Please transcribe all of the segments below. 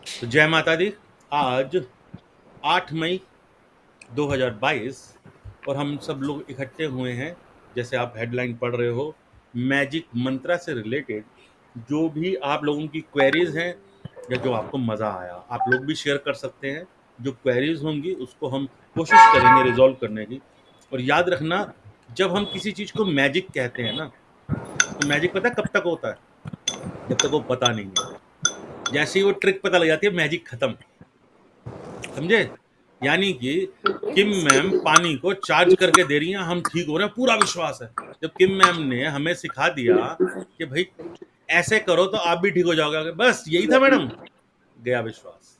तो जय माता दी। आज 8 मई 2022 और हम सब लोग इकट्ठे हुए हैं। जैसे आप हेडलाइन पढ़ रहे हो, मैजिक मंत्रा से रिलेटेड जो भी आप लोगों की क्वेरीज हैं या जो आपको मज़ा आया, आप लोग भी शेयर कर सकते हैं। जो क्वेरीज होंगी उसको हम कोशिश करेंगे रिजॉल्व करने की। और याद रखना, जब हम किसी चीज़ को मैजिक कहते हैं ना, तो मैजिक पता है कब तक होता है? जब तक वो पता नहीं है। जैसे ही वो ट्रिक पता लग जाती है, मैजिक खत्म। समझे? यानी कि किम मैम पानी को चार्ज करके दे रही हैं, हम ठीक हो रहे हैं, पूरा विश्वास है। जब किम मैम ने हमें सिखा दिया कि भाई ऐसे करो तो आप भी ठीक हो जाओगे, बस यही था मैडम, गया विश्वास।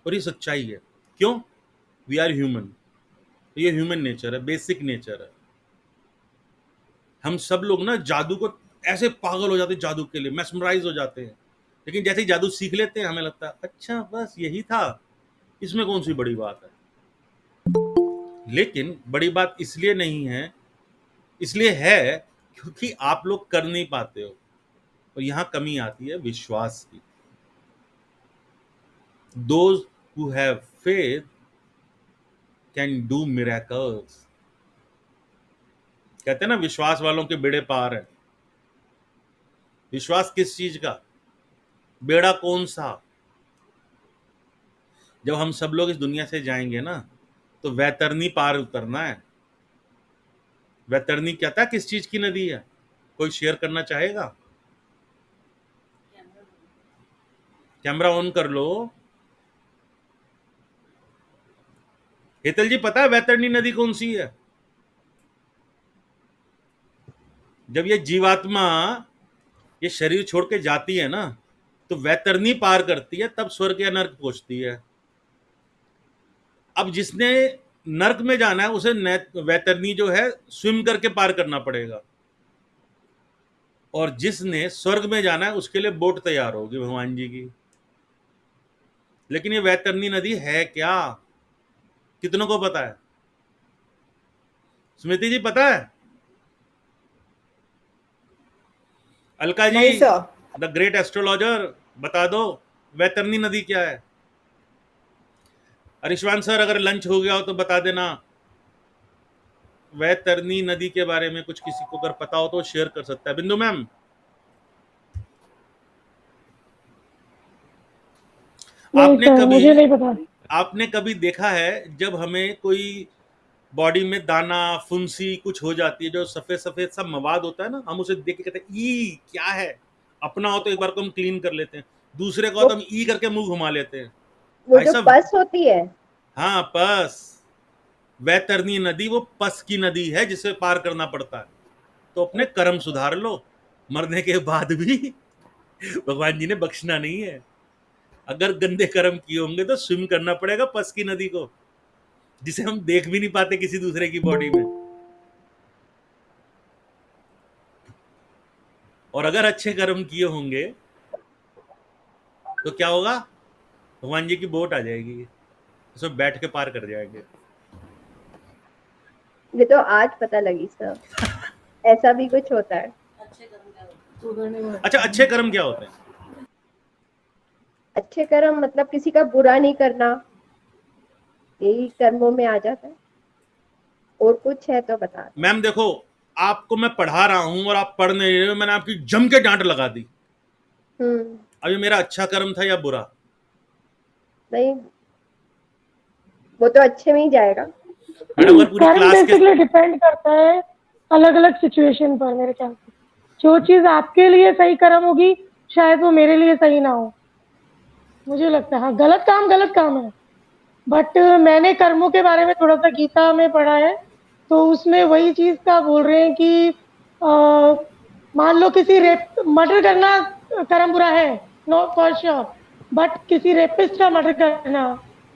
और ये सच्चाई है। क्यों? We are human. ये ह्यूमन नेचर है, बेसिक नेचर है। हम सब लोग ना जादू को ऐसे पागल हो जाते हैं, जादू के लिए मैस्मराइज हो जाते हैं। लेकिन जैसे ही जादू सीख लेते हैं, हमें लगता है अच्छा बस यही था, इसमें कौन सी बड़ी बात है। लेकिन बड़ी बात इसलिए नहीं है, इसलिए है क्योंकि आप लोग कर नहीं पाते हो। और यहां कमी आती है विश्वास की। Those who have faith can do miracles. कहते हैं ना, विश्वास वालों के बेड़े पार है। विश्वास किस चीज का? बेड़ा कौन सा? जब हम सब लोग इस दुनिया से जाएंगे ना, तो वैतरनी पार उतरना है। वैतरनी कहता है किस चीज की नदी है? कोई शेयर करना चाहेगा? कैमरा ऑन कर लो। हेतल जी, पता है वैतरनी नदी कौन सी है? जब ये जीवात्मा ये शरीर छोड़ के जाती है ना, तो वैतरनी पार करती है, तब स्वर्ग या नर्क पहुंचती है। अब जिसने नर्क में जाना है उसे वैतरनी जो है स्विम करके पार करना पड़ेगा, और जिसने स्वर्ग में जाना है उसके लिए बोट तैयार होगी भगवान जी की। लेकिन ये वैतरनी नदी है क्या? कितनों को पता है? स्मृति जी पता है? अलका जी, नहीं सर। द ग्रेट एस्ट्रोलॉजर, बता दो वैतरनी नदी क्या है। अरिशवान सर, अगर लंच हो गया हो तो बता देना। वैतरनी नदी के बारे में कुछ किसी को अगर पता हो तो शेयर कर सकता है। बिंदु मैम, नहीं आपने सर, कभी मुझे नहीं पता। आपने कभी देखा है जब हमें कोई बॉडी में दाना फुंसी कुछ हो जाती है, जो सफेद सफेद सा मवाद होता है ना, हम उसे देख के कहते हैं ई क्या है। अपना हो तो एक बार को हम क्लीन कर लेते हैं, दूसरे का हो वो तो हम ई करके मुंह घुमा लेते हैं। वो भाई जो साहब, पस होती है। हाँ पस। वैतरनी नदी वो पस की नदी है जिसे पार करना पड़ता है। तो अपने कर्म सुधार लो, मरने के बाद भी भगवान जी ने बख्शना नहीं है। अगर गंदे कर्म किए होंगे तो स्विम करना पड़ेगा पस की नदी को, जिसे हम देख भी नहीं पाते किसी दूसरे की बॉडी में। और अगर अच्छे कर्म किए होंगे तो क्या होगा? भगवान जी की बोट आ जाएगी, उसमें बैठ के पार कर जाएंगे। ये तो आज पता लगी सर, ऐसा भी कुछ होता है। अच्छा, अच्छे कर्म क्या होते हैं? अच्छे कर्म मतलब किसी का बुरा नहीं करना, यही कर्मों में आ जाता है। और कुछ है तो बता दो। मैम देखो, आपको मैं पढ़ा रहा हूं और आप पढ़ नहीं रहे हो, मैंने आपकी जम के डांट लगा दी। हम्म। अब ये मेरा अच्छा कर्म था या बुरा? नहीं, वो तो अच्छे में ही जाएगा। मैडम अगर पूरी कर्म क्लास के बेसिकली डिपेंड करता है अलग अलग सिचुएशन पर, मेरे ख्याल से जो चीज आपके लिए सही कर्म होगी शायद वो मेरे लिए सही ना हो। मुझे लगता है हाँ, गलत काम है। बट मैंने कर्मों के बारे में थोड़ा सा गीता में पढ़ा है, तो उसमें वही चीज का बोल रहे हैं कि मान लो किसी रेप मर्डर करना कर्म बुरा है, नो फॉर श्योर। बट किसी रेपिस्ट का मर्डर करना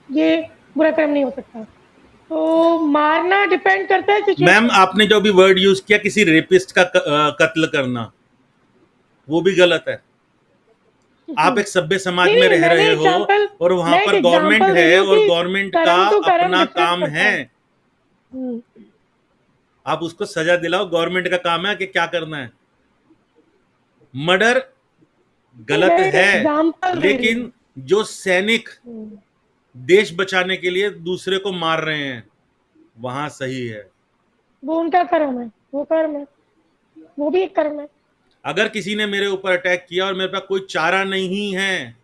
ये बुरा कर्म नहीं हो सकता। तो मारना डिपेंड करता है मैम सिचुएशन। आपने जो भी वर्ड यूज किया, किसी रेपिस्ट का कत्ल करना, वो भी गलत है। आप एक सभ्य समाज नहीं में नहीं, रह रहे हो और वहां मैं एक पर गवर्नमेंट एग्जांपल दे रही है हूँ और कि गवर्नमेंट का कर्म टू कर्म अपना डिफरेंस काम करता है। है। हम्म। आप उसको सजा दिलाओ, गवर्नमेंट का काम है कि क्या करना है। मर्डर गलत मैं एक है, एग्जाम्पल दे रही हूँ। लेकिन जो सैनिक देश बचाने के लिए दूसरे को मार रहे हैं वहां सही है। वो उनका कर्म है, वो कर्म है, वो भी एक कर्म है। अगर किसी ने मेरे ऊपर अटैक किया और मेरे पास कोई चारा नहीं है,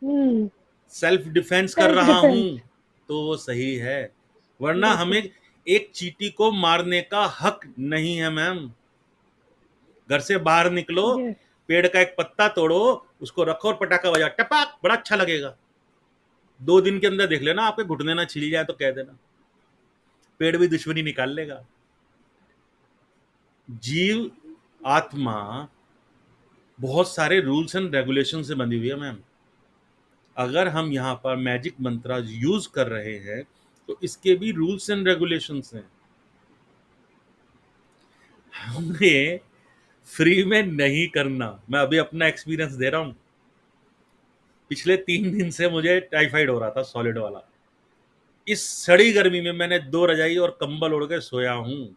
हम्म। सेल्फ डिफेंस कर सेल्फ रहा हूं, डिफेंस। तो वो सही है। वरना हमें बिल्कुल। एक चींटी को मारने का हक नहीं है मैम। घर से बाहर निकलो, यस। पेड़ का एक पत्ता तोड़ो, उसको रखो और पटाखा बजा, टपाक, बड़ा अच्छा लगेगा। 2 दिन के अंदर देख लेना, आपके घुटने ना छिल जाए तो कह देना, पेड़ भी दुश्मनी निकाल लेगा। जीव आत्मा बहुत सारे रूल्स एंड रेगुलेशन से बंधी हुई है मैम। अगर हम यहाँ पर मैजिक मंत्रा यूज कर रहे हैं तो इसके भी रूल्स एंड रेगुलेशंस हैं। हमें फ्री में नहीं करना। मैं अभी अपना एक्सपीरियंस दे रहा हूँ। पिछले 3 दिन से मुझे टाइफाइड हो रहा था, सॉलिड वाला। इस सड़ी गर्मी में मैंने 2 रजाई और कंबल ओढ़ के सोया हूँ,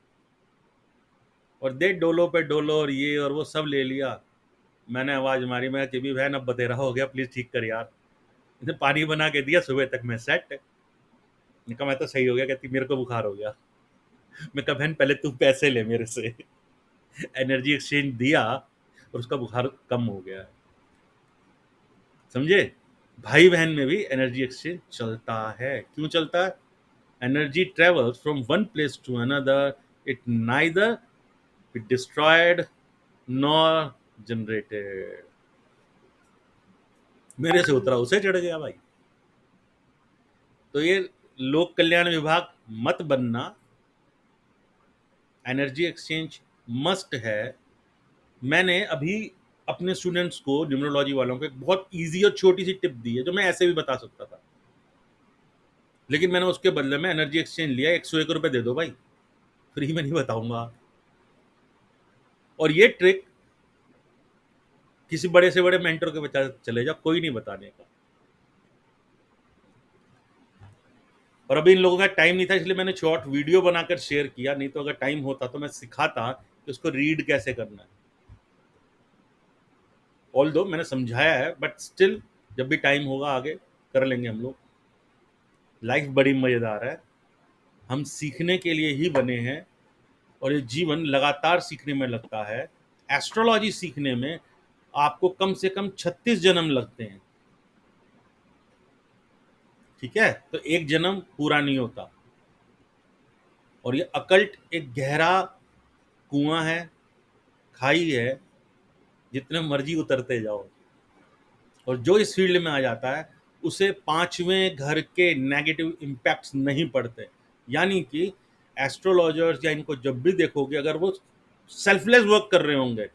और दे डोलो पे डोलो और ये और वो सब ले लिया। मैंने आवाज मारी, मैं कि भी बहन अब बतेरा हो गया, प्लीज ठीक कर यार। इसे पानी बना के दिया, सुबह तक मैं सेट। कहा मैं तो सही हो गया, कहती मेरे को बुखार हो गया। मैं कहा बहन पहले तू पैसे ले मेरे से। एनर्जी एक्सचेंज दिया और उसका बुखार कम हो गया। समझे? भाई बहन में भी एनर्जी एक्सचेंज चलता है। क्यों चलता है? Energy travels from one place to another, it neither be destroyed nor generated. मेरे से उतरा उसे चढ़ गया भाई। तो ये लोक कल्याण विभाग मत बनना। एनर्जी एक्सचेंज मस्ट है। मैंने अभी अपने स्टूडेंट्स को, न्यूमरोलॉजी वालों को, एक बहुत इजी और छोटी सी टिप दी है जो मैं ऐसे भी बता सकता था, लेकिन मैंने उसके बदले में एनर्जी एक्सचेंज लिया। 101 रुपए दे दो भाई, फ्री में नहीं बताऊंगा। और ये ट्रिक किसी बड़े से बड़े मेंटर के बता चले जाओ, कोई नहीं बताने का। और अभी इन लोगों का टाइम नहीं था, इसलिए मैंने शॉर्ट वीडियो बनाकर शेयर किया। नहीं तो अगर टाइम होता तो मैं सिखाता कि उसको रीड कैसे करना है। ऑल दो मैंने समझाया है, बट स्टिल जब भी टाइम होगा आगे कर लेंगे हम लोग। लाइफ बड़ी मजेदार है, हम सीखने के लिए ही बने हैं, और ये जीवन लगातार सीखने में लगता है। एस्ट्रोलॉजी सीखने में आपको कम से कम 36 जन्म लगते हैं। ठीक है? तो एक जन्म पूरा नहीं होता। और ये अकल्ट एक गहरा कुआं है, खाई है, जितने मर्जी उतरते जाओ। और जो इस फील्ड में आ जाता है उसे पांचवें घर के नेगेटिव इम्पैक्ट्स नहीं पड़ते। यानी कि एस्ट्रोलॉजर्स या इनको जब भी देखोगे, अगर वो सेल्फलेस वर्क कर रहे होंगे,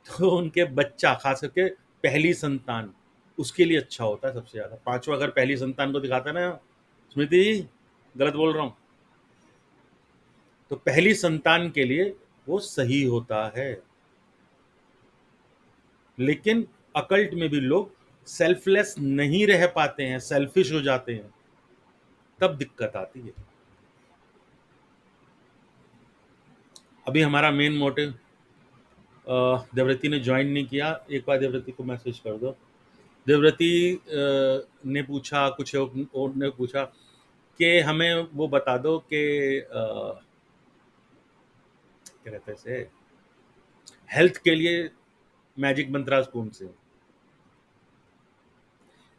तो उनके बच्चा, खास करके पहली संतान, उसके लिए अच्छा होता है सबसे ज्यादा। पांचवा घर पहली संतान को दिखाता है ना। स्मृति जी, गलत बोल रहा हूं? तो पहली संतान के लिए वो सही होता है। लेकिन अकल्ट में भी लोग सेल्फलेस नहीं रह पाते हैं, सेल्फिश हो जाते हैं, तब दिक्कत आती है। अभी हमारा मेन मोटिव, देवव्रती ने ज्वाइन नहीं किया, एक बार देवव्रती को मैसेज कर दो। देवव्रती ने पूछा, कुछ और ने पूछा कि हमें वो बता दो कि क्या कहते हैं इसे, हेल्थ के लिए मैजिक मंत्रास कौन से हैं,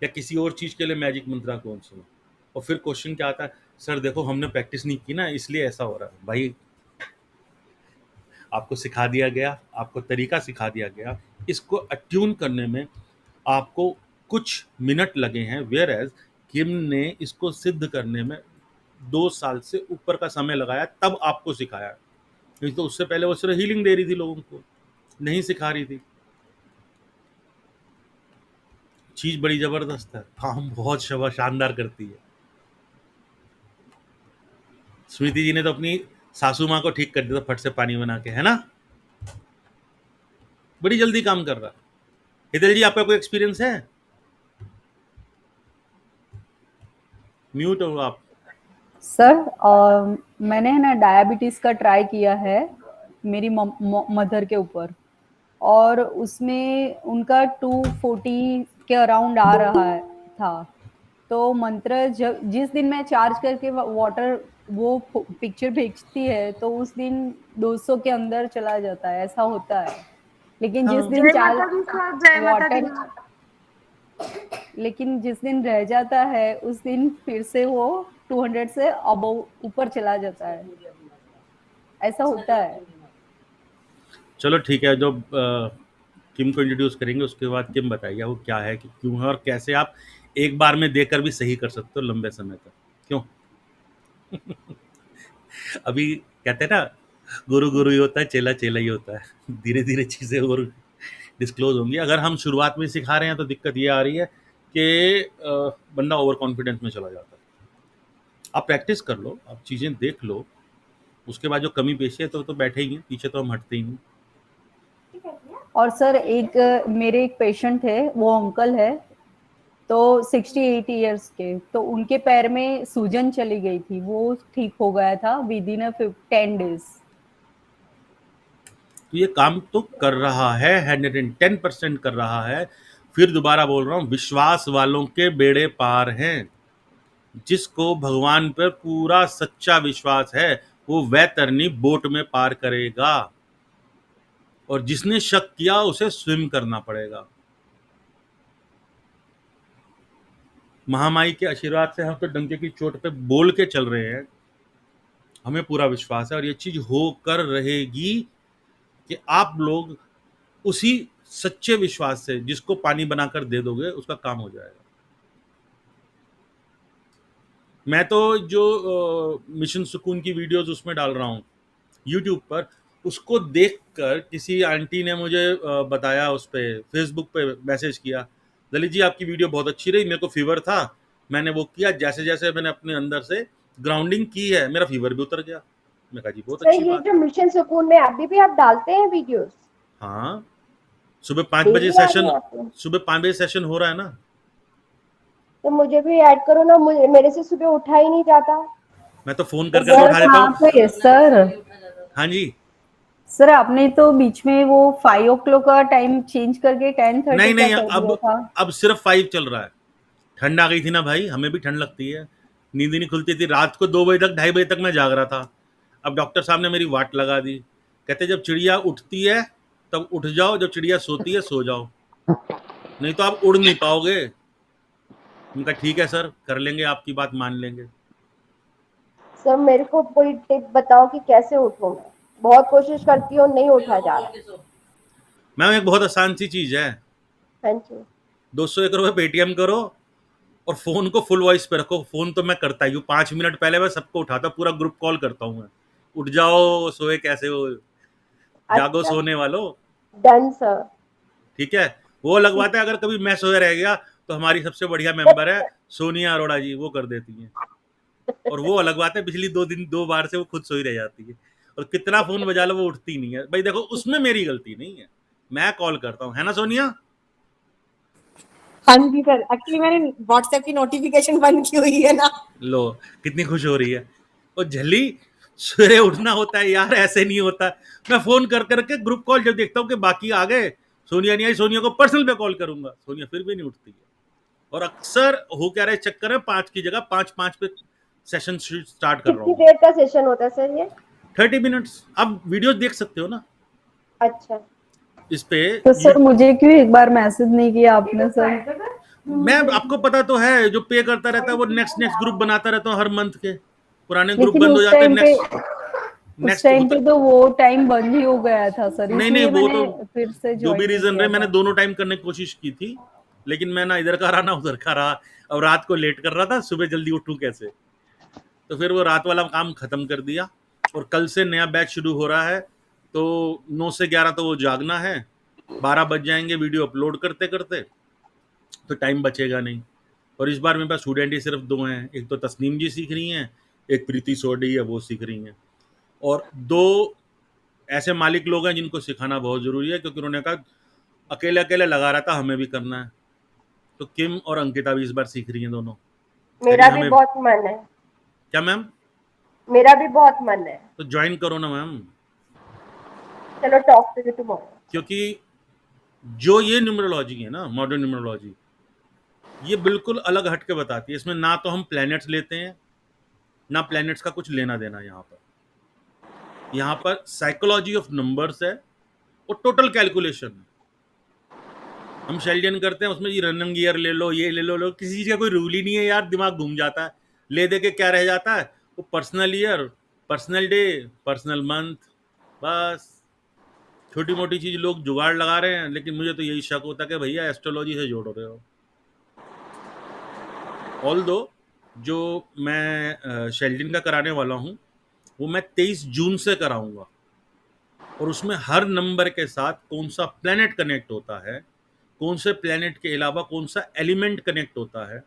या किसी और चीज के लिए मैजिक मंत्रा कौन से हैं। और फिर क्वेश्चन क्या आता है, सर देखो हमने प्रैक्टिस नहीं की ना, इसलिए ऐसा हो रहा है। भाई आपको सिखा दिया गया, आपको तरीका सिखा दिया गया, इसको अट्यून करने में आपको कुछ मिनट लगे हैं, वेयर एज किम ने इसको सिद्ध करने में 2 साल से ऊपर का समय लगाया, तब आपको सिखाया। नहीं तो उससे पहले वो सिर्फ हीलिंग दे रही थी लोगों को, नहीं सिखा रही थी। चीज बड़ी जबरदस्त है, काम बहुत शानदार करती है। स्मृति जी ने तो अपनी सासू माँ को ठीक कर दिया था फट से पानी बना के, है ना? बड़ी जल्दी काम कर रहा है। हितेल जी, आपका कोई एक्सपीरियंस है? म्यूट हो आप। सर मैंने है ना डायबिटीज का ट्राई किया है मेरी मदर के ऊपर, और उसमें उनका 240 के अराउंड आ रहा है था। तो मंत्र जिस दिन मैं चार्ज करके वाटर वो पिक्चर भेजती है तो उस दिन 200 के अंदर चला जाता है, ऐसा होता है। लेकिन जिस हाँ दिन जय माता दी सर, जय माता दी। वाटर लेकिन जिस दिन रह जाता है उस दिन फिर से वो 200 से अबव ऊपर चला जाता है, ऐसा होता है। चलो ठीक है, जो किम को इंट्रोड्यूस करेंगे उसके बाद किम बताइए वो क्या है कि क्यों है और कैसे आप एक बार में देकर भी सही कर सकते हो लंबे समय तक, क्यों? अभी कहते हैं ना, गुरु गुरु ही होता है, चेला चेला ही होता है। धीरे धीरे चीजें और डिस्क्लोज होंगी। अगर हम शुरुआत में सिखा रहे हैं तो दिक्कत ये आ रही है कि बंदा ओवर कॉन्फिडेंस में चला जाता है। आप प्रैक्टिस कर लो, आप चीजें देख लो, उसके बाद जो कमी पेशी है तो बैठे ही हैं, पीछे तो हम हटते ही नहीं। और सर मेरे एक पेशेंट है, वो अंकल है, तो 68 इयर्स के, तो उनके पैर में सूजन चली गई थी, वो ठीक हो गया था विद इन 10 डेज। तो ये काम तो कर रहा है, 110% कर रहा है। फिर दोबारा बोल रहा हूँ, विश्वास वालों के बेड़े पार हैं। जिसको भगवान पर पूरा सच्चा विश्वास है वो वैतरणी बोट में पार करेगा, और जिसने शक किया उसे स्विम करना पड़ेगा। महामाई के आशीर्वाद से हम तो डंके की चोट पे बोल के चल रहे हैं, हमें पूरा विश्वास है और ये चीज होकर रहेगी कि आप लोग उसी सच्चे विश्वास से जिसको पानी बनाकर दे दोगे उसका काम हो जाएगा। मैं तो जो मिशन सुकून की वीडियोस उसमें डाल रहा हूँ यूट्यूब पर, उसको देखकर किसी आंटी ने मुझे बताया, उस पे फेसबुक पे मैसेज किया, ललित जी आपकी वीडियो बहुत अच्छी रही, मेरे को फीवर था, मैंने वो किया, जैसे जैसे मैंने अपने अंदर से ग्राउंडिंग की है मेरा फीवर भी उतर गया। मैं कहा जी बहुत सर अच्छी ये बात जो है। मिशन सुकून में अभी भी आप डालते हैं वीडियोस? हाँ, सुबह 5 बजे डेली आ रही सेशन, है आपको? सुबह 5 बजे सेशन हो रहा है ना। तो मुझे भी ऐड करो ना, मेरे से सुबह उठा ही नहीं जाता। मैं तो फोन तो कर करके सर उठा देता कहाँ हूँ। पे सर? हाँ जी। सर आपने तो बीच में वो 5 o'clock का टाइम चेंज करके 10:30 नहीं का नहीं, कर दिया था। अब सिर्फ 5 चल रहा है। ठंड आ गई थी ना भाई, हमें भी ठंड लगती है, नींद ही नहीं खुलती थी, रात को 2 बजे तक 2:30 बजे तक मैं जाग रहा था। अब डॉक्टर साहब ने मेरी वाट लगा दी, कहते जब चिड़िया उठती है तब उठ जाओ, जब चिड़िया सोती है सो जाओ, नहीं तो आप उड़ नहीं पाओगे। उनका ठीक है सर, कर लेंगे, आपकी बात मान लेंगे। सर मेरे को कोई टिप बताओ कि कैसे उठूं मैं, बहुत कोशिश करती हूँ, नहीं उठा जा रहा। मैम एक बहुत आसान सी चीज है, हाँ जी। 201 रुपये पेटीएम करो और फोन को फुल वॉइस पे रखो। फोन तो मैं करता ही हूँ, 5 मिनट पहले मैं सबको उठाता, पूरा ग्रुप कॉल करता हूँ मैं, उठ जाओ, सोए कैसे हो, जागो अच्छा, सोने वालों। Done sir. ठीक है, वो लगवाते हैं। अगर कभी मैं सोया रह गया तो हमारी सबसे बढ़िया मेंबर है सोनिया अरोड़ा जी, वो कर देती हैं, और वो अलग बात है, पिछली 2 बार से वो खुद सोई रह जाती है, और कितना फोन बजा लो वो उठती नहीं है। भाई देखो उसमें मेरी गलती नहीं है, मैं कॉल करता हूँ, है ना सोनिया? हाँ जी सर, एक्चुअली मैंने व्हाट्सएप की नोटिफिकेशन बंद की हुई है ना। लो कितनी खुश हो रही है। और झल्ली, सवेरे उठना होता है यार, ऐसे नहीं होता। मैं फोन कर करके ग्रुप कॉल जब देखता हूँ कि बाकी आ गए, सोनिया नहीं आई, सोनिया को पर्सनल पे कॉल करूंगा, सोनिया फिर भी नहीं उठती है। और अक्सर हो क्या रहा है चक्कर है, 5 की जगह 5-5 पे सेशन स्टार्ट कर रहा कितनी हूँ। देर का सेशन होता है सर ये? 30 मिनट्स, आप वीडियो देख सकते हो ना अच्छा। इस पे। तो सर मुझे क्यों एक बार मैसेज नहीं किया आपने सर? मैं आपको पता तो है, जो पे करता रहता है वो नेक्स्ट नेक्स्ट ग्रुप बनाता रहता हूँ हर मंथ के, पुराने ग्रुप लेकिन बंद हो जाते हैं, नेक्स्ट उस नेक्स्ट टाइम होता। पे तो वो टाइम बंद ही हो गया था सर, नहीं नहीं, इसलिए वो मैंने तो फिर से जो भी ज्वाइन नहीं रीजन रहे, किया मैंने था। दोनों टाइम करने की कोशिश की थी, लेकिन मैं ना इधर का रहा ना उधर का रहा, और रात को लेट कर रहा था, सुबह जल्दी उठूं कैसे, तो फिर वो रात वाला काम खत्म कर दिया। और कल से नया बैच शुरू हो रहा है, तो 9 से 11 तो वो जागना है, 12 बज जाएंगे वीडियो अपलोड करते करते, तो टाइम बचेगा नहीं। और इस बार मेरे पास स्टूडेंट ही सिर्फ 2 हैं, एक तो तस्नीम जी सीख रही हैं, एक प्रीति सोडी है वो सीख रही हैं, और 2 ऐसे मालिक लोग हैं जिनको सिखाना बहुत ज़रूरी है, क्योंकि उन्होंने कहा अकेले अकेले लगा रहा था, हमें भी करना है। तो किम और अंकिता भी इस बार सीख रही हैं दोनों, कह रही मेरा हैं भी हमें। बहुत मन है। क्या मैम? मेरा भी बहुत मन है। तो ज्वाइन करो ना मैम, चलो टॉक टू यू टुमारो। क्योंकि जो ये न्यूमरोलॉजी है ना, मॉडर्न न्यूमरोलॉजी, ये बिल्कुल अलग हट के बताती है। इसमें ना तो हम प्लैनेट्स लेते हैं, ना प्लैनेट्स का कुछ लेना देना। यहाँ पर साइकोलॉजी ऑफ नंबर्स है और टोटल कैलकुलेशन है। हम शेल्डियन करते हैं, उसमें ये रनिंग ईयर ले लो, ये ले लो, किसी चीज का कोई रूल ही नहीं है यार, दिमाग घूम जाता है। ले दे के क्या रह जाता है, वो personal year, personal day, personal month, बस छोटी मोटी चीज लोग जुगाड़ लगा रहे हैं। लेकिन मुझे तो यही शक होता है कि भैया एस्ट्रोलॉजी से जोड़ रहे हो। ऑल्दो जो मैं शेल्डियन का कराने वाला हूँ वो मैं 23 जून से कराऊंगा, और उसमें हर नंबर के साथ कौन सा प्लेनेट कनेक्ट होता है, कौन से प्लेनेट के अलावा कौन सा एलिमेंट कनेक्ट होता है,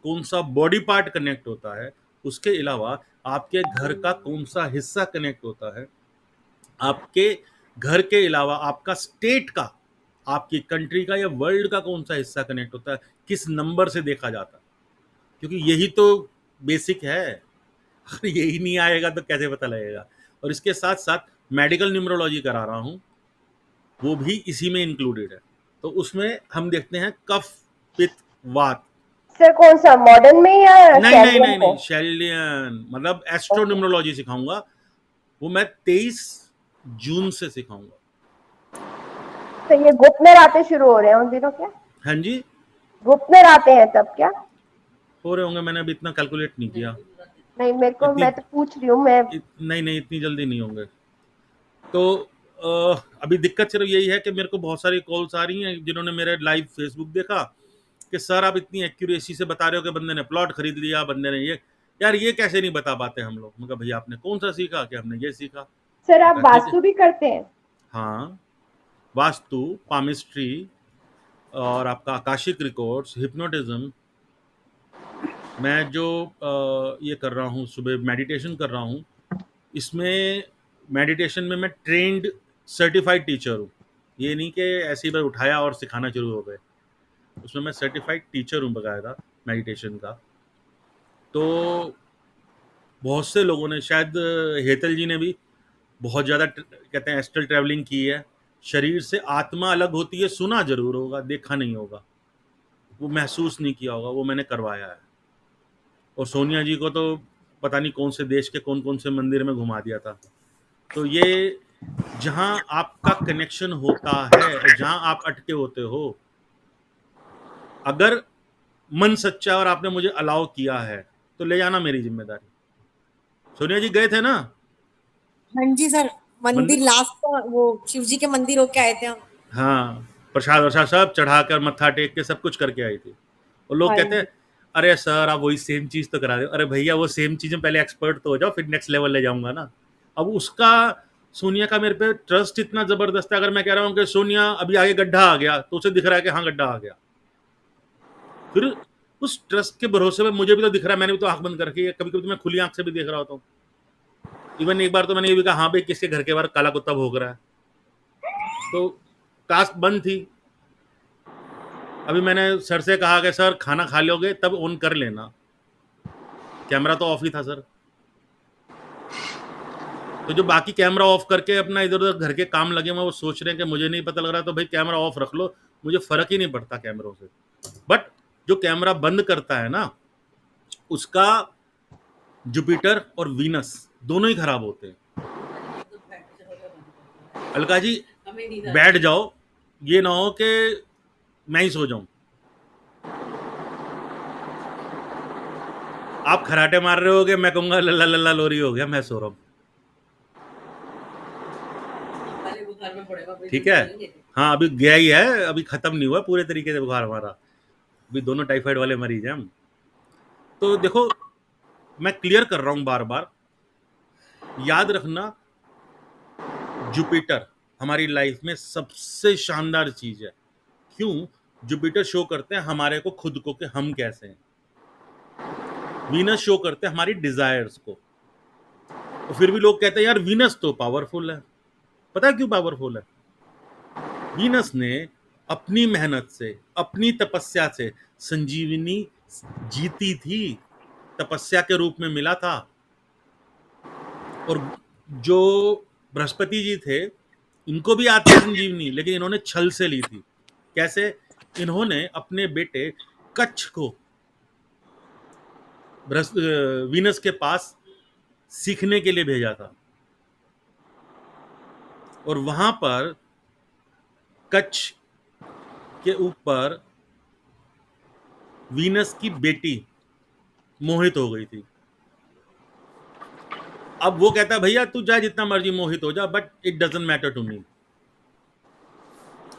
कौन सा बॉडी पार्ट कनेक्ट होता है, उसके अलावा आपके घर का कौन सा हिस्सा कनेक्ट होता है, आपके घर के अलावा आपका स्टेट का, आपकी कंट्री का या वर्ल्ड का कौन सा हिस्सा कनेक्ट होता है, किस नंबर से देखा जाता है। क्योंकि यही तो बेसिक है। अगर यही नहीं आएगा तो कैसे पता लगेगा। और इसके साथ साथ मेडिकल न्यूमरोलॉजी करा रहा हूँ, वो भी इसी में इंक्लूडेड है। तो उसमें हम देखते हैं कफ, पित्त, वात। सर कौन सा, मॉडर्न में या नहीं नहीं शेल्डियन नहीं को? नहीं, शेल्डियन मतलब एस्ट्रो न्यूमरोलॉजी सिखाऊंगा, वो मैं 23 जून से सिखाऊंगा। तो ये गुप्त में आते शुरू हो रहे हैं उन दिनों क्या? हाँ जी, गुप्त में आते हैं तब क्या? हो रहे होंगे, मैंने अभी इतना कैलकुलेट नहीं किया। नहीं मेरे को, इतनी मैं तो पूछ रही हूँ मैं। नहीं इतनी जल्दी नहीं होंगे। तो अभी दिक्कत सिर्फ यही है कि मेरे को बहुत सारी कॉल्स आ रही हैं जिन्होंने मेरे लाइव फेसबुक देखा कि सर आप इतनी एक्यूरेसी से बता रहे हो कि बंदे ने प्लॉट खरीद लिया, बंदे ने ये, यार ये कैसे नहीं बता पाते हम लोग। मैं कहा भैया आपने कौन सा सीखा, कि हमने ये सीखा। सर आप ठीक है, वास्तु भी करते हैं? हाँ, वास्तु, पामिस्ट्री, और आपका आकाशिक रिकॉर्ड्स, हिप्नोटिज्म। मैं जो ये कर रहा हूँ, सुबह मेडिटेशन कर रहा हूँ, इसमें मेडिटेशन में मैं ट्रेंड सर्टिफाइड टीचर हूँ। ये नहीं कि ऐसे ही बस उठाया और सिखाना शुरू हो गए। उसमें मैं सर्टिफाइड टीचर हूँ बकायदा मेडिटेशन का। तो बहुत से लोगों ने, शायद हेतल जी ने भी बहुत ज़्यादा कहते हैं एस्ट्रल ट्रैवलिंग की है। शरीर से आत्मा अलग होती है, सुना जरूर होगा, देखा नहीं होगा, वो महसूस नहीं किया होगा, वो मैंने करवाया है। और सोनिया जी को तो पता नहीं कौन से देश के कौन कौन से मंदिर में घुमा दिया था। तो ये जहां आपका कनेक्शन होता है और जहां आप अटके होते हो, अगर मन सच्चा और आपने मुझे अलाउ किया है तो ले जाना मेरी जिम्मेदारी। सोनिया जी गए थे ना हाँ जी सर, मंदिर मंदिर? लास्ट वो शिव जी के मंदिर होके आए थे हम। हाँ, प्रसाद वरसाद सब चढ़ाकर मत्था टेक के सब कुछ करके आई थी। और लोग हाँ कहते हैं जी। अरे सर आप वही सेम चीज तो करा रहे हो। अरे भैया वो सेम चीजें पहले एक्सपर्ट तो हो जाओ, फिर नेक्स्ट लेवल ले जाऊंगा ना। अब उसका, सोनिया का मेरे पे ट्रस्ट इतना जबरदस्त है। अगर मैं कह रहा हूँ कि सोनिया अभी आगे गड्ढा आ गया, तो उसे दिख रहा है कि हाँ गड्ढा आ गया। फिर उस ट्रस्ट के भरोसे में मुझे भी तो दिख रहा है, मैंने भी तो आंख बंद करके, कभी कभी तो मैं खुली आंख से भी देख रहा होता हूँ। इवन एक बार तो मैंने ये भी कहा हाँ भाई किसके घर के बाहर काला कुत्ता भौंक रहा है, तो कास्ट बंद थी। अभी मैंने सर से कहा कि सर खाना खा लोगे तब ऑन कर लेना, कैमरा तो ऑफ ही था सर। तो जो बाकी कैमरा ऑफ करके अपना इधर उधर घर के काम लगे हुए, वो सोच रहे हैं कि मुझे नहीं पता लग रहा, तो भाई कैमरा ऑफ रख लो, मुझे फर्क ही नहीं पड़ता कैमरों से। बट जो कैमरा बंद करता है ना, उसका जुपिटर और वीनस दोनों ही खराब होते हैं। अलका जी बैठ जाओ, ये ना हो कि मैं ही सो जाऊं। आप खराटे मार रहे होगे, मैं कहूंगा लल्ला लल्ला लोरी हो गया, मैं सो रहा हूं। ठीक है, हाँ अभी गया ही है, अभी खत्म नहीं हुआ पूरे तरीके से बुखार हमारा। अभी दोनों टाइफाइड वाले मरीज हैं हम। तो देखो मैं क्लियर कर रहा हूं बार बार, याद रखना जुपिटर हमारी लाइफ में सबसे शानदार चीज है। क्यों? जुपिटर शो करते हैं हमारे को खुद को कि हम कैसे हैं। वीनस शो करते हैं हमारी डिजायर्स को। तो फिर भी लोग कहते हैं यार वीनस तो पावरफुल है। पता है क्यों पावरफुल है? वीनस ने अपनी मेहनत से, अपनी तपस्या से संजीवनी जीती थी, तपस्या के रूप में मिला था। और जो बृहस्पति जी थे, इनको भी आती है संजीवनी, लेकिन इन्होंने छल से ली थी। कैसे? इन्होंने अपने बेटे कच्छ को वीनस के पास सीखने के लिए भेजा था, और वहां पर कच्छ के ऊपर वीनस की बेटी मोहित हो गई थी। अब वो कहता है भैया तू चाहे जितना मर्जी मोहित हो जा, but it doesn't matter to me.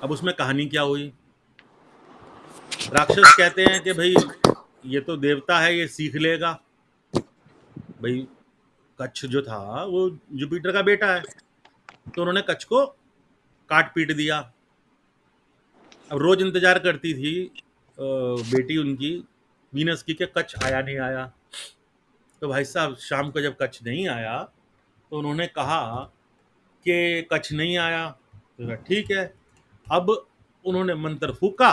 अब उसमें कहानी क्या हुई? राक्षस कहते हैं कि भाई ये तो देवता है, ये सीख लेगा। भाई कच्छ जो था वो जुपिटर का बेटा है, तो उन्होंने कच्छ को काट पीट दिया। अब रोज इंतजार करती थी बेटी उनकी वीनस की कि कच्छ आया नहीं आया। तो भाई साहब शाम को जब कच्छ नहीं आया तो उन्होंने कहा कि कच्छ नहीं आया। तो कहा, ठीक है। अब उन्होंने मंत्र फूका,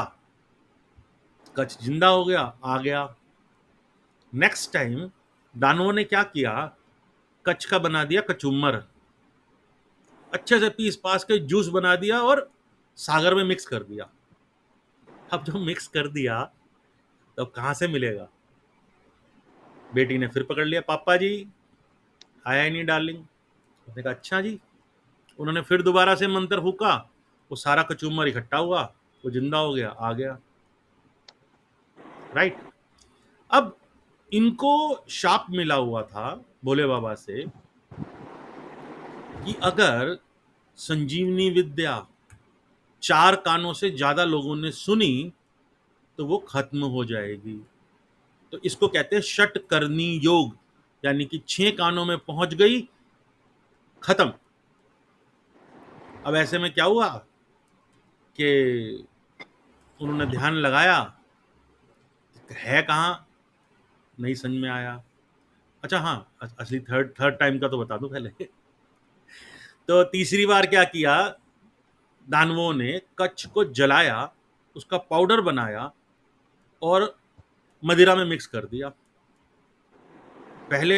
कच्छ जिंदा हो गया, आ गया। नेक्स्ट टाइम दानवों ने क्या किया, कच्छ का बना दिया कचूमर, अच्छे से पीस पास के जूस बना दिया और सागर में मिक्स कर दिया। अब जो मिक्स कर दिया तो कहां से मिलेगा? बेटी ने फिर पकड़ लिया, पापा जी आया ही नहीं डार्लिंग। उसने कहा अच्छा जी। उन्होंने फिर दोबारा से मंत्र फूका, वो सारा कचूमर इकट्ठा हुआ, वो जिंदा हो गया, आ गया। राइट। अब इनको शाप मिला हुआ था भोले बाबा से कि अगर संजीवनी विद्या 4 कानों से ज्यादा लोगों ने सुनी तो वो खत्म हो जाएगी। तो इसको कहते हैं षटकर्णी योग, यानी कि 6 कानों में पहुंच गई, खत्म। अब ऐसे में क्या हुआ कि उन्होंने ध्यान लगाया, है कहाँ, नहीं समझ में आया। अच्छा हाँ, असली थर्ड टाइम का तो बता दूं पहले। तो तीसरी बार क्या किया, दानवों ने कच्छ को जलाया, उसका पाउडर बनाया और मदिरा में मिक्स कर दिया। पहले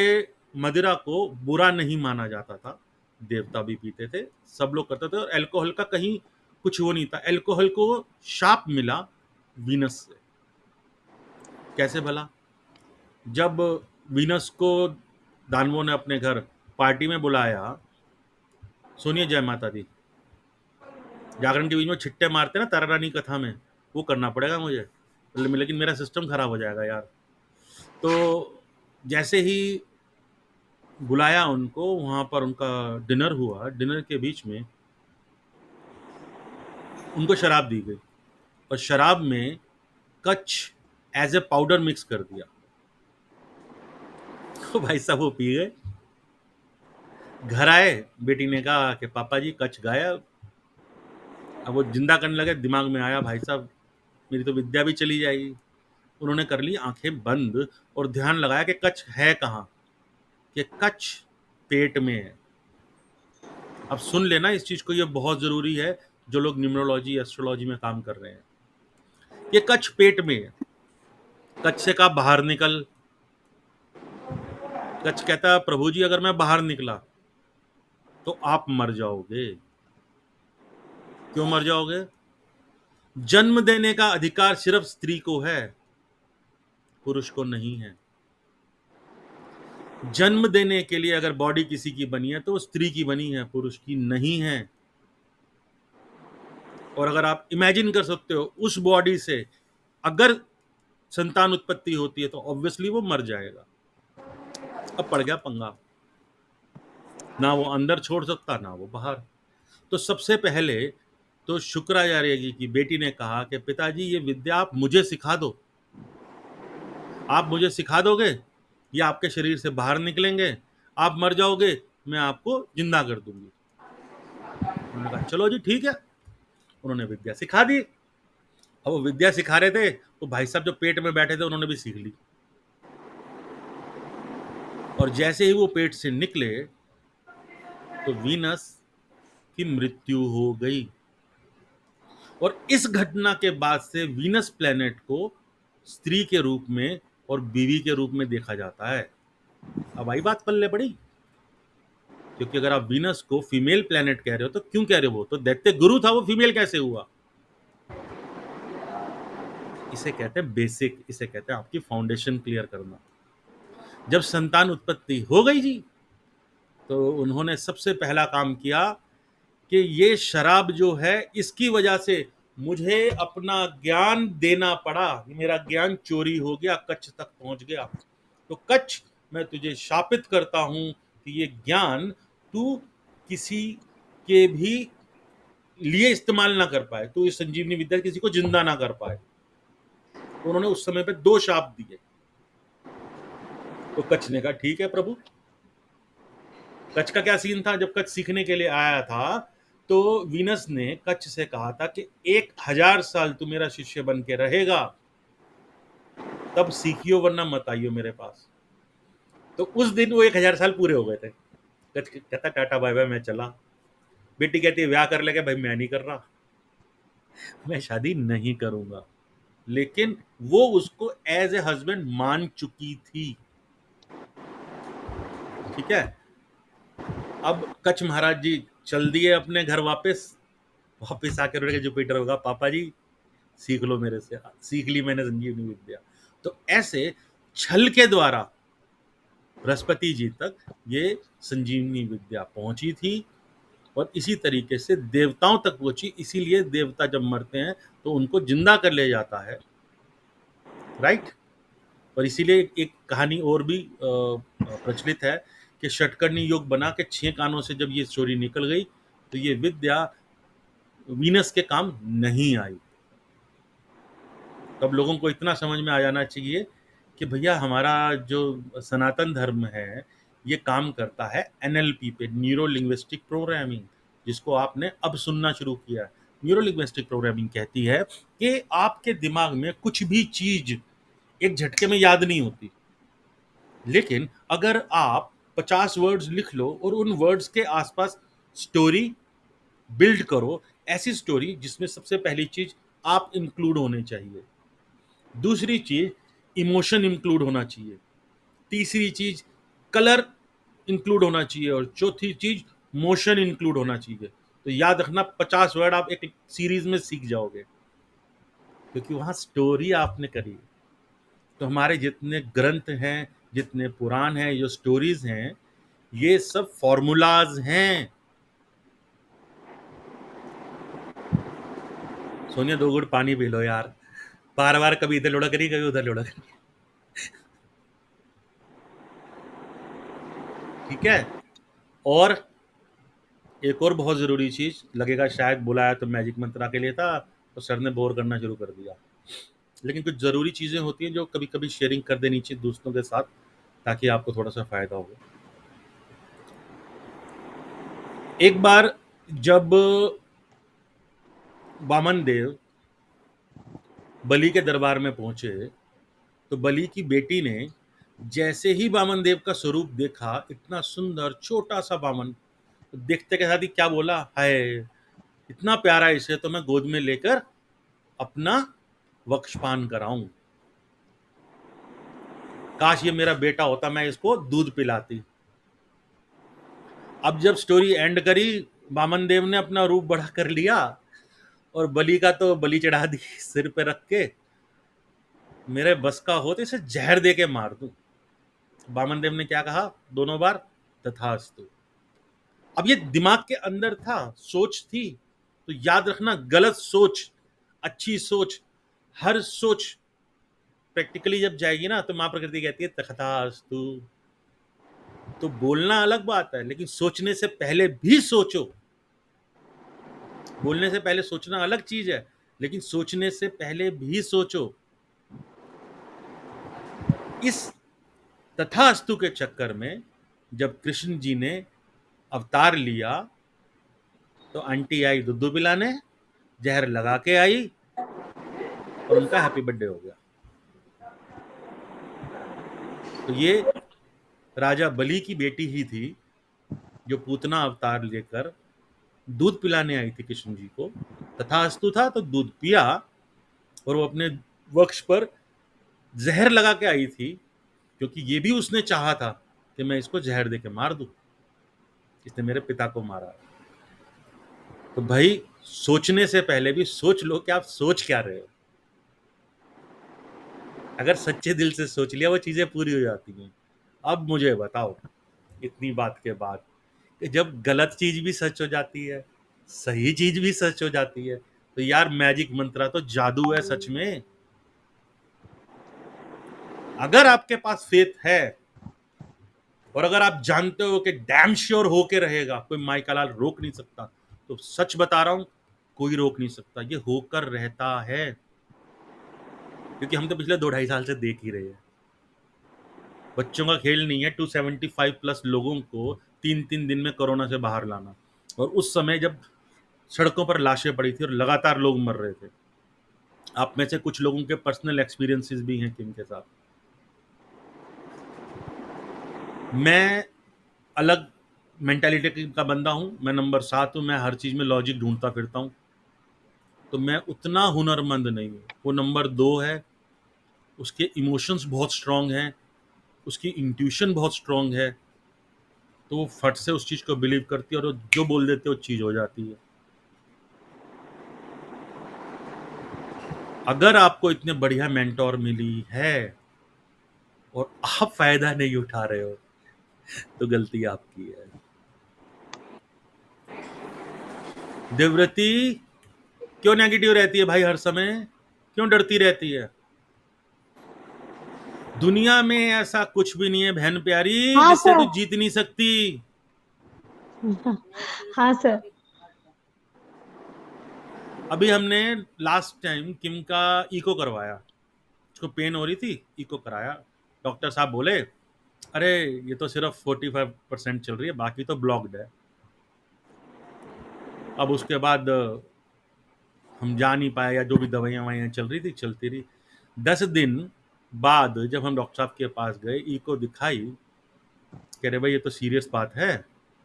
मदिरा को बुरा नहीं माना जाता था, देवता भी पीते थे, सब लोग करते थे, और अल्कोहल का कहीं कुछ वो नहीं था। अल्कोहल को शाप मिला वीनस से। कैसे भला? जब वीनस को दानवों ने अपने घर पार्टी में बुलाया, सुनिए जय माता दी, जागरण के बीच में छिट्टे मारते ना तारा रानी कथा में, वो करना पड़ेगा मुझे, लेकिन मेरा सिस्टम खराब हो जाएगा यार। तो जैसे ही बुलाया उनको, वहां पर उनका डिनर हुआ, डिनर के बीच में उनको शराब दी गई, और शराब में कच्छ एज ए पाउडर मिक्स कर दिया। तो भाई साहब वो पी गए। घर आए, बेटी ने कहा कि पापा जी कच्छ गायब। अब वो जिंदा करने लगे, दिमाग में आया भाई साहब मेरी तो विद्या भी चली जाएगी। उन्होंने कर ली आंखें बंद और ध्यान लगाया कि कच्छ है कहाँ, कि कच्छ पेट में है। अब सुन लेना इस चीज को, ये बहुत जरूरी है जो लोग न्यूमरोलॉजी एस्ट्रोलॉजी में काम कर रहे हैं। ये कच्छ पेट में है। कच्छ से कहा बाहर निकल। कच्छ कहता है प्रभु जी अगर मैं बाहर निकला तो आप मर जाओगे। क्यों मर जाओगे? जन्म देने का अधिकार सिर्फ स्त्री को है, पुरुष को नहीं है। जन्म देने के लिए अगर बॉडी किसी की बनी है तो वो स्त्री की बनी है, पुरुष की नहीं है। और अगर आप इमेजिन कर सकते हो उस बॉडी से अगर संतान उत्पत्ति होती है तो ऑब्वियसली वो मर जाएगा। अब पड़ गया पंगा, ना वो अंदर छोड़ सकता ना वो बाहर। तो सबसे पहले तो शुक्राचार्य जी की बेटी ने कहा कि पिताजी ये विद्या आप मुझे सिखा दो, आप मुझे सिखा दोगे, ये आपके शरीर से बाहर निकलेंगे, आप मर जाओगे, मैं आपको जिंदा कर दूंगी। उन्होंने कहा चलो जी ठीक है। उन्होंने विद्या सिखा दी। अब वो विद्या सिखा रहे थे तो भाई साहब जो पेट में बैठे थे उन्होंने भी सीख ली, और जैसे ही वो पेट से निकले तो वीनस की मृत्यु हो गई। और इस घटना के बाद से वीनस प्लेनेट को स्त्री के रूप में और बीवी के रूप में देखा जाता है। अब आई बात पल्ले पड़ी, क्योंकि अगर आप वीनस को फीमेल प्लेनेट कह रहे हो तो क्यों कह रहे हो? वो तो दैत्य गुरु था, वो फीमेल कैसे हुआ? इसे कहते हैं बेसिक, इसे कहते हैं आपकी फाउंडेशन क्लियर करना। जब संतान उत्पत्ति हो गई जी, तो उन्होंने सबसे पहला काम किया कि ये शराब जो है इसकी वजह से मुझे अपना ज्ञान देना पड़ा, मेरा ज्ञान चोरी हो गया, कच्छ तक पहुंच गया। तो कच्छ, मैं तुझे शापित करता हूं कि ये ज्ञान तू किसी के भी लिए इस्तेमाल ना कर पाए, तू इस संजीवनी विद्या किसी को जिंदा ना कर पाए। तो उन्होंने उस समय पे 2 शाप दिए। तो कच्छ ने कहा ठीक है प्रभु। कच्छ का क्या सीन था, जब कच्छ सीखने के लिए आया था तो वीनस ने कच्छ से कहा था कि 1000 साल तू मेरा शिष्य बन के रहेगा, तब सीखियो वरना मत आइयो मेरे पास। तो उस दिन वो 1000 साल पूरे हो गए थे। कच्छ कहता टाटा बाय बाय, मैं चला। बेटी कहती है ब्याह कर लेगा, भाई मैं नहीं कर रहा, मैं शादी नहीं करूंगा। लेकिन वो उसको एज ए हस्बैंड मान चुकी थी। ठीक है, अब कच्छ महाराज जी चल दिए अपने घर वापस आके उन्होंने जुपिटर होगा पापा जी सीख लो मेरे से, सीख ली मैंने संजीवनी विद्या। तो ऐसे छल के द्वारा बृहस्पति जी तक ये संजीवनी विद्या पहुंची थी और इसी तरीके से देवताओं तक पहुंची। इसीलिए देवता जब मरते हैं तो उनको जिंदा कर ले जाता है, राइट। और इसीलिए एक कहानी और भी प्रचलित है कि षटकर्णी योग बना के 6 कानों से जब ये स्टोरी निकल गई तो ये विद्या वीनस के काम नहीं आई। तब लोगों को इतना समझ में आ जाना चाहिए कि भैया हमारा जो सनातन धर्म है ये काम करता है एनएलपी पे, न्यूरो लिंग्विस्टिक प्रोग्रामिंग, जिसको आपने अब सुनना शुरू किया है। न्यूरो लिंग्विस्टिक प्रोग्रामिंग कहती है कि आपके दिमाग में कुछ भी चीज एक झटके में याद नहीं होती, लेकिन अगर आप 50 वर्ड्स लिख लो और उन वर्ड्स के आसपास स्टोरी बिल्ड करो, ऐसी स्टोरी जिसमें सबसे पहली चीज आप इंक्लूड होने चाहिए, दूसरी चीज इमोशन इंक्लूड होना चाहिए, तीसरी चीज कलर इंक्लूड होना चाहिए और चौथी चीज मोशन इंक्लूड होना चाहिए। तो याद रखना 50 वर्ड आप एक सीरीज में सीख जाओगे क्योंकि वहां स्टोरी आपने करी। तो हमारे जितने ग्रंथ हैं, जितने पुराण हैं, जो स्टोरीज हैं, ये सब फॉर्मूलाज हैं। सोनिया 2 घूंट पानी पी लो यार, बार बार कभी इधर लुढ़क रही कभी उधर लुढ़क रही। ठीक है। और एक और बहुत जरूरी चीज, लगेगा शायद बुलाया तो मैजिक मंत्रा के लिए था तो सर ने बोर करना शुरू कर दिया, लेकिन कुछ जरूरी चीजें होती हैं जो कभी कभी शेयरिंग कर देनी चाहिए दोस्तों के साथ ताकि आपको थोड़ा सा फायदा हो। एक बार जब वामन देव बलि के दरबार में पहुंचे तो बलि की बेटी ने जैसे ही वामन देव का स्वरूप देखा, इतना सुंदर छोटा सा वामन, तो देखते के साथ ही क्या बोला, हाय इतना प्यारा, इसे तो मैं गोद में लेकर अपना वक्षपान कराऊं, काश ये मेरा बेटा होता, मैं इसको दूध पिलाती। अब जब स्टोरी एंड करी, वामन देव ने अपना रूप बड़ा कर लिया और बलि का तो बलि चढ़ा दी सिर पे रख के, मेरे बस का हो तो इसे जहर दे के मार दूं। वामन देव ने क्या कहा दोनों बार, तथास्तु। अब ये दिमाग के अंदर था, सोच थी, तो याद रखना गलत सोच, अच्छी सोच, हर सोच प्रैक्टिकली जब जाएगी ना तो मां प्रकृति कहती है तथास्तु। तो बोलना अलग बात है, लेकिन सोचने से पहले भी सोचो। बोलने से पहले सोचना अलग चीज है, लेकिन सोचने से पहले भी सोचो। इस तथास्तु के चक्कर में जब कृष्ण जी ने अवतार लिया तो आंटी आई दूध पिलाने, जहर लगा के आई और उनका हैप्पी बर्थडे हो गया। तो ये राजा बलि की बेटी ही थी जो पूतना अवतार लेकर दूध पिलाने आई थी कृष्ण जी को। तथास्तु था तो दूध पिया और वो अपने वक्ष पर जहर लगा के आई थी, क्योंकि ये भी उसने चाहा था कि मैं इसको जहर दे के मार दूं, इसने मेरे पिता को मारा। तो भाई सोचने से पहले भी सोच लो कि आप सोच क्या रहे हो। अगर सच्चे दिल से सोच लिया वो चीजें पूरी हो जाती हैं। अब मुझे बताओ इतनी बात के बाद कि जब गलत चीज भी सच हो जाती है, सही चीज भी सच हो जाती है, तो यार मैजिक मंत्रा तो जादू है सच में। अगर आपके पास फेथ है और अगर आप जानते हो कि डैम श्योर होके रहेगा, कोई माइका लाल रोक नहीं सकता, तो सच बता रहा हूं कोई रोक नहीं सकता, ये होकर रहता है। क्योंकि हम तो पिछले 2-2.5 साल से देख ही रहे हैं। बच्चों का खेल नहीं है 275+ लोगों को 3-3 दिन में कोरोना से बाहर लाना, और उस समय जब सड़कों पर लाशें पड़ी थी और लगातार लोग मर रहे थे। आप में से कुछ लोगों के पर्सनल एक्सपीरियंसेस भी हैं किम के साथ। मैं अलग मेंटालिटी का बंदा हूं, मैं नंबर 7 हूं, मैं हर चीज में लॉजिक ढूंढता फिरता हूं, तो मैं उतना हुनरमंद नहीं हूं। वो नंबर 2 है, उसके इमोशंस बहुत स्ट्रांग हैं, उसकी इंट्यूशन बहुत स्ट्रांग है, तो वो फट से उस चीज को बिलीव करती है और वो जो बोल देते वो चीज हो जाती है। अगर आपको इतने बढ़िया मेंटोर मिली है और आप फायदा नहीं उठा रहे हो, तो गलती आपकी है। देवव्रती क्यों नेगेटिव रहती है भाई हर समय? क्यों डरती रहती है? दुनिया में ऐसा कुछ भी नहीं है बहन प्यारी हाँ जिससे सर। तू जीत नहीं सकती। हाँ सर। अभी हमने लास्ट टाइम किम का इको करवाया, उसको पेन हो रही थी, इको कराया। डॉक्टर साहब बोले अरे ये तो सिर्फ 45% चल रही है, बाकी तो ब्लॉक्ड है। अब उसके बाद हम जा नहीं पाए, या जो भी दवाइयाँ ववाइयाँ चल रही थी चलती रही। 10 दिन बाद जब हम डॉक्टर साहब के पास गए, इको दिखाई, कह रहे भाई ये तो सीरियस बात है,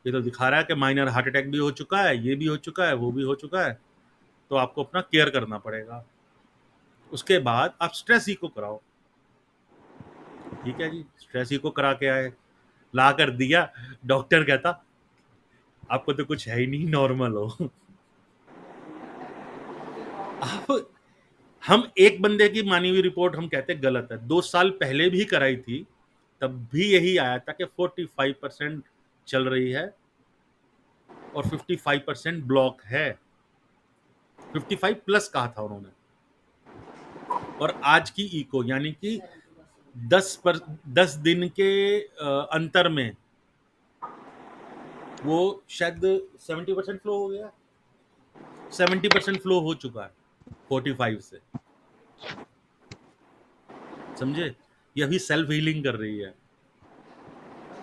ये तो दिखा रहा है कि माइनर हार्ट अटैक भी हो चुका है, ये भी हो चुका है, वो भी हो चुका है, तो आपको अपना केयर करना पड़ेगा। उसके बाद आप स्ट्रेस इको कराओ। ठीक है जी, स्ट्रेस इको करा के आए, ला कर दिया, डॉक्टर कहता आपको तो कुछ है ही नहीं, नॉर्मल हो। अब हम एक बंदे की मानी हुई रिपोर्ट हम कहते गलत है, 2 साल पहले भी कराई थी, तब भी यही आया था कि 45% चल रही है और 55% ब्लॉक है। 55+ कहा था उन्होंने। और आज की इको यानी कि 10 दिन के अंतर में वो शायद 70% फ्लो हो गया, 70% फ्लो हो चुका है 45 से। समझे? ये अभी सेल्फ हीलिंग कर रही है।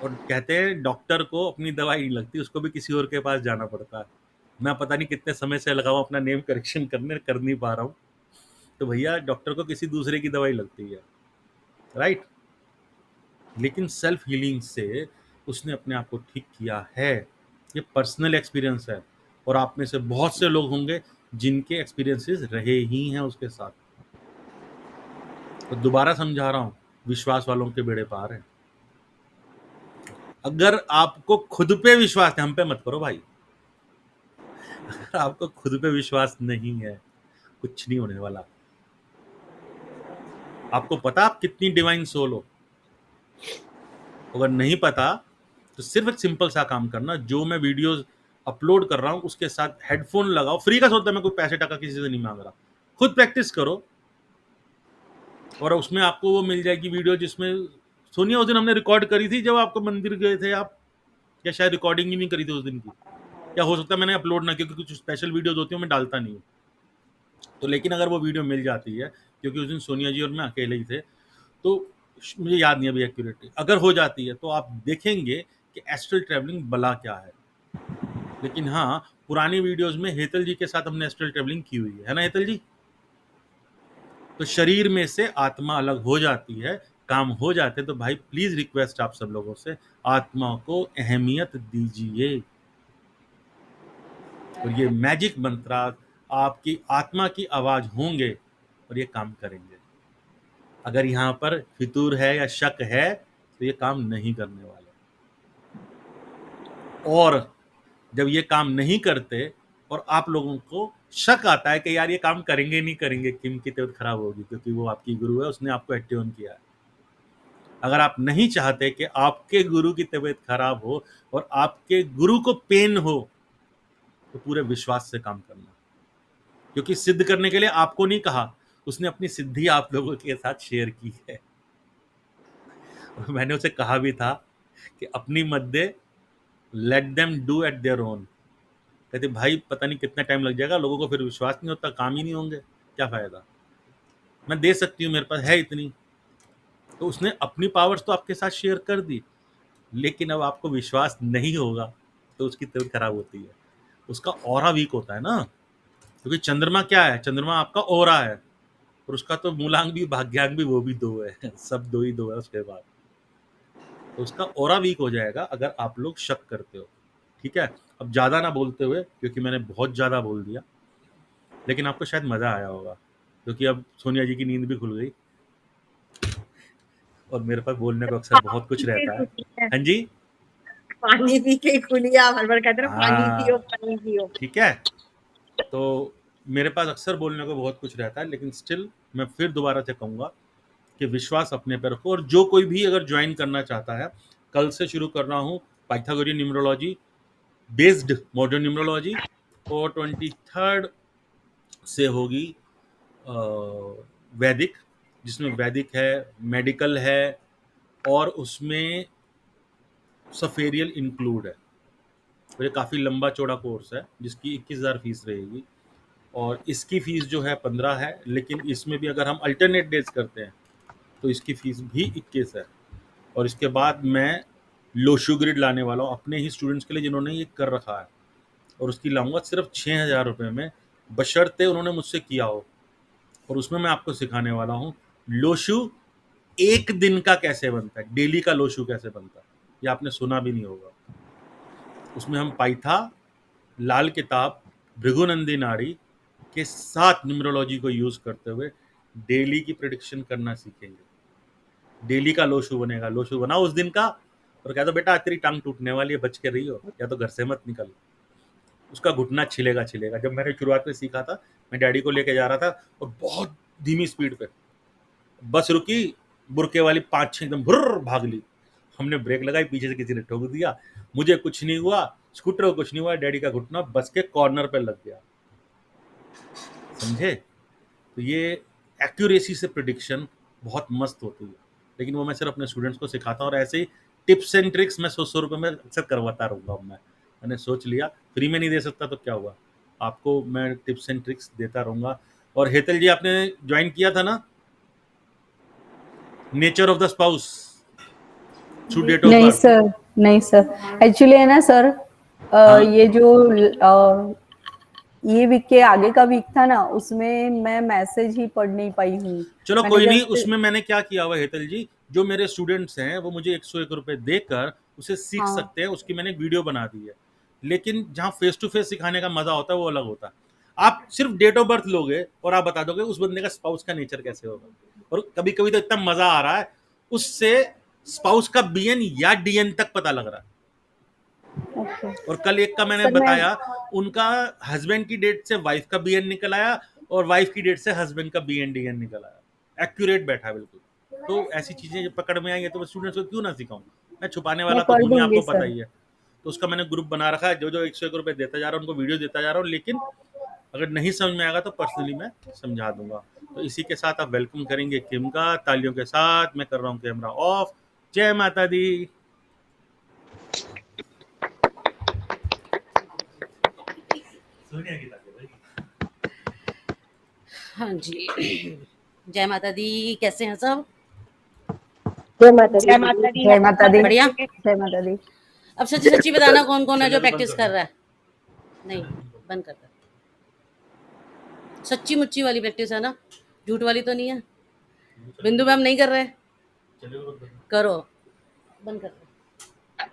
और कहते हैं डॉक्टर को अपनी दवाई नहीं लगती, उसको भी किसी और के पास जाना पड़ता है। मैं पता नहीं कितने समय से लगा हूं अपना नेम करेक्शन करने, कर नहीं पा रहा हूं। तो भैया डॉक्टर को किसी दूसरे की दवाई लगती है, राइट? लेकिन सेल्फ हीलिंग से उसने अपने आप को ठीक किया है। ये पर्सनल एक्सपीरियंस है, और आप में से बहुत से लोग होंगे जिनके एक्सपीरियंसेस रहे ही हैं उसके साथ। तो दोबारा समझा रहा हूं, विश्वास वालों के बेड़े पार है। अगर आपको खुद पे विश्वास है, हम पे मत करो भाई, अगर आपको खुद पे विश्वास नहीं है, कुछ नहीं होने वाला। आपको पता आप कितनी डिवाइन सोल हो? अगर नहीं पता तो सिर्फ एक सिंपल सा काम करना, जो मैं वीडियोस अपलोड कर रहा हूं उसके साथ हेडफोन लगाओ। फ्री का सोचता, मैं कोई पैसे टका किसी से नहीं मांग रहा, खुद प्रैक्टिस करो, और उसमें आपको वो मिल जाएगी वीडियो जिसमें सोनिया उस दिन हमने रिकॉर्ड करी थी जब आपको मंदिर गए थे आप, या शायद रिकॉर्डिंग ही नहीं करी थी उस दिन की, या हो सकता है मैंने अपलोड ना, क्योंकि कुछ स्पेशल वीडियोस होती है मैं डालता नहीं हूँ। तो लेकिन अगर वो वीडियो मिल जाती है, क्योंकि उस दिन सोनिया जी और मैं अकेले ही थे, तो मुझे याद नहीं अभी एक्यूरेटली, अगर हो जाती है तो आप देखेंगे कि एस्ट्रल ट्रैवलिंग बला क्या है। लेकिन हाँ, पुरानी वीडियोस में हेतल जी के साथ हमने एस्ट्रल ट्रैवलिंग की हुई है ना हेतल जी? तो शरीर में से आत्मा अलग हो जाती है, काम हो जाते हैं। तो भाई प्लीज रिक्वेस्ट आप सब लोगों से, आत्मा को अहमियत दीजिए। और ये मैजिक मंत्र आपकी आत्मा की आवाज होंगे और ये काम करेंगे। अगर यहाँ पर फितूर है या शक है तो ये काम नहीं करने वाले। और जब ये काम नहीं करते और आप लोगों को शक आता है कि यार ये काम करेंगे नहीं करेंगे, किम की तबीयत खराब होगी, क्योंकि वो आपकी गुरु है, उसने आपको एट्यून किया है। अगर आप नहीं चाहते कि आपके गुरु की तबीयत खराब हो और आपके गुरु को पेन हो, तो पूरे विश्वास से काम करना, क्योंकि सिद्ध करने के लिए आपको नहीं कहा, उसने अपनी सिद्धि आप लोगों के साथ शेयर की है। मैंने उसे कहा भी था कि अपनी मत दे, let them do at their own. कहते भाई पता नहीं कितना टाइम लग जाएगा, लोगों को फिर विश्वास नहीं होता, काम ही नहीं होंगे, क्या फायदा, मैं दे सकती हूँ, मेरे पास है इतनी। तो उसने अपनी पावर्स तो आपके साथ शेयर कर दी, लेकिन अब आपको विश्वास नहीं होगा तो उसकी तबीयत खराब होती है, उसका ऑरा वीक होता है ना, क्योंकि चंद्रमा क्या है, चंद्रमा आपका ऑरा है, और उसका तो मूलांग भी भाग्यांग भी वो भी 2 है, सब 2 ही 2 है उसके बाद, तो उसका ऑरा वीक हो जाएगा अगर आप लोग शक करते हो। ठीक है, अब ज्यादा ना बोलते हुए, क्योंकि मैंने बहुत ज्यादा बोल दिया, लेकिन आपको शायद मजा आया होगा, क्योंकि अब सोनिया जी की नींद भी खुल गई और मेरे पास बोलने को अक्सर बहुत कुछ रहता है। हाँ जी, पानी पी के खुली, आप हर बार कहते हैं पानी पियो हाँ पानी पियो। ठीक है, तो मेरे पास अक्सर बोलने को बहुत कुछ रहता है, लेकिन स्टिल मैं फिर दोबारा से कहूँगा कि विश्वास अपने पे रखो, और जो कोई भी अगर ज्वाइन करना चाहता है, कल से शुरू कर रहा हूँ Pythagorean numerology based modern numerology, और 23rd से होगी वैदिक, जिसमें वैदिक है, मेडिकल है, और उसमें सफेरियल इंक्लूड है। तो ये काफ़ी लंबा चौड़ा कोर्स है, जिसकी 21,000 फीस रहेगी, और इसकी फीस जो है 15 है, लेकिन इसमें भी अगर हम अल्टरनेट डेज करते हैं तो इसकी फीस भी 21 है। और इसके बाद मैं लोशु ग्रिड लाने वाला हूँ अपने ही स्टूडेंट्स के लिए जिन्होंने ये कर रखा है, और उसकी लाऊंगा सिर्फ 6,000 रुपये में, बशर्ते उन्होंने मुझसे किया हो। और उसमें मैं आपको सिखाने वाला हूँ लोशु एक दिन का कैसे बनता है, डेली का लोशु कैसे बनता है, ये आपने सुना भी नहीं होगा। उसमें हम पाइथा, लाल किताब, भृगुनंदी नाड़ी के साथ न्यूमरोलॉजी को यूज करते हुए डेली की प्रिडिक्शन करना सीखेंगे। डेली का लोशु बनेगा, लोशु बनाओ उस दिन का, और कह दो बेटा आज तेरी टांग टूटने वाली है, बच के रही हो, या तो घर से मत निकल। उसका घुटना छिलेगा छिलेगा। जब मैंने शुरुआत में सीखा था, मैं डैडी को लेके जा रहा था और बहुत धीमी स्पीड पे बस रुकी, बुरके वाली 5-6 एकदम भुर्र भाग ली, हमने ब्रेक लगाई, पीछे से किसी ने ठोक दिया, मुझे कुछ नहीं हुआ, स्कूटर को कुछ नहीं हुआ, डैडी का घुटना बस के कॉर्नर पे लग गया। समझे? तो ये एक्यूरेसी से प्रिडिक्शन बहुत मस्त होती है, लेकिन वो मैं सिर्फ अपने स्टूडेंट्स को सिखाता हूँ, और ऐसे ही टिप्स एंड ट्रिक्स मैं 100 रुपये में अक्सर करवाता रहूँगा। मैंने सोच लिया फ्री में नहीं दे सकता तो क्या हुआ, आपको मैं टिप्स एंड ट्रिक्स देता रहूँगा। और हेतल जी आपने ज्वाइन किया था ना nature of the spouse through date of नहीं बर्थ? सर, नहीं सर, एक्चुअली है ना सर, हाँ। ये जो ये वीक के आगे का वीक था ना, उसमें मैं मैसेज ही पढ़ नहीं पाई हूँ। चलो मैंने कोई नहीं, just- उसमें मैंने क्या किया हुआ हेतल जी, जो मेरे स्टूडेंट्स हैं वो मुझे 101 रुपए देकर उसे सीख हाँ। सकते हैं, उसकी मैंने एक वीडियो बना दी है। लेकिन जहाँ फेस टू फेस सिखाने का मजा होता है वो अलग होता है। आप सिर्फ डेट ऑफ बर्थ लोगे और आप बता दोगे उस बंदे का स्पाउस का नेचर कैसे होगा, और कभी कभी तो इतना मजा आ रहा है उससे स्पाउस का बीएन या डीएन तक पता लग रहा है। Okay. और कल एक का मैंने सर, बताया, उनका हस्बैंड की डेट से वाइफ का बीएन निकल आया और वाइफ की डेट से हस्बैंड का बीएन डीएन निकल आया, एक्यूरेट बैठा है बिल्कुल। तो ऐसी चीजें जब पकड़ में आई है तो स्टूडेंट्स को क्यों ना सिखाऊं, मैं छुपाने वाला मैं तो पढ़ हूं नहीं, दूंगी आपको पता सर। ही है। तो उसका मैंने ग्रुप बना रखा है, जो जो 101 रुपए देता जा रहा हूँ उनको वीडियो देता जा रहा हूँ, लेकिन अगर नहीं समझ में आएगा तो पर्सनली मैं समझा दूंगा। तो इसी के साथ आप वेलकम करेंगे किम का तालियों के साथ। मैं कर रहा हूँ कैमरा ऑफ। जय माता दी। सोनिया की तालियां भाई। हाँ जी, जय माता दी, कैसे हैं सब? जय माता दी। जय माता दी। जय माता दी। बढ़िया। जय माता दी। अब सच्ची सच्ची बताना कौन कौन है जो चैनल बंद प्रैक्टिस कर कर दो। रहा है? नहीं, बंद कर दो। सच्ची मुच्ची वाली प्रैक्टिस है ना, झूठ वाली तो नहीं है? बिंदु मैम नहीं कर रहे? करो, बंद कर दो,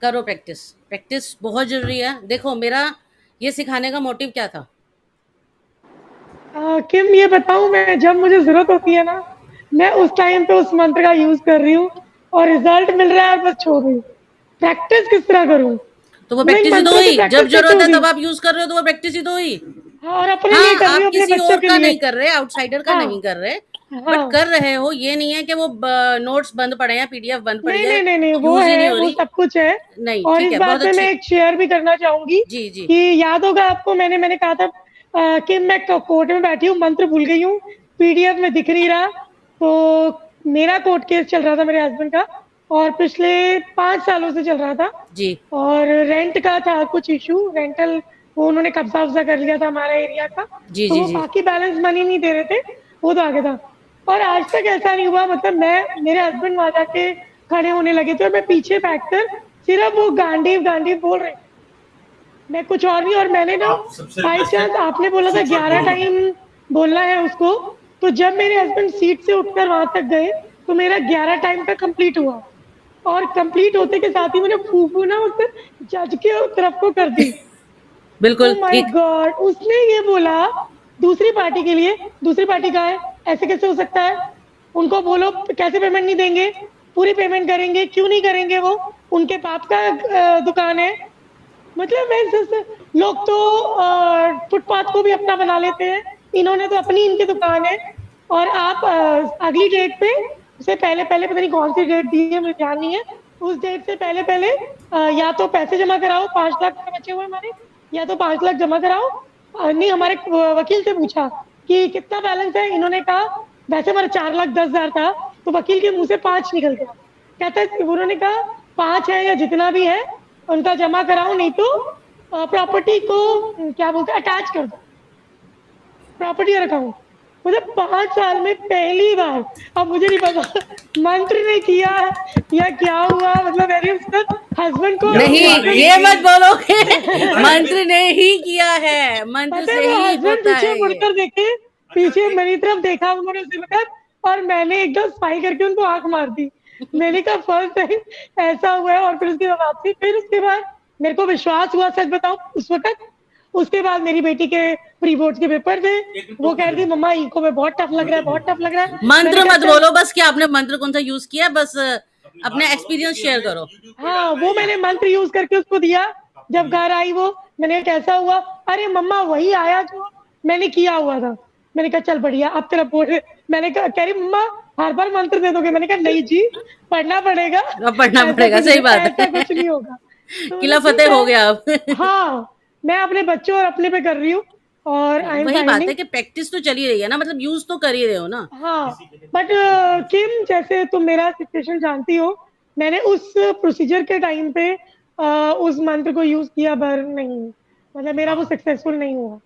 करो प्रैक्टिस। प्रैक्टिस बहुत जरूरी है। देखो मेरा ये सिखाने का मोटिव क्या था? किम ये बताऊं, मैं जब मुझे जरूरत होती है ना, मैं उस टाइम पे उस मंत्र का यूज कर रही हूँ और रिजल्ट मिल रहा है और बस छोड़ रही हूँ। प्रैक्टिस किस तरह करूँ? तो वो मैं प्रैक्टिस ही तो मंत्रों की हुई, जब प्रैक्टिस कैसे जरूरत है होगी? तब आप यूज कर रहे हो तो वो प्रैक्टिस ही तो हुई। हाँ, और अपने लिए हाँ, कर रही आप हूँ, अपने किसी बच्चों और के का लिए। नहीं कर रहे, आउटसाइडर का हाँ, नहीं कर रहे, बट हाँ। कर रहे हो। ये नहीं है कि वो नोट्स बंद पड़े हैं, पीडीएफ बंद पड़ी नहीं, है, नहीं, नहीं, नहीं, वो यूज ही नहीं है, हो वो रही। सब कुछ है। नहीं, और ठीक इस है, बहुत बात में मैं अच्छी। एक शेयर भी करना चाहूंगी जी, जी। कि याद होगा आपको, मैंने कहा था कि मैं कोर्ट में बैठी हूँ, मंत्र भूल गई हूँ, पीडीएफ में दिख नहीं रहा। तो मेरा कोर्ट केस चल रहा था मेरे हस्बैंड का, और पिछले 5 सालों से चल रहा था। जी, और रेंट का था कुछ इशू, रेंटल, वो उन्होंने कब्जा वब्जा कर लिया था हमारा एरिया का। जी, तो जी, वो जी। बाकी बैलेंस मनी नहीं दे रहे थे, वो तो आगे था। और आज तक ऐसा नहीं हुआ, मतलब मैं, मेरे हस्बैंड वहां जाके खड़े होने लगे थे और मैं पीछे बैठकर सिर्फ वो गांडीव गांडीव बोल रही, मैं कुछ और नहीं। और मैंने ना, आप सबसे बाई बेस्ट है, चांस आपने बोला था चुप मत 11 बोलो। टाइम बोलना है उसको, तो जब मेरे हस्बैंड सीट से उठकर वहां तक गए तो मेरा 11 टाइम का कंप्लीट हुआ। और कंप्लीट होते के साथ ही मैंने फूफू ना उस जज के तरफ को कर दी। ओ बिल्कुल माय ठीक। गॉड, उसने ये बोला दूसरी पार्टी के लिए, दूसरी पार्टी का है, ऐसे कैसे हो सकता है, उनको बोलो कैसे पेमेंट नहीं देंगे, पूरी पेमेंट करेंगे, क्यों नहीं करेंगे, वो उनके बाप का दुकान है। मतलब मैं लोग तो फुटपाथ को भी अपना बना लेते हैं, इन्होंने तो अपनी इनकी दुकान है। और आप अगली डेट पे, उससे पहले पहले, पता नहीं कौन सी डेट दी है मुझे ध्यान नहीं है, उस डेट से पहले पहले या तो पैसे जमा कराओ, 5 लाख रुपए बचे हुए हमारे, या तो 5 लाख जमा कराओ। नहीं, हमारे वकील से पूछा कि कितना बैलेंस है, इन्होंने कहा वैसे हमारा 4,10,000 था, तो वकील के मुंह से 5 निकल गया। कहता है, उन्होंने कहा 5 है या जितना भी है उनका जमा कराओ, नहीं तो प्रॉपर्टी को क्या बोलते हैं, अटैच कर दो, प्रॉपर्टी और अकाउंट। मतलब 5 साल में पहली बार, अब मुझे नहीं पता मंत्र ने किया या क्या हुआ, मतलब मेरे उसका हस्बैंड को या नहीं, यहाँ नहीं ये की, मत बोलो कि होता है मंत्र ने ही किया है, मंत्र पता है, से वो ही हस्बैंड होता पीछे है ये। मुड़कर देखे, पीछे मेरी तरफ देखा उन्होंने उसी वक्त, और मैंने एकदम स्पाई करके उनको आंख मार दी। मैंने कहा फर्स्ट टाइम ऐसा हुआ है। और फिर उसके बाद थी, फिर उसके बाद मेरे को विश्वास हुआ, सच बताऊं, उस वक्त। उसके बाद मेरी बेटी के प्री बोर्ड के पेपर थे, एक वो टोक कह दे रही दो, थी मम्मा इको में बहुत टफ लग रहा है, बहुत टफ लग रहा है। मैंने मंत्र कहा मत चल, बोलो बस कि आपने मंत्र कौन सा यूज किया, बस अपनी बात अपने बोलो एक्सपीरियंस क्योंकि शेयर हमें करो। यूट्यूब पे हाँ, डालना वो है ये। मैंने मंत्र यूज करके उसको दिया। आपको जब नहीं घर आई वो, मैंने कहा कैसा हुआ, अरे मम्मा वही आया जो मैंने किया हुआ था। मैंने कहा चल बढ़िया, अब तेरा बोर्ड, मैंने कहा, कह रही मम्मा हर बार मंत्र दे दोगे, मैंने कहा नहीं जी, पढ़ना पड़ेगा, अब पढ़ना ऐसा पड़ेगा, कुछ सही नहीं, बात ऐसा है। कुछ नहीं होगा। तो किला मतलब ठीक फतेह हो है। गया अब। हाँ, मैं अपने बच्चों और अपने पे कर रही हूँ, और नहीं, आई एम वही बात है फाइंडिंग। कि प्रैक्टिस तो चली रही है ना, मतलब यूज तो कर ही रहे हो ना। हाँ, बट किम, जैसे तुम मेरा सिचुएशन जानती हो, मैंने उस प्रोसीजर के टाइम पे उस मंत्र को यूज किया, पर नहीं, मतलब मेरा वो सक्सेसफुल नहीं हुआ।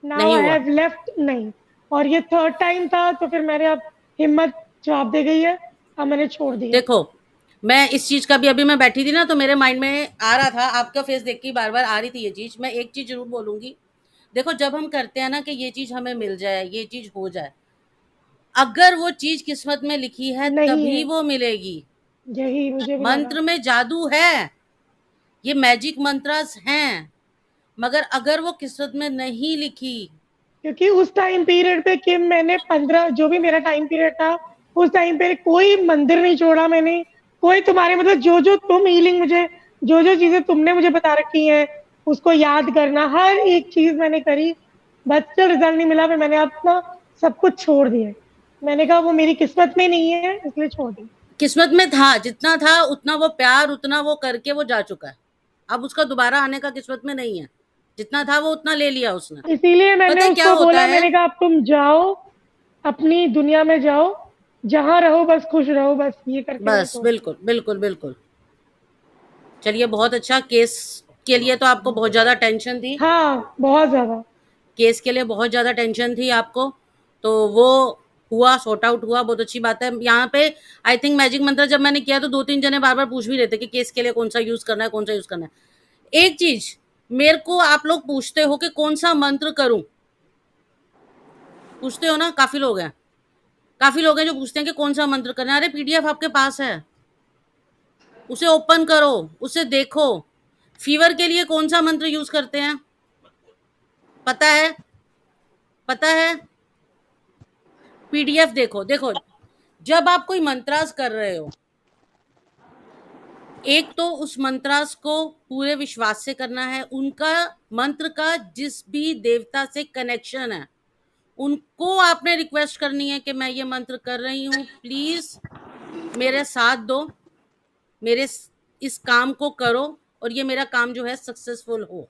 नाउ नहीं आई हुआ। हैव लेफ्ट, नहीं। और ये थर्ड टाइम था, तो फिर मैंने अब हिम्मत जवाब दे गई है, अब मैंने छोड़ दिया। देखो, मैं इस चीज का भी, अभी मैं बैठी थी ना तो मेरे माइंड में आ रहा था, आपका फेस देख के बार बार आ रही थी ये चीज। मैं एक चीज जरूर बोलूंगी, देखो जब हम करते हैं ना कि ये चीज हमें मिल जाए, ये चीज हो जाए, अगर वो चीज किस्मत में लिखी है नहीं तभी है, वो मिलेगी। यही मुझे भी लगा। मंत्र में जादू है, ये मैजिक मंत्रास हैं, मगर अगर वो किस्मत में नहीं लिखी। क्योंकि उस टाइम पीरियड पे कि मैंने 15, जो भी मेरा टाइम पीरियड था, उस टाइम पे कोई मंदिर नहीं छोड़ा मैंने, कोई तुम्हारे, मतलब जो जो तुम हीलिंग मुझे, जो जो चीजें तुमने मुझे बता रखी हैं, उसको याद करना, हर एक चीज मैंने करी, बस स्टिल रिजल्ट नहीं मिला, फिर मैंने अपना सब कुछ छोड़ दिया। मैंने कहा वो मेरी किस्मत में नहीं है, इसलिए छोड़ दी। किस्मत में था, जितना था उतना वो प्यार, उतना वो करके वो जा चुका है। अब उसका दोबारा आने का किस्मत में नहीं है। जितना था वो उतना ले लिया उसने। इसीलिए मैंने पता है क्या उसको होता बोला, है? मैंने कहा अब तुम जाओ, अपनी दुनिया में जाओ, जहां रहो बस खुश रहो, बस ये करके मैंने बस छोड़ दिया। बिल्कुल बिल्कुल बिल्कुल। चलिए, बहुत अच्छा। केस के लिए तो आपको बहुत ज्यादा टेंशन थी, हाँ, बहुत ज्यादा। केस के लिए बहुत ज्यादा टेंशन थी आपको, तो वो हुआ, सॉर्ट आउट हुआ, बहुत अच्छी बात है। यहाँ पे आई थिंक मैजिक मंत्र जब मैंने किया तो 2-3 जने बार बार पूछ भी रहे थे कि केस के लिए कौन सा यूज करना है, कौन सा यूज करना है। एक चीज मेरे को आप लोग पूछते हो कि कौन सा मंत्र करूं, पूछते हो ना, काफी लोग हैं, काफी लोग हैं जो पूछते हैं कि कौन सा मंत्र करना है। अरे पीडीएफ आपके पास है, उसे ओपन करो, उसे देखो। फीवर के लिए कौन सा मंत्र यूज करते हैं, पता है? पता है? पीडीएफ देखो। देखो, जब आप कोई मंत्रास कर रहे हो, एक तो उस मंत्रास को पूरे विश्वास से करना है, उनका मंत्र का जिस भी देवता से कनेक्शन है उनको आपने रिक्वेस्ट करनी है कि मैं ये मंत्र कर रही हूँ, प्लीज मेरे साथ दो, मेरे इस काम को करो और ये मेरा काम जो है सक्सेसफुल हो।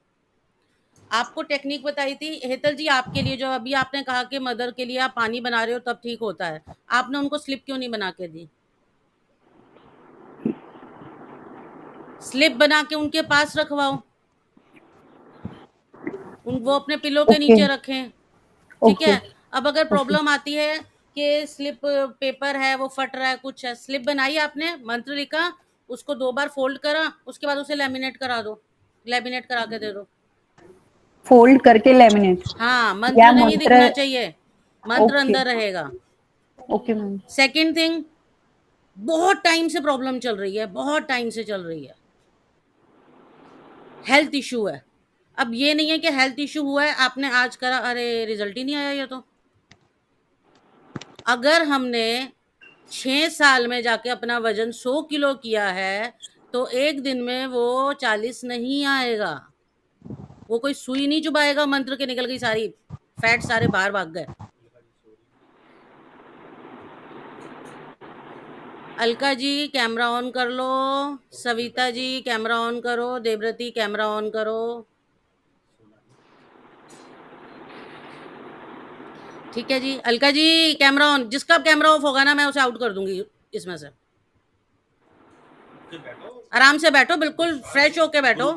आपको टेक्निक बताई थी हेतल जी, आपके लिए जो अभी आपने कहा कि मदर के लिए आप पानी बना रहे हो तब ठीक होता है, आपने उनको स्लिप क्यों नहीं बना के दी? स्लिप बना के उनके पास रखवाओ, वो अपने पिलो के ओके नीचे रखें। ठीक ओके है। अब अगर ओके। प्रॉब्लम आती है कि स्लिप पेपर है वो फट रहा है, कुछ है, स्लिप बनाई आपने, मंत्र लिखा, उसको 2 बार फोल्ड करा, उसके बाद उसे लेमिनेट करा दो, लेमिनेट करा के दे दो। फोल्ड करके लेमिनेट हाँ, या मंत्र नहीं मंत्र? दिखना चाहिए, मंत्र ओके अंदर रहेगा। Okay ma'am. सेकंड थिंग, बहुत टाइम से प्रॉब्लम चल रही है, बहुत टाइम से चल रही है, हेल्थ इशू है। अब ये नहीं है कि हेल्थ इशू हुआ है आपने आज करा, अरे रिजल्ट ही नहीं आया, ये तो अगर हमने 6 साल में जाके अपना वजन 100 किलो किया है तो एक दिन में वो 40 नहीं आएगा। वो कोई सुई नहीं चुभाएगा, मंत्र के निकल गई सारी फैट, सारे बाहर भाग गए। अलका जी कैमरा ऑन कर लो, सविता जी कैमरा ऑन करो, देवव्रती कैमरा ऑन करो। ठीक है जी, अलका जी कैमरा ऑन, जिसका कैमरा ऑफ होगा ना मैं उसे आउट कर दूंगी इसमें से। आराम से बैठो, बिल्कुल फ्रेश होके बैठो।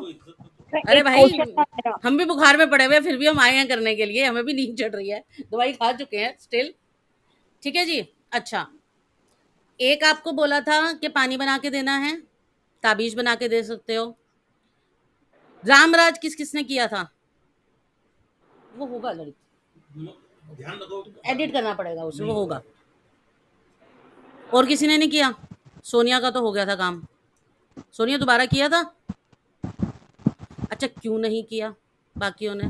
अरे एक भाई, क्वेश्चन था मेरा। हम भी बुखार में पड़े हुए हैं, फिर भी हम आए हैं करने के लिए, हमें भी नींद चढ़ रही है, दवाई खा चुके हैं स्टिल। ठीक है जी। अच्छा, एक आपको बोला था कि पानी बना के देना है, ताबीज बना के दे सकते हो। रामराज किस किसने किया था? वो होगा लड़की, ध्यान रखो, एडिट करना पड़ेगा उसे, वो होगा। और किसी ने नहीं किया? सोनिया का तो हो गया था काम, सोनिया दोबारा किया था? अच्छा, क्यों नहीं किया बाकियों ने?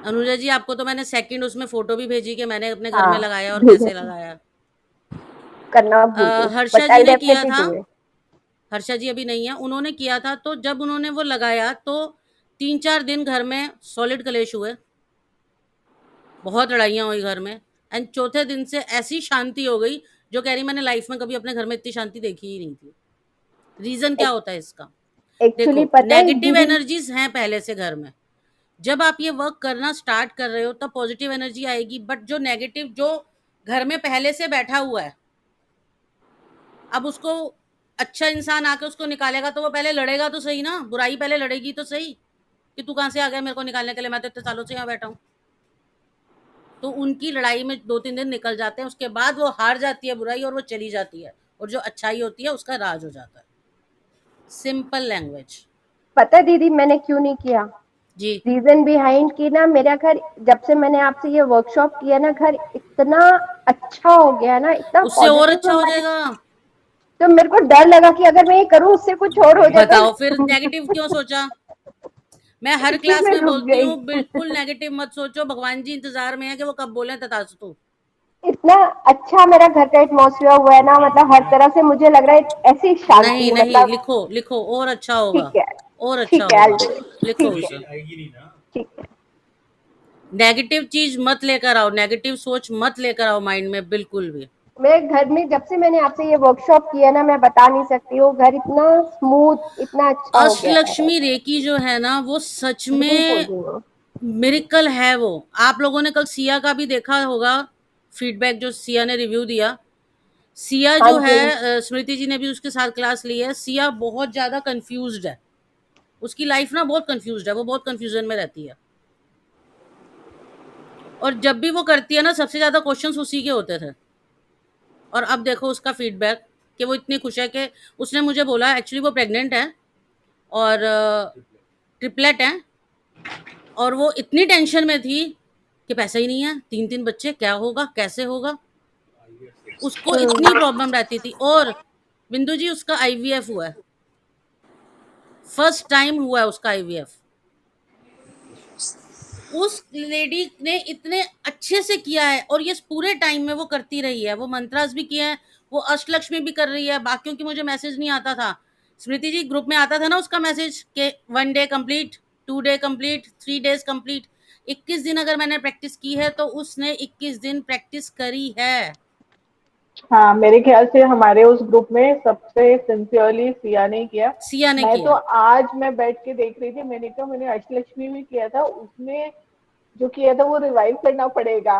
अनुजा जी आपको तो मैंने सेकंड उसमें फोटो भी भेजी कि मैंने अपने घर में हाँ लगाया और भेजा कैसे था, लगाया। करना भूल गई, हर्षा बट जी आई ने किया डेफिनेटली था, डू इट। हर्षा जी अभी नहीं है, उन्होंने किया था, तो जब उन्होंने वो लगाया तो 3-4 दिन घर में सॉलिड कलेश हुए, बहुत लड़ाइयाँ हुई घर में, एंड चौथे दिन से ऐसी शांति हो गई जो कह रही मैंने लाइफ में कभी अपने घर में इतनी शांति देखी ही नहीं थी। रीजन क्या होता है इसका? एक्चुअली देखो, पता है नेगेटिव दीदी, एनर्जीज हैं पहले से घर में, जब आप ये वर्क करना स्टार्ट कर रहे हो तब पॉजिटिव एनर्जी आएगी, बट जो नेगेटिव जो घर में पहले से बैठा हुआ है, अब उसको अच्छा इंसान आके उसको निकालेगा तो वो पहले लड़ेगा तो सही ना, बुराई पहले लड़ेगी तो सही कि तू कहाँ से आ गया मेरे को निकालने के लिए, मैं तो इतने सालों से यहाँ बैठा हूँ। तो उनकी लड़ाई में 2-3 दिन निकल जाते हैं, उसके बाद वो हार जाती है बुराई और वो चली जाती है, और जो अच्छाई होती है उसका राज हो जाता है। Simple language. पता है दीदी मैंने क्यों नहीं किया? जी। रीजन बिहाइंड कि ना मेरा घर, जब से मैंने आपसे ये वर्कशॉप किया ना, घर इतना अच्छा हो गया ना, इतना उससे और पॉजिटिव अच्छा हो मैंने, जाएगा। तो मेरे को डर लगा कि अगर मैं ये करूँ उससे कुछ और हो जाए बताओ फिर तो नेगेटिव क्यों सोचा? मैं हर इसलिए क्लास मैं में रुक बोलती गई। हूँ बिल्कुल नेगेटिव मत सोचो, भगवान जी इंतजार में है कि वो कब बोले तथास्तु। इतना अच्छा मेरा घर का एटमॉस्फेयर हुआ है ना, मतलब हर तरह से मुझे लग रहा है ऐसी नहीं शांति, नहीं, मतलब लिखो लिखो, और अच्छा होगा, ठीक है, और अच्छा ठीक है, होगा, लिखो ठीक है, उसे। ठीक है। नेगेटिव चीज मत लेकर आओ, नेगेटिव सोच मत लेकर आओ माइंड में बिल्कुल भी। मैं घर में जब से मैंने आपसे ये वर्कशॉप किया ना, मैं बता नहीं सकती हूँ, घर इतना स्मूथ, इतना अच्छा हो गया है। अष्टलक्ष्मी रेकी जो है ना वो सच यही बोल में रही हूँ। मिरेकल है वो। आप लोगों ने कल सिया का भी देखा होगा, फीडबैक जो सिया ने रिव्यू दिया। सिया हाँ जो जी। है, स्मृति जी ने भी उसके साथ क्लास ली है, सिया बहुत ज्यादा कंफ्यूज्ड है, उसकी लाइफ ना बहुत कंफ्यूज्ड है, वो बहुत कंफ्यूजन में रहती है, और जब भी वो करती है ना सबसे ज्यादा क्वेश्चंस उसी के होते थे। और अब देखो उसका फीडबैक कि वो इतनी खुश है कि उसने मुझे बोला, एक्चुअली वो प्रेग्नेंट है और ट्रिपलेट है, और वो इतनी टेंशन में थी कि पैसा ही नहीं है, 3-3 बच्चे, क्या होगा, कैसे होगा, उसको इतनी प्रॉब्लम रहती थी। और बिंदु जी उसका आईवीएफ हुआ है, फर्स्ट टाइम हुआ है उसका आईवीएफ। उस लेडी ने इतने अच्छे से किया है, और ये पूरे टाइम में वो करती रही है, वो मंत्रास भी किया है, वो अष्टलक्ष्मी भी कर रही है, बाकियों की मुझे मैसेज नहीं आता था। स्मृति जी ग्रुप में आता था ना उसका मैसेज के 1 day complete, 2 day complete, 3 days complete. 21 दिन अगर मैंने प्रैक्टिस की है तो उसने 21 दिन प्रैक्टिस करी है। हाँ, मेरे ख्याल से हमारे उस ग्रुप में सबसे सिंसियरली सिया ने किया। सिया ने मैं तो किया। आज मैं बैठ के देख रही थी, मैंने कहा मैंने अष्टलक्ष्मी में किया था, उसने जो किया था वो रिवाइव करना पड़ेगा।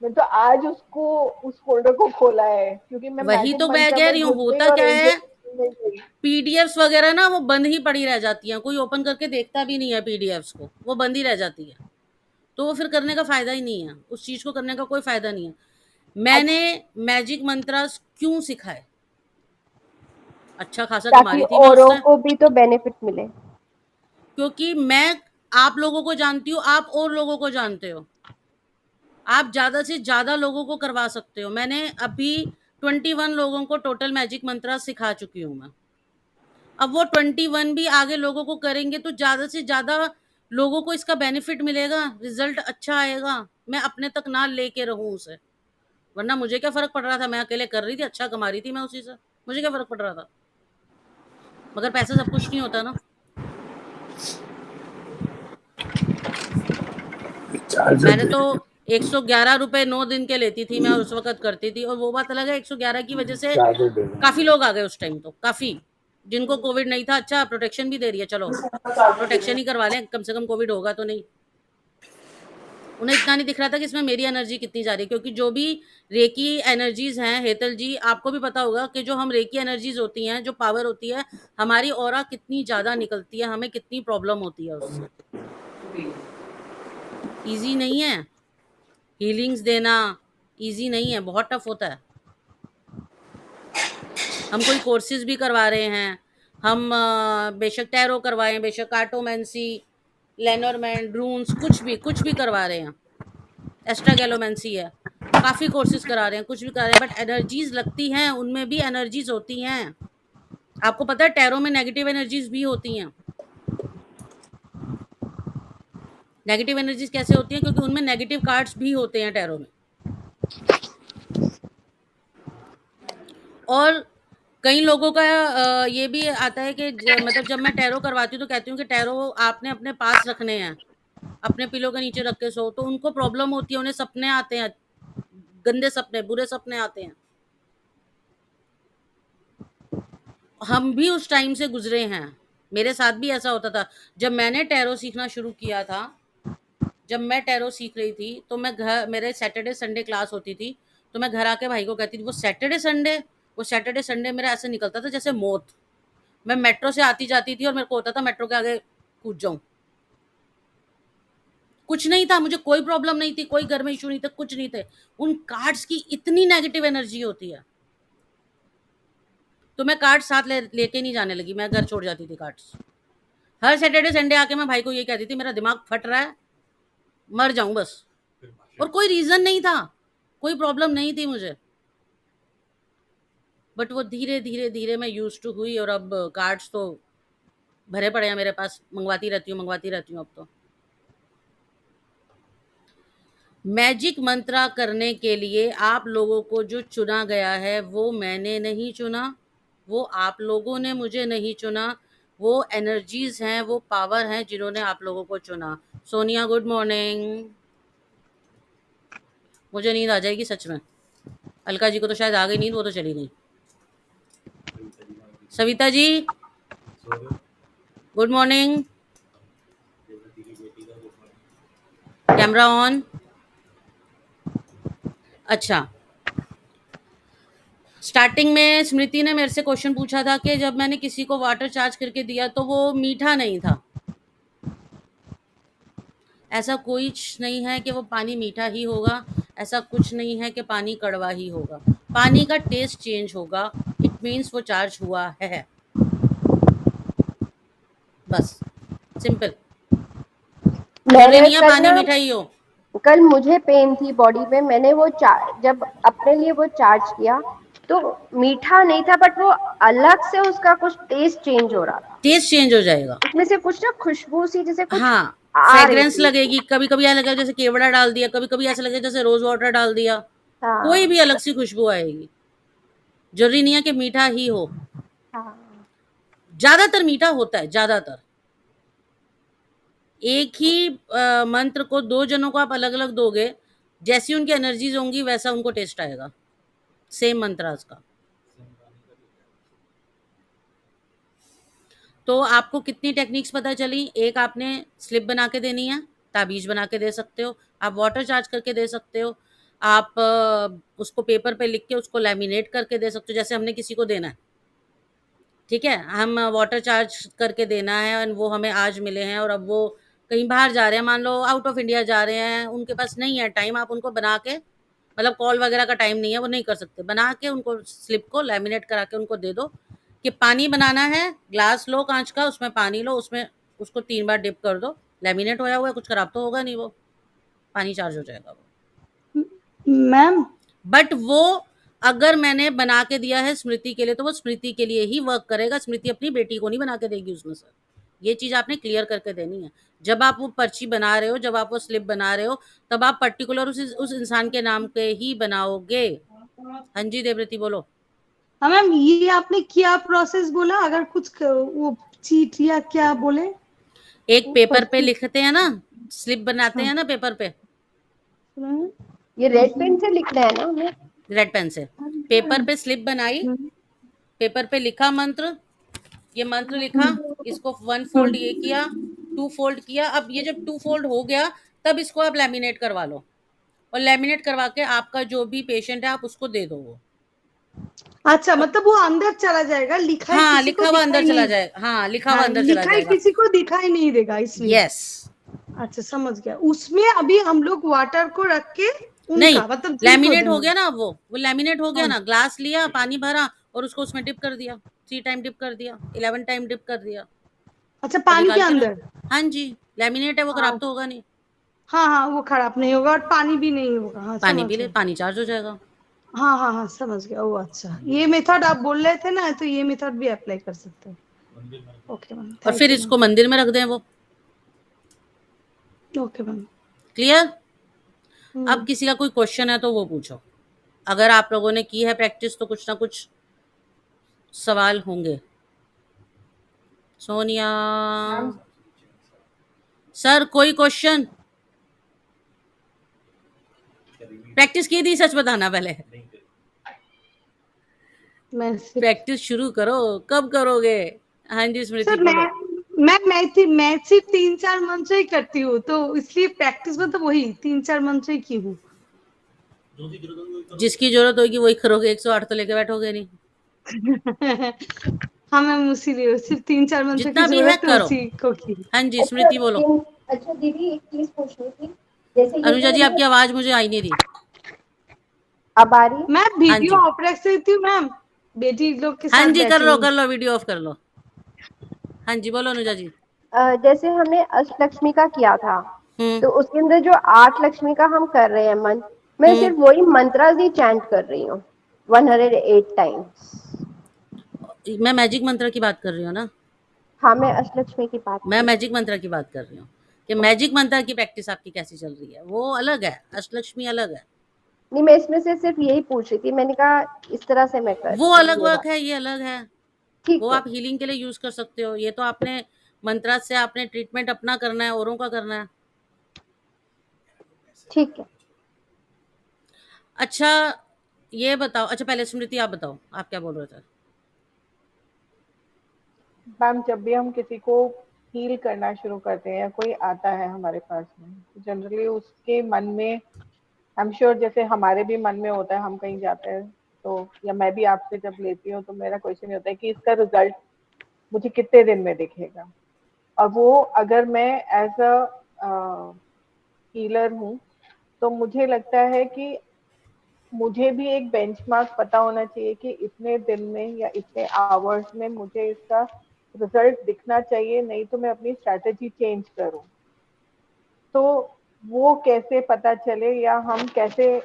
मैं तो आज उसको उस फोल्डर को खोला है, क्योंकि मैं वही मैजिक तो मैं मंत्र कह में रही हूँ, घुस गई होता और क्या एंजल है, में गई। पीडीएफ्स वगैरह ना वो बंद ही पड़ी रह जाती हैं, कोई ओपन करके देखता भी नहीं है पीडीएफ्स को, वो बंद ही रह जाती है। तो वो फिर करने का फायदा ही नहीं है, उस चीज को करने का कोई फायदा नहीं है। मैंने मैजिक मंत्रास क्यों सिखाए? अच्छा खासा कमा ताकि रही थी मैं औरों उससे, को भी तो बेनिफिट मिले। क्योंकि मैं आप लोगों को जानती हूँ, आप और लोगों को जानते हो, आप ज्यादा से ज्यादा लोगों को करवा सकते हो। मैंने अभी 21 लोगों को टोटल मैजिक मंत्रा सिखा चुकी हूँ मैं। अब वो 21 भी आगे लोगों को करेंगे तो ज्यादा से ज्यादा लोगों को इसका बेनिफिट मिलेगा, रिजल्ट अच्छा आएगा। मैं अपने तक ना लेके रहूं उसे, वरना मुझे क्या फर्क पड़ रहा था, मैं अकेले कर रही थी, अच्छा कमा रही थी मैं उसी से, मुझे क्या फर्क पड़ रहा था। मगर पैसा सब कुछ नहीं होता ना। मैंने तो 111 रुपए 9 दिन के लेती थी मैं, उस वक्त करती थी। और वो बात अलग है, 111 की वजह से काफी लोग आ गए उस टाइम, तो काफी जिनको कोविड नहीं था। अच्छा प्रोटेक्शन भी दे रही है, चलो प्रोटेक्शन ही करवा लें, कम से कम कोविड होगा तो नहीं। उन्हें इतना नहीं दिख रहा था कि इसमें मेरी एनर्जी कितनी जा रही है, क्योंकि जो भी रेकी एनर्जीज हैं, हेतल जी आपको भी पता होगा कि जो हम रेकी एनर्जीज होती हैं, जो पावर होती है हमारी, ऑरा कितनी ज्यादा निकलती है, हमें कितनी प्रॉब्लम होती है उससे। इजी नहीं है हीलिंग्स देना, इजी नहीं है, बहुत टफ होता है। हम कोई कोर्सेज भी करवा रहे हैं, हम बेशक टैरो करवाएं, बेशक कार्टोमेंसी, लेनोरमैन, ड्रून्स, कुछ भी करवा रहे हैं, एस्ट्रागैलोमेंसी है, काफ़ी कोर्सेज करा रहे हैं, कुछ भी करा रहे हैं, बट एनर्जीज लगती हैं, उनमें भी एनर्जीज होती हैं। आपको पता है टैरो में नेगेटिव एनर्जीज भी होती हैं। नेगेटिव एनर्जीज कैसे होती हैं? क्योंकि उनमें नेगेटिव कार्ड्स भी होते हैं टैरो में। और कई लोगों का ये भी आता है कि मतलब जब मैं टैरो करवाती हूँ तो कहती हूँ कि टैरो आपने अपने पास रखने हैं, अपने पिलो के नीचे रख के सो, तो उनको प्रॉब्लम होती है, उन्हें सपने आते हैं, गंदे सपने, बुरे सपने आते हैं। हम भी उस टाइम से गुजरे हैं, मेरे साथ भी ऐसा होता था। जब मैंने टैरो सीखना शुरू किया था, जब मैं टैरो सीख रही थी, तो मैं घर, मेरे सैटरडे संडे क्लास होती थी, तो मैं घर आके भाई को कहती थी वो सैटरडे संडे मेरा ऐसे निकलता था जैसे मौत। मैं मेट्रो से आती जाती थी और मेरे को होता था मेट्रो के आगे कूद जाऊं। कुछ नहीं था, मुझे कोई प्रॉब्लम नहीं थी, कोई घर में इशू नहीं था, कुछ नहीं थे। उन कार्ड्स की इतनी नेगेटिव एनर्जी होती है, तो मैं कार्ड साथ लेके नहीं जाने लगी, मैं घर छोड़ जाती थी कार्ड्स। हर सैटरडे संडे आके मैं भाई को ये कहती थी मेरा दिमाग फट रहा है, मर जाऊं बस। और कोई रीजन नहीं था, कोई प्रॉब्लम नहीं थी मुझे, बट वो धीरे धीरे धीरे मैं यूज टू हुई, और अब कार्ड्स तो भरे पड़े हैं मेरे पास, मंगवाती रहती हूँ अब तो। मैजिक मंत्रा करने के लिए आप लोगों को जो चुना गया है वो मैंने नहीं चुना, वो आप लोगों ने मुझे नहीं चुना, वो एनर्जीज हैं, वो पावर हैं जिन्होंने आप लोगों को चुना। Sonia good morning. मुझे नींद आ जाएगी सच में, अलका जी को तो शायद आ गई नींद, वो तो चली गई। Savita ji good morning, camera on. अच्छा, स्टार्टिंग में स्मृति ने मेरे से क्वेश्चन पूछा था कि जब मैंने किसी को वाटर चार्ज करके दिया तो वो मीठा नहीं था। ऐसा कुछ नहीं है कि वो पानी मीठा ही होगा, ऐसा कुछ नहीं है कि पानी कड़वा ही होगा, पानी का टेस्ट चेंज होगा, इट मीन्स वो चार्ज हुआ है, बस सिंपल। जरूरी मैंने नहीं है कल पानी ना, मीठा ही हो। कल मुझे पेन थी बॉडी में, मैंने वो जब अपने लिए वो चार्ज किया तो मीठा नहीं था, बट वो अलग से उसका कुछ टेस्ट चेंज हो रहा था। टेस्ट चेंज हो जाएगा, उसमें से कुछ ना खुशबू सी जैसे कुछ हाँ, आ रही फ्रेग्रेंस थी। लगेगी, कभी कभी ऐसा लगेगा जैसे केवड़ा डाल दिया, कभी कभी ऐसा लगेगा जैसे रोज वाटर डाल दिया, हाँ, कोई भी अलग सी खुशबू आएगी। जरूरी नहीं है कि मीठा ही हो, हाँ ज्यादातर मीठा होता है, ज्यादातर। एक ही मंत्र को 2 जनों को आप अलग-अलग दोगे, जैसी उनकी एनर्जीज़ होंगी वैसा उनको टेस्ट आएगा, सेम मंत्रास का। तो आपको कितनी टेक्निक्स पता चली? एक आपने स्लिप बना के देनी है, ताबीज़ बना के दे सकते हो, आप वाटर चार्ज करके दे सकते हो, आप उसको पेपर पे लिख के उसको लैमिनेट करके दे सकते हो, जैसे हमने किसी को देना है, ठीक है? हम वाटर चार्ज करके देना है और वो हमें आज मिले हैं और अब वो कहीं बाहर जा रहे हैं, मान लो आउट ऑफ इंडिया जा रहे हैं, उनके पास नहीं है टाइम, आप उनको बना के, मतलब कॉल वगैरह का टाइम नहीं है, वो नहीं कर सकते, बना के उनको स्लिप को लैमिनेट करा के उनको दे दो कि पानी बनाना है, ग्लास लो कांच का, उसमें पानी लो, उसमें उसको 3 बार डिप कर दो, लैमिनेट होया हुआ है, कुछ खराब तो होगा नहीं वो, पानी चार्ज हो जाएगा वो। मैम बट वो अगर मैंने बना के दिया है स्मृति के लिए, तो वो स्मृति के लिए ही वर्क करेगा, स्मृति अपनी बेटी को नहीं बना के देगी उसमें से। ये चीज़ आपने क्लियर करके देनी है। जब आप वो पर्ची बना रहे हो, जब आप वो स्लिप बना रहे हो, तब आप पर्टिकुलर उस इंसान के नाम पे ही बनाओगे। हाँ जी, देवव्रती बोलो। हाँ मैम, ये आपने क्या प्रोसेस बोला? अगर वो चीट या क्या बोले? एक वो पेपर पे पर्ची। लिखते हैं ना, स्लिप बनाते हाँ हैं ना पेपर पे, हम्म, ये रेड पेन से लिखना है ना हमें? रेड पेन से। पेपर पे स्लिप बनाई, पेपर पे लिखा मंत्र, ये मंत्र लिखा, इसको 1 फोल्ड ये किया, 2 फोल्ड किया, अब ये जब 2 फोल्ड हो गया, तब इसको आप लैमिनेट करवा लो और लैमिनेट करवा के आपका जो भी पेशेंट है आप उसको दे दो वो। अच्छा, मतलब वो अंदर चला जाएगा, लिखाई हाँ, किसी को लिखा हुआ दिखाई अंदर चला नहीं। जाएगा, हाँ, लिखा हुआ हाँ, अंदर चला लिखाई जाएगा। किसी को दिखाई नहीं देगा इसलिए। यस। अच्छा, समझ गया। उसमें अभी हम लोग वाटर को रख के नहीं, उनका मतलब जिनको लैमिनेट हो देना। गया ना, अब वो लैमिनेट हो गया हाँ। ना, ग्लास लिया, पानी भरा और उसको उसमें डिप कर दिया, 3 टाइम डिप कर दिया, 11 टाइम डिप कर दिया अच्छा, और पानी के निकाल के अंदर। हाँ जी, लैमिनेट है, वो खराब हाँ तो होगा नहीं। हाँ हाँ, वो खराब नहीं होगा और पानी भी नहीं होगा। हाँ, पानी समझ पी ले, गया। पानी चार्ज हो जाएगा। हाँ हाँ हाँ, समझ गया। ओ अच्छा, ये मेथड आप बोल रहे थे ना, तो ये मेथड भी अप्लाई कर सकते हैं। ओके मैम, और थैंक फिर यू मैम। इसको मंदिर में रख दें वो। Okay ma'am. क्लियर? अब किसी का कोई क्वेश्चन है तो वो पूछो। अगर आप लोगों ने की है प्रैक्टिस तो कुछ ना कुछ सवाल होंगे। सोनिया सर, कोई क्वेश्चन? प्रैक्टिस की थी, सच बताना पहले। मैं प्रैक्टिस शुरू करो, कब करोगे? हाँ जी स्मृति सर बोलो। मैं सिर्फ 3-4 मंथ से ही करती हूँ, तो इसलिए प्रैक्टिस में तो वही 3-4 मंथ से ही की हूँ। जिसकी जरूरत होगी वही करोगे, 108 तो लेके बैठोगे नहीं। हाँ मैम, उसीलिए सिर्फ 3-4 मंथ से की जितना भी है जरूरत है, करो। उसी को की। हाँ जी अच्छा स्मृति बोलो। अच्छा दीदी, एक चीज पूछनी थी। जैसे ये अनुजा तो जी, हमने, आपकी आवाज मुझे आई नहीं रही। अब आ रही है? मैं हाँ वीडियो जी, ऑफ रख सकती हूँ मैम, बेटी लोग के हाँ साथ जी, बैठी हूँ। कर लो, वीडियो ऑफ कर लो। हाँ जी बोलो अनुजा जी। जैसे हमने अष्टलक्ष्मी का किया था, हम्म। तो उसके अंदर जो 8 लक्ष्मी का हम कर रहे हैं मंत्र, मैं सिर्फ हम्म। वही मंत्रास ही चैंट कर रही हूँ 108 टाइम्स। मैं मैजिक मंत्र की बात कर रही हूँ ना, हाँ, मैं अष्टलक्ष्मी की बात मैं कर रही मैजिक मंत्र की बात कर रही हूँ कि हूँ। मैजिक मंत्र की प्रैक्टिस आपकी कैसी चल रही है, वो अलग है, अष्टलक्ष्मी अलग है। नहीं, मैं इसमें से सिर्फ यही पूछ रही थी, मैंने कहा इस तरह से मैं वो करती हूँ अलग ये वर्क बात। है, ये अलग है। वो ठीक है। आप हीलिंग के लिए यूज कर सकते हो, ये तो आपने मंत्रा से आपने ट्रीटमेंट अपना करना है, औरों का करना है। ठीक है। अच्छा, ये बताओ, अच्छा पहले स्मृति आप बताओ, आप क्या बोल रहे थे? मैम, जब भी हम किसी को हील करना शुरू करते हैं या कोई आता है हमारे पास में, तो जनरली उसके मन में, आई एम श्योर जैसे हमारे भी मन में होता है, हम कहीं जाते हैं तो, या मैं भी आपसे जब लेती हूँ तो मेरा क्वेश्चन ये होता है कि इसका रिजल्ट मुझे कितने दिन में दिखेगा। और वो अगर मैं एज अ हीलर हूँ, तो मुझे लगता है कि मुझे भी एक बेंचमार्क पता होना चाहिए कि इतने दिन में या इतने आवर्स में मुझे इसका रिजल्ट दिखना चाहिए, नहीं तो मैं अपनी स्ट्रैटेजी चेंज करूं। तो वो कैसे पता चले, या हम कैसे,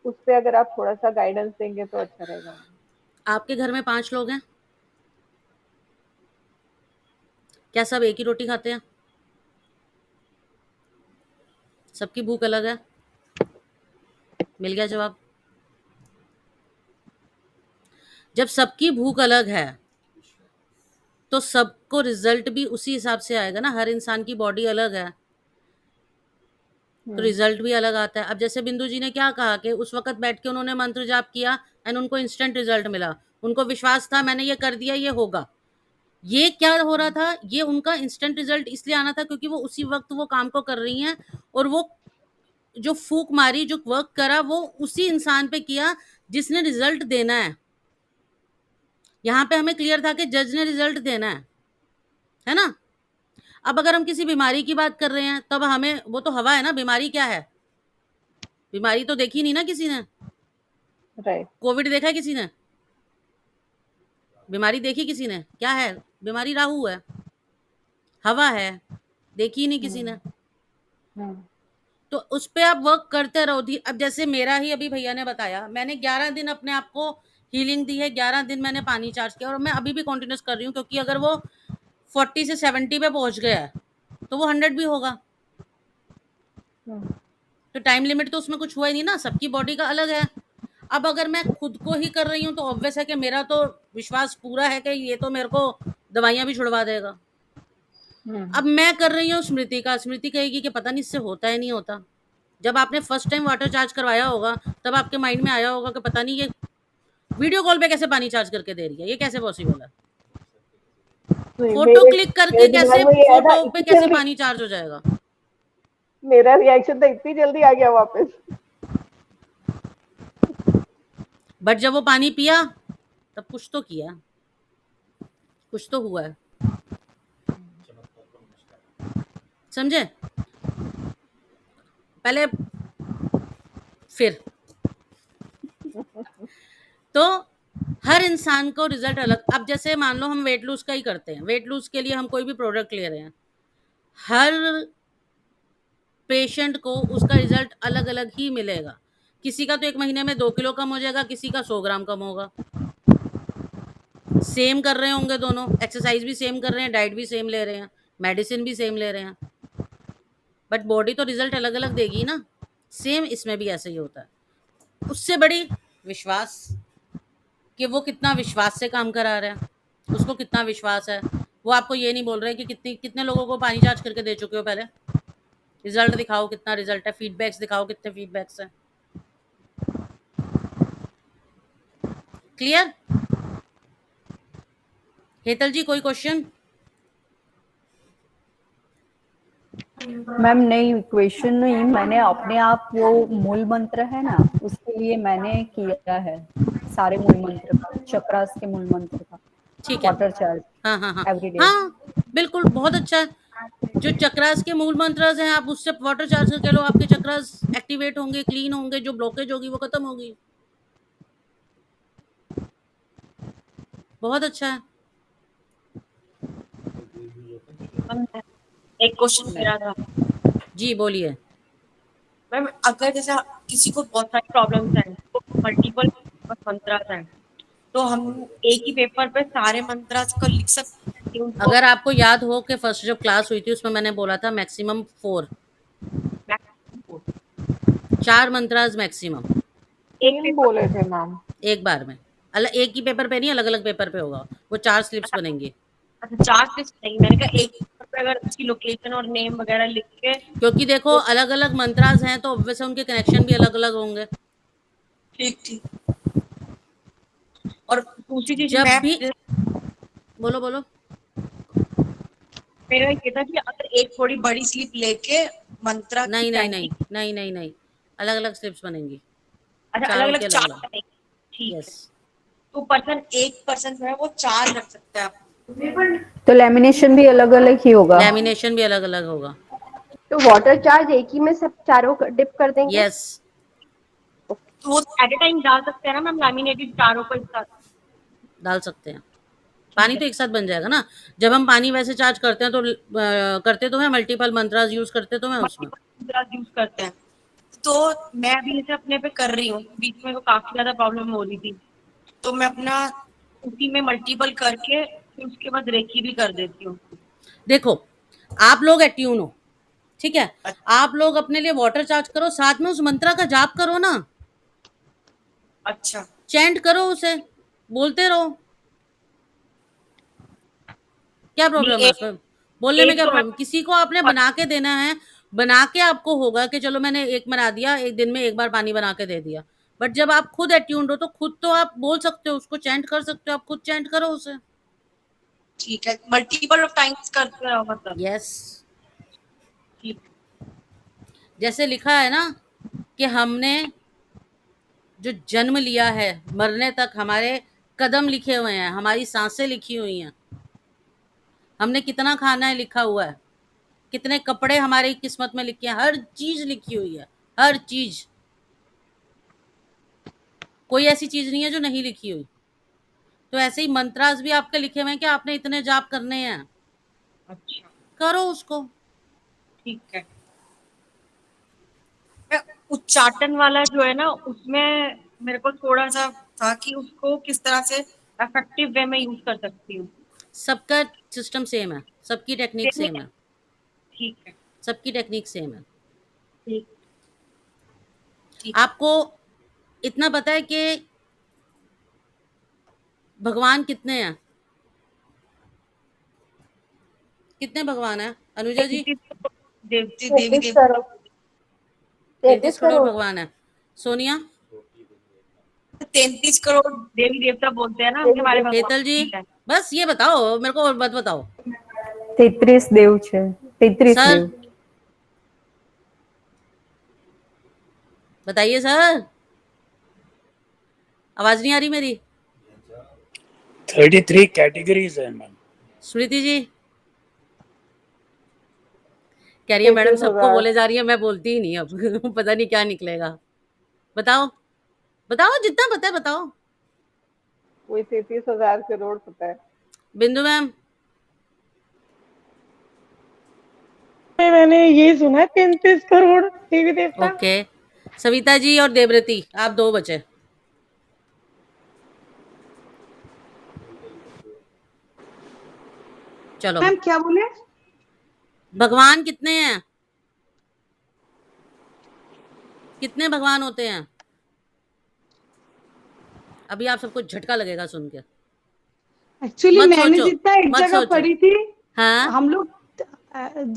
उस पे अगर आप थोड़ा सा गाइडेंस देंगे तो अच्छा रहेगा। आपके घर में 5 लोग हैं? क्या सब एक ही रोटी खाते हैं? सबकी भूख अलग है? मिल गया जवाब। जब सबकी भूख अलग है तो सबको रिजल्ट भी उसी हिसाब से आएगा ना। हर इंसान की बॉडी अलग है तो रिजल्ट भी अलग आता है। अब जैसे बिंदु जी ने क्या कहा कि उस वक्त बैठ के उन्होंने मंत्र जाप किया एंड उनको इंस्टेंट रिजल्ट मिला, उनको विश्वास था मैंने ये कर दिया ये होगा। ये क्या हो रहा था, ये उनका इंस्टेंट रिजल्ट इसलिए आना था क्योंकि वो उसी वक्त वो काम को कर रही हैं और वो जो फूक मारी, जो वर्क करा, वो उसी इंसान पे किया जिसने रिजल्ट देना है। यहाँ पे हमें क्लियर था कि जज ने रिजल्ट देना है ना। अब अगर हम किसी बीमारी की बात कर रहे हैं तब हमें वो तो हवा है ना, बीमारी क्या है, बीमारी तो देखी नहीं ना किसी ने। राइट। कोविड देखा है किसी ने, बीमारी देखी किसी ने, क्या है बीमारी, राहु है, हवा है, देखी नहीं किसी ने। तो उस पे आप वर्क करते रहो। अब जैसे मेरा ही अभी भैया ने बताया, मैंने 11 दिन अपने आप को हीलिंग दी है, 11 दिन मैंने पानी चार्ज किया और मैं अभी भी कंटिन्यूस कर रही हूँ क्योंकि अगर वो 40 से 70 पे पहुंच गया है तो वो 100 भी होगा। तो टाइम लिमिट तो उसमें कुछ हुआ ही नहीं ना, सबकी बॉडी का अलग है। अब अगर मैं खुद को ही कर रही हूँ तो ऑब्वियस है कि मेरा तो विश्वास पूरा है कि ये तो मेरे को दवाइयां भी छुड़वा देगा। अब मैं कर रही हूँ स्मृति का, स्मृति कहेगी कि पता नहीं इससे होता है नहीं होता। जब आपने फर्स्ट टाइम वाटर चार्ज करवाया होगा तब आपके माइंड में आया होगा कि पता नहीं ये वीडियो कॉल पे कैसे पानी चार्ज करके दे रही है, ये कैसे पॉसिबल है, फोटो क्लिक करके मेरे दिमाग कैसे, में ये आया था, फोटो पे इतनी कैसे जल्दी पानी चार्ज हो जाएगा। मेरा रिएक्शन तो इतनी जल्दी आ गया वापस। बट जब वो पानी पिया तब कुछ तो किया, कुछ तो हुआ है, समझे। पहले फिर तो हर इंसान को रिजल्ट अलग। अब जैसे मान लो हम वेट लूज का ही करते हैं, वेट लूज के लिए हम कोई भी प्रोडक्ट ले रहे हैं, हर पेशेंट को उसका रिजल्ट अलग अलग ही मिलेगा। किसी का तो 1 महीने में 2 किलो कम हो जाएगा, किसी का 100 ग्राम कम होगा। सेम कर रहे होंगे दोनों, एक्सरसाइज भी सेम कर रहे हैं, डाइट भी सेम ले रहे हैं, मेडिसिन भी सेम ले रहे हैं, बट बॉडी तो रिजल्ट अलग अलग देगी ना। सेम इसमें भी ऐसे ही होता है। उससे बड़ी विश्वास, कि वो कितना विश्वास से काम करा रहा है, उसको कितना विश्वास है। वो आपको ये नहीं बोल रहे कि कितने लोगों को पानी चार्ज करके दे चुके हो, पहले रिजल्ट दिखाओ, कितना रिजल्ट है, फीडबैक्स दिखाओ, कितने फीडबैक्स हैं। क्लियर। हेतल जी कोई क्वेश्चन। मैम नहीं, क्वेश्चन नहीं, मैंने अपने आप वो मूल मंत्र है ना उसके लिए मैंने किया है, सारे मूल मंत्र का, चक्रास के मूल मंत्र का ठीक है, वाटर चार्ज हाँ हाँ हाँ एवरी डे। हाँ बिल्कुल, बहुत अच्छा है। जो चक्रास के मूल मंत्र हैं आप उससे वाटर चार्ज करके लो, आपके चक्रास एक्टिवेट होंगे, क्लीन होंगे, जो ब्लॉकेज होगी वो खत्म होगी। बहुत अच्छा है। एक क्वेश्चन मेरा था जी बोलिए। मैम, अगर जैसे किसी को बहुत सारी प्रॉब्लम्स हैं, तो मल्टीपल मंत्रास हैं, तो हम एक ही पेपर पे सारे मंत्रास को लिख सकते हैं कि उनको अगर आपको याद हो कि फर्स्ट जब क्लास हुई थी उसमें मैंने बोला था मैक्सिमम 4, 4 मंत्रास मैक्सिमम तीन बोले थे मैम। एक बार में, अलग एक ही पेपर पे नहीं, अलग अलग पेपर पे होगा, वो 4 स्लिप्स बनेंगे। अच्छा, 4 लिस्ट नहीं, मैंने कहा एक पेपर पे अगर उसकी लोकेशन और नेम वगैरह लिख के। क्योंकि देखो अलग अलग मंत्रास हैं तो ऑब्वियस उनके कनेक्शन भी अलग अलग होंगे। ठीक ठीक। और दूसरी चीज जब मैं भी बोलो बोलो। मेरा ये था कि अगर एक थोड़ी बड़ी स्लिप लेके मंत्रा की नहीं नहीं नहीं packing- नहीं नहीं नहीं, अलग अलग स्लिप्स बनेंगी, अच्छा, अलग चारों अलग के अलग 4 अलग। बनेंगे। ठीक है, यस, तो एक पर्सन जो है वो 4 रख सकता है आप। तो लेमिनेशन भी अलग अलग ही होगा। लैमिनेशन भी अलग अलग होगा। तो वाटर चार्ज एक ही में सब चारों डिप कर देंगे। यस, तो वो एट ए टाइम डाल सकते हैं ना मैम, लैमिनेटेड चारों को एक साथ। डाल सकते हैं, पानी तो एक साथ बन जाएगा ना। जब हम पानी वैसे चार्ज करते हैं तो करते तो हैं मल्टीपल मंत्रास यूज करते तो हैं उसमें। मल्टीपल यूज करते हैं। तो मैं अभी जैसे अपने पे कर रही हूँ, बीच में तो काफी ज्यादा प्रॉब्लम हो रही थी, तो मैं अपना उसी में मल्टीपल करके फिर उसके बाद रेकी भी कर देती हूँ। देखो आप लोग एट्यून हो, ठीक है, आप लोग अपने लिए वाटर चार्ज करो, साथ में उस मंत्रा का जाप करो ना, अच्छा, चैंट करो उसे, बोलते रहो, क्या प्रॉब्लम है नहीं, उसमें? बोलने में एक क्या तो मैं प्रॉब्लम? किसी को आपने बना के देना है, बना के आपको होगा कि चलो मैंने एक बना दिया, एक दिन में एक बार पानी बना के दे दिया। बट जब आप खुद एट्यून्ड हो तो खुद तो आप बोल सकते हो, उसको चैंट कर सकते हो, आप खुद चैंट करो उसे। ठीक है, मल्टीपल ऑफ टाइम्स करते रहो मतलब। यस, ठीक। जैसे लिखा है ना कि हमने जो जन्म लिया है, मरने तक हमारे कदम लिखे हुए हैं, हमारी सांसें लिखी हुई हैं, हमने कितना खाना है लिखा हुआ है, कितने कपड़े हमारी किस्मत में लिखे हैं, हर चीज लिखी हुई है, हर चीज। कोई ऐसी चीज नहीं है जो नहीं लिखी हुई। तो ऐसे ही मंत्रास भी आपके लिखे हुए हैं कि आपने इतने जाप करने हैं, अच्छा, करो उसको। ठीक है। मैं उच्चाटन वाला जो है ना, उसमें मेरे को थोड़ा सा था कि उसको किस तरह से इफेक्टिव वे में यूज कर सकती हूँ। सबका सिस्टम सेम है, सबकी टेक्निक सेम ही सेम है? है, ठीक है। सबकी टेक्निक सेम है। ठीक। ठीक। आपको इतना पता है कि भगवान कितने हैं? कितने भगवान है अनुजा जी? 33 देवी 33 देवता। करोड़, 33 33 करोड़ करोड़। भगवान है। सोनिया? 33 करोड़ देवी देवता बोलते हैं ना, देवी हमारे देवता। हेतल भगवान। जी? ठीक है। बस ये बताओ मेरे को, और मत बताओ। 33 देव છે, 33 सर देव। बताइए सर, आवाज नहीं आ रही मेरी? 33 कैटेगरीज है मैम। स्मृति जी कह रही है मैडम सबको 33,000। बोले जा रही है, मैं बोलती ही नहीं अब पता नहीं क्या निकलेगा। बताओ, बताओ जितना पता है बताओ। वही 33,000 करोड़ पता है। बिंदु मैम? मैंने यही सुना है 33 करोड़ देवी देवता। ओके, सविता जी और देवव्रती, आप दो बचे। चलो, मैम क्या बोले? भगवान कितने हैं? कितने भगवान होते हैं? अभी आप सबको झटका लगेगा सुन के। एक्चुअली मत मैंने सोचो, जितना एक मत जगह सोचो। पढ़ी थी, हाँ, हम लोग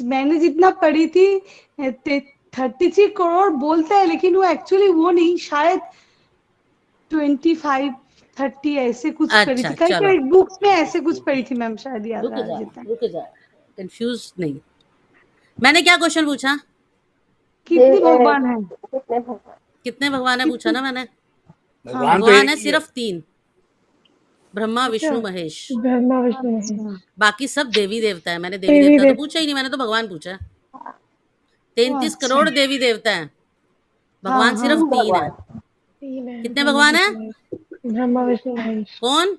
मैंने जितना पढ़ी थी 33 करोड़ बोलता है, लेकिन वो एक्चुअली वो नहीं, शायद 25-30 ऐसे कुछ पढ़ी अच्छा थी, कहीं चलो, कहीं बुक्स में ऐसे कुछ पढ़ी थी मैम, शायद याद रुक आ जाओ, जितना। रुक जाओ, कंफ्यूज नहीं। मैंने क्या क्वेश्चन पूछा? कितनी भगवान है? कितने भगवान? कितने भगवान है पूछा कितनी? ना मैंने। हाँ। भगवान तो भगवान एक है ही है। सिर्फ 3, ब्रह्मा अच्छा, विष्णु महेश। ब्रह्मा विष्णु महेश। अच्छा। बाकी सब देवी देवता है। मैंने देवी देवी देवता तो देव। पूछा ही नहीं, मैंने तो भगवान पूछा है। ओ 33 अच्छा। करोड़ देवी देवता है, हाँ भगवान सिर्फ हाँ। 3 है। भगवान। 3 है, कितने ब्रह्मा भगवान है? विष्णु महेश। ब्रह्मा विष्णु महेश। कौन?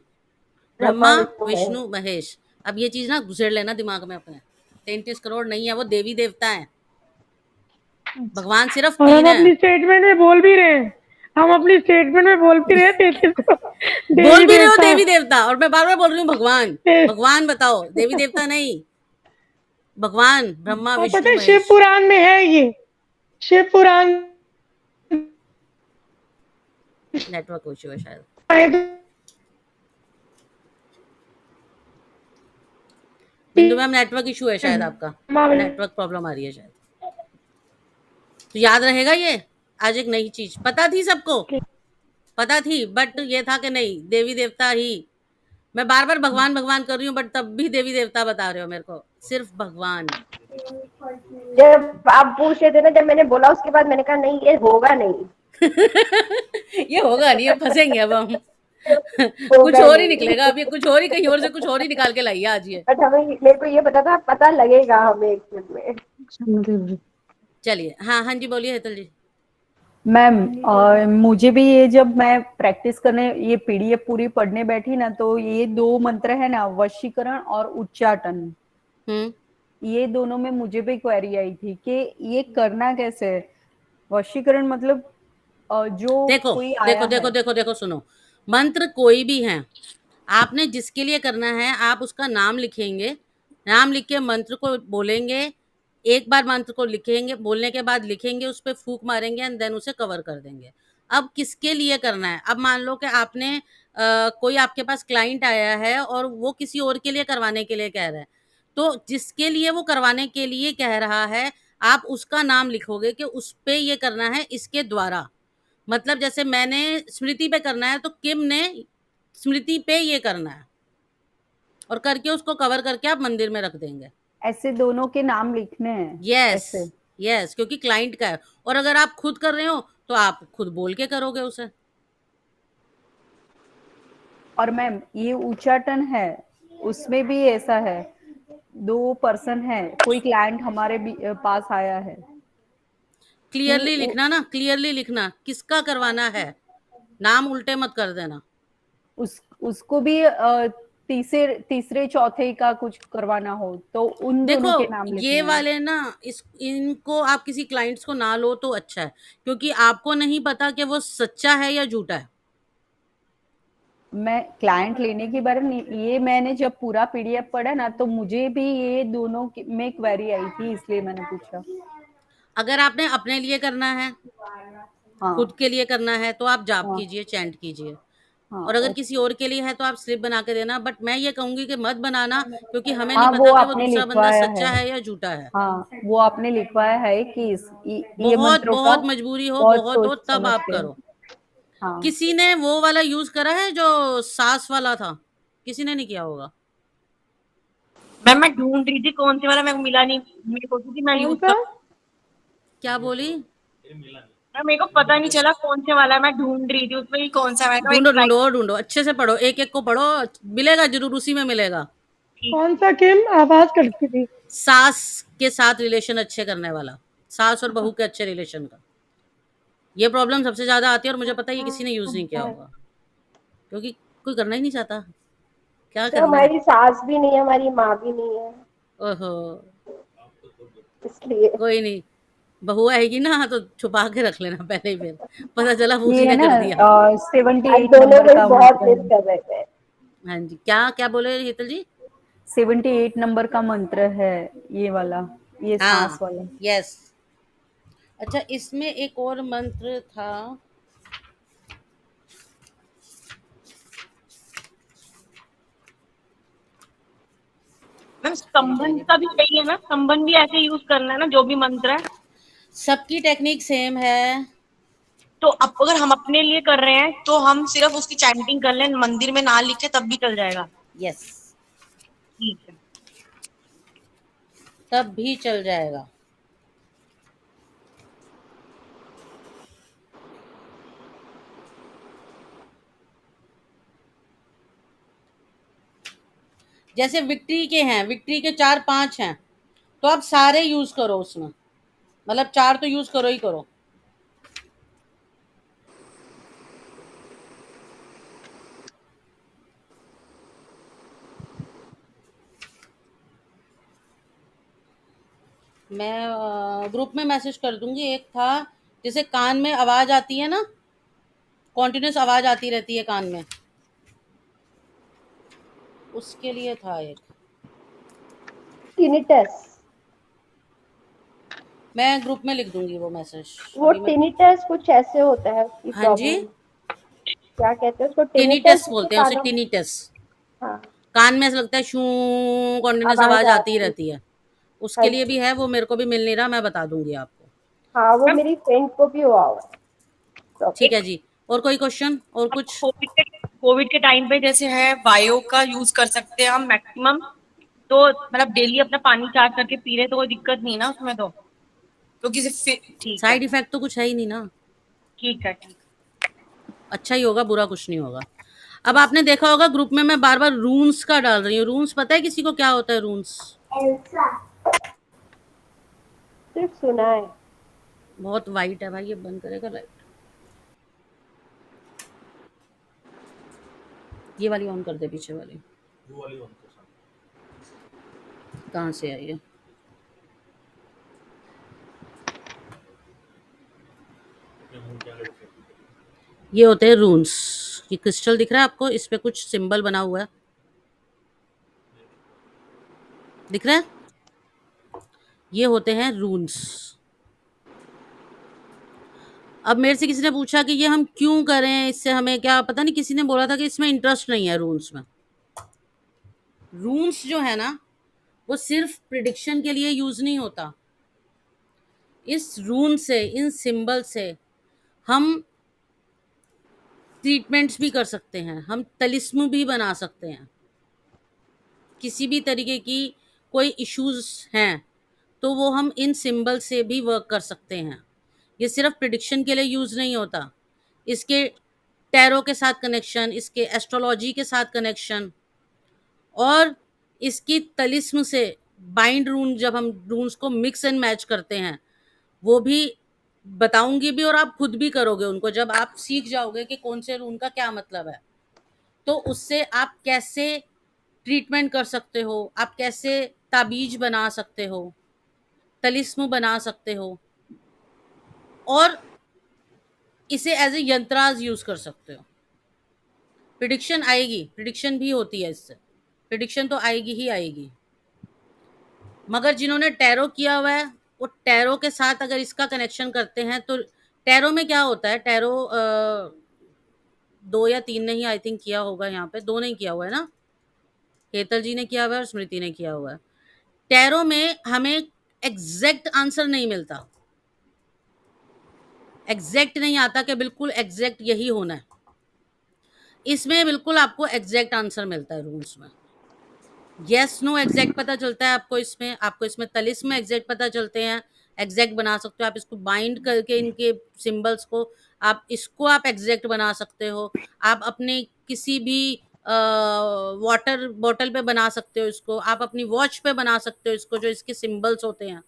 ब्रह्मा ब्रह्मा विष्णु महेश। विष्णु महेश। अब ये चीज ना घुसेड़ लेना दिमाग में अपने। 33 करोड़ नहीं है, वो देवी देवता है। अच्छा। भगवान सिर्फ और 3 हम है। अपनी स्टेटमेंट में बोल भी रहे हैं, हम अपनी स्टेटमेंट में बोल भी रहे हैं 33 करोड़ बोल देवी भी रहे हो देवता। देवी देवता, और मैं बार बार बोल रही हूँ भगवान। भगवान बताओ, देवी देवता नहीं। भगवान ब्रह्मा और पता विष्णु है शिव महेश। पुराण में है ये, शिव पुराण नेटवर्क इशू है शायद। में बिंदु मैम नेटवर्क इशू है शायद आपका, ब्रह्मा नेटवर्क प्रॉब्लम आ रही है शायद। तो याद रहेगा ये। आज एक नई चीज पता थी सबको, पता थी, बट ये था कि नहीं देवी देवता ही। मैं बार बार भगवान भगवान कर रही हूँ, बट तब भी देवी देवता बता रहे हो मेरे को, सिर्फ भगवान। जब आप पूछ रहे थे ना, जब मैंने बोला उसके बाद मैंने कहा नहीं, ये होगा नहीं। ये होगा नहीं, अब फंसेंगे अब हम कुछ होगा और ही नहीं। निकलेगा अब, ये कुछ और ही, कहीं और से कुछ और ही निकाल के लाइए आज ये। बट हमें, मेरे को ये पता था, पता लगेगा हमें एक दिन में। चलिए, हाँ हाँ जी बोलिए हेतल जी। मैम मुझे भी ये, जब मैं प्रैक्टिस करने ये पीडीएफ पूरी पढ़ने बैठी ना, तो ये 2 मंत्र है ना, वशीकरण और उच्चाटन, ये दोनों में मुझे भी क्वेरी आई थी कि ये करना कैसे है। वशीकरण मतलब जो देखो कोई देखो आया देखो है। देखो देखो सुनो, मंत्र कोई भी है, आपने जिसके लिए करना है आप उसका नाम लिखेंगे, नाम लिख के मंत्र को बोलेंगे, एक बार मंत्र को लिखेंगे, बोलने के बाद लिखेंगे, उस पर फूक मारेंगे एंड देन उसे कवर कर देंगे। अब किसके लिए करना है? अब मान लो कि आपने कोई आपके पास क्लाइंट आया है और वो किसी और के लिए करवाने के लिए कह रहा है, तो जिसके लिए वो करवाने के लिए कह रहा है, आप उसका नाम लिखोगे कि उस पे ये करना है इसके द्वारा। मतलब जैसे मैंने स्मृति पे करना है, तो किम ने स्मृति पे ये करना है, और करके उसको कवर करके आप मंदिर में रख देंगे। ऐसे दोनों के नाम लिखने हैं यस, ऐसे। यस, क्योंकि क्लाइंट का है। और अगर आप खुद कर रहे हो, तो आप खुद बोल के करोगे उसे। और मैम ये उच्चाटन है, उसमें भी ऐसा है, 2 पर्सन है, कोई क्लाइंट हमारे पास आया है कि क्लियरली लिखना ना, क्लियरली लिखना किसका करवाना है, नाम उल्टे मत कर देना। उसको भी तीसरे चौथे का कुछ करवाना हो तो उन देखो, दोनों के नाम ये लिखने हैं। वाले ना, इनको आप किसी क्लाइंट्स को ना लो तो अच्छा है, क्योंकि आपको नहीं पता कि वो सच्चा है या झूठा है। मैं क्लाइंट लेने के बारे में, ये मैंने जब पूरा पीडीएफ पढ़ा ना, तो मुझे भी ये दोनों में क्वेरी आई थी, इसलिए मैंने पूछा। अगर आपने अपने लिए करना है, हाँ खुद के लिए करना है, तो आप जाप हाँ कीजिए, चैंट कीजिए। हाँ और अगर ओके। किसी और के लिए है, तो आप स्लिप बना के देना। बट मैं ये कहूंगी कि मत बनाना, क्योंकि हमें नहीं हाँ पता वो कि वो आपने दूसरा बंदा लिखवाया है। सच्चा है या झूठा है। हाँ वो आपने लिखवाया है कि ये बहुत मंत्रों का बहुत मजबूरी हो, बहुत बहुत हो, सोच तब समझ आप के। करो। हाँ किसी ने वो वाला यूज करा है जो सास वाला था? किसी ने नहीं किया होगा। मैम मैं ढूंढ रही थी कौन से वाला, मेरे को मिला नहीं। मैं सोची थी मैं कौन यूज सा? कर। क्या बोली? मैम मेरे को पता नहीं चला कौन से वाला, मैं ढूंढ रही थी उसमें ही कौन सा। मैं कहा एक ढूंढो ट्राई। ढूंढो और ढूंढो, अच्छे से पढ़ो, एक एक को पढ़ो। मिलेगा जरूर, उसी में मिलेगा। ठीक। कौन सा किम? आवाज कटती थी। सास के साथ रिलेशन अच्छे करने वाला, सास और बहू के अच्छे रिलेशन का। ये प्रॉब्लम सबसे ज्यादा आती है, और मुझे पता है ये किसी ने यूज नहीं किया होगा, क्योंकि कोई करना ही नहीं चाहता। क्या तो करना है? हमारी सास भी नहीं है, हमारी माँ भी नहीं है, ओहो, इसलिए। कोई नहीं, बहू आएगी ना तो छुपा के रख लेना पहले ही, फिर पता चला ये उसी है ने ना, कर दिया। 78 दोनों नंबर को का बहुत मंत्र मिस है। कर रहे थे। हाँ जी, क्या क्या बोले हीतल जी? 78 नंबर का मंत्र है ये वाला, ये सांस हाँ, वाला। यस। अच्छा, इसमें एक और मंत्र था। मैम रुक संबंध जाइए। का भी सही है ना, संबंध भी ऐसे यूज करना है ना जो भी मंत्र है। सबकी टेक्निक सेम है। तो अब अगर हम अपने लिए कर रहे हैं तो हम सिर्फ उसकी चैंटिंग कर लें, मंदिर में ना लिखे तब भी चल जाएगा। यस, ठीक है। तब भी चल जाएगा। जैसे विक्ट्री के हैं, विक्ट्री के 4-5 हैं, तो आप सारे यूज करो उसमें। मतलब 4 तो यूज करो ही करो। मैं ग्रुप में मैसेज कर दूंगी। एक था, जैसे कान में आवाज आती है ना, कॉन्टिन्यूस आवाज आती रहती है कान में, उसके लिए था एक। टिनिटस। मैं ग्रुप में लिख दूंगी वो मैसेज। वो अभी मैं, टिनिटस कुछ ऐसे होता है उसकी हाँ जी, प्रॉब्लम। क्या कहते हैं उसको? टिनिटस टिनिटस जिसके बोलते हैं उसे, कानों में। टिनिटस। हाँ, कान में ऐसा लगता है शू, कॉन्टिन्यूस आवाज आवाज आ आती रही है। रहती है। हाँ उसके लिए भी जी। है, वो मेरे को भी मिल नहीं रहा, मैं बता दूंगी आपको। हाँ, वो मैम मेरी फ्रेंड को भी हुआ हुआ है ठीक प्रॉब्लम। है जी। और कोई क्वेश्चन और कुछ? कोविड के टाइम पे जैसे है बायो का यूज कर सकते हैं हम मैक्सिमम। तो मतलब डेली अपना पानी चार्ज करके पी रहे तो कोई दिक्कत नहीं ना उसमें तो। क्योंकि ठीक है। साइड इफेक्ट तो कुछ है ही नहीं ना। ठीक है। ठीक। अच्छा। अच्छा ही होगा, बुरा कुछ नहीं होगा। अब आपने देखा होगा ग्रुप में मैं बार बार रून्स का डाल रही हूँ। रून्स पता है किसी को क्या होता है? रून्स सिर्फ सुना है। बहुत वाइट है भाई, ये बंद करेगा लाइट? ये वाली ऑन कर दे, पीछे वाली। वो वाली ऑन कर। कहाँ से आई है? ये होते हैं रून्स। ये क्रिस्टल दिख रहा है आपको? इस पे कुछ सिंबल बना हुआ है, दिख रहा है? ये होते हैं रून्स। अब मेरे से किसी ने पूछा कि ये हम क्यों करें, इससे हमें क्या, पता नहीं किसी ने बोला था कि इसमें इंटरेस्ट नहीं है रून्स में। रून्स जो है ना वो सिर्फ प्रिडिक्शन के लिए यूज नहीं होता। इस रून से, इन सिंबल से हम ट्रीटमेंट्स भी कर सकते हैं, हम तलिस्म भी बना सकते हैं। किसी भी तरीके की कोई इश्यूज हैं तो वो हम इन सिंबल से भी वर्क कर सकते हैं। ये सिर्फ प्रिडिक्शन के लिए यूज नहीं होता, इसके टैरो के साथ कनेक्शन, इसके एस्ट्रोलॉजी के साथ कनेक्शन, और इसकी तलिस्म से बाइंड रून, जब हम रून्स को मिक्स एंड मैच करते हैं वो भी बताऊंगी भी, और आप खुद भी करोगे उनको। जब आप सीख जाओगे कि कौन से रून का क्या मतलब है, तो उससे आप कैसे ट्रीटमेंट कर सकते हो, आप कैसे ताबीज बना सकते हो, तलिस्म बना सकते हो, और इसे एज ए यंत्राज यूज कर सकते हो। प्रिडिक्शन आएगी, प्रिडिक्शन भी होती है इससे, प्रिडिक्शन तो आएगी ही आएगी। मगर जिन्होंने टैरो किया हुआ है वो टैरो के साथ अगर इसका कनेक्शन करते हैं तो टैरो में क्या होता है, टैरो 2 या 3 ने ही आई थिंक किया होगा, यहाँ पे 2 नहीं किया हुआ है ना, हेतल जी ने किया हुआ है और स्मृति ने किया हुआ है। टैरो में हमें एग्जैक्ट आंसर नहीं मिलता, एग्जैक्ट नहीं आता कि बिल्कुल एग्जैक्ट यही होना है। इसमें बिल्कुल आपको एग्जैक्ट आंसर मिलता है रूल्स में, यस नो एग्जैक्ट पता चलता है आपको इसमें, आपको इसमें तलिस्म एग्जैक्ट पता चलते हैं, एग्जैक्ट बना सकते हो आप इसको बाइंड करके, इनके सिंबल्स को आप इसको आप एग्जैक्ट बना सकते हो। आप अपने किसी भी वाटर बॉटल पे बना सकते हो इसको, आप अपनी वॉच पे बना सकते हो इसको, जो इसके सिंबल्स होते हैं,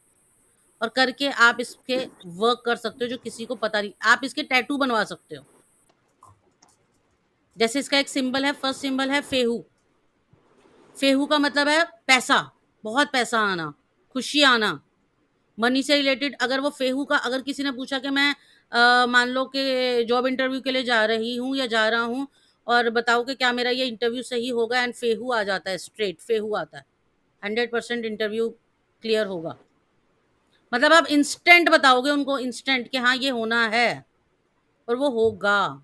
और करके आप इसके वर्क कर सकते हो जो किसी को पता नहीं। आप इसके टैटू बनवा सकते हो। जैसे इसका एक सिंबल है, फर्स्ट सिंबल है फेहू। फेहू का मतलब है पैसा, बहुत पैसा आना, खुशी आना, मनी से रिलेटेड। अगर वो फेहू का, अगर किसी ने पूछा कि मैं मान लो कि जॉब इंटरव्यू के लिए जा रही हूँ या जा रहा हूँ और बताओ कि क्या मेरा ये इंटरव्यू सही होगा, एंड फेहू आ जाता है, स्ट्रेट फेहू आता है, 100% इंटरव्यू क्लियर होगा। मतलब आप इंस्टेंट बताओगे उनको, इंस्टेंट कि हाँ ये होना है, और वो होगा।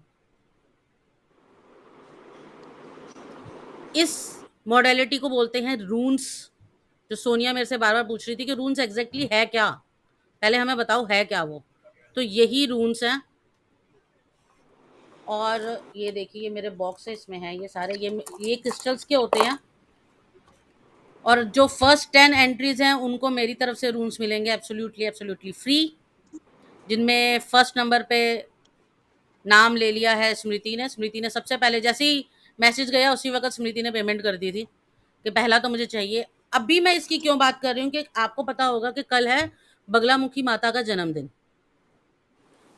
इस मॉडलिटी को बोलते हैं रून्स। जो सोनिया मेरे से बार बार पूछ रही थी कि रून्स एग्जैक्टली है क्या, पहले हमें बताओ है क्या वो, तो यही रून्स हैं। और ये देखिए, ये मेरे बॉक्स है, इसमें है ये सारे, ये क्रिस्टल्स के होते हैं, और जो फर्स्ट 10 एंट्रीज हैं उनको मेरी तरफ से रून्स मिलेंगे एब्सोल्युटली एब्सोल्युटली फ्री, जिनमें फर्स्ट नंबर पे नाम ले लिया है स्मृति ने। स्मृति ने सबसे पहले, जैसे ही मैसेज गया उसी वक्त स्मृति ने पेमेंट कर दी थी कि पहला तो मुझे चाहिए। अभी मैं इसकी क्यों बात कर रही हूँ कि आपको पता होगा कि कल है बगलामुखी माता का जन्मदिन।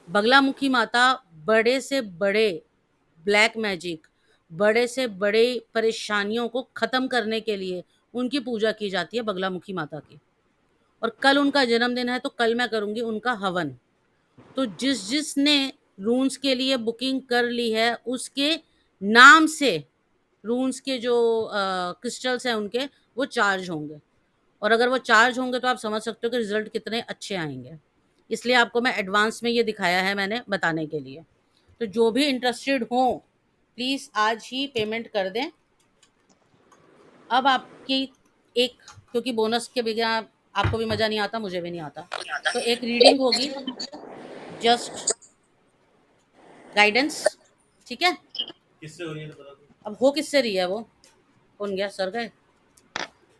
बगलामुखी माता बड़े से बड़े ब्लैक मैजिक, बड़े से बड़े परेशानियों को ख़त्म करने के लिए उनकी पूजा की जाती है, बगलामुखी माता की। और कल उनका जन्मदिन है तो कल मैं करूँगी उनका हवन। तो जिसने रून्स के लिए बुकिंग कर ली है उसके नाम से रून्स के जो क्रिस्टल्स हैं उनके, वो चार्ज होंगे, और अगर वो चार्ज होंगे तो आप समझ सकते हो कि रिजल्ट कितने अच्छे आएंगे। इसलिए आपको मैं एडवांस में ये दिखाया है मैंने बताने के लिए। तो जो भी इंटरेस्टेड हो प्लीज़ आज ही पेमेंट कर दें। अब आपकी एक, क्योंकि बोनस के बिना आपको भी मज़ा नहीं आता, मुझे भी नहीं आता, तो एक रीडिंग होगी, जस्ट गाइडेंस, ठीक है। किससे हो रही है तो बता दो। अब हो किससे रही है वो, कौन गया, सर गए,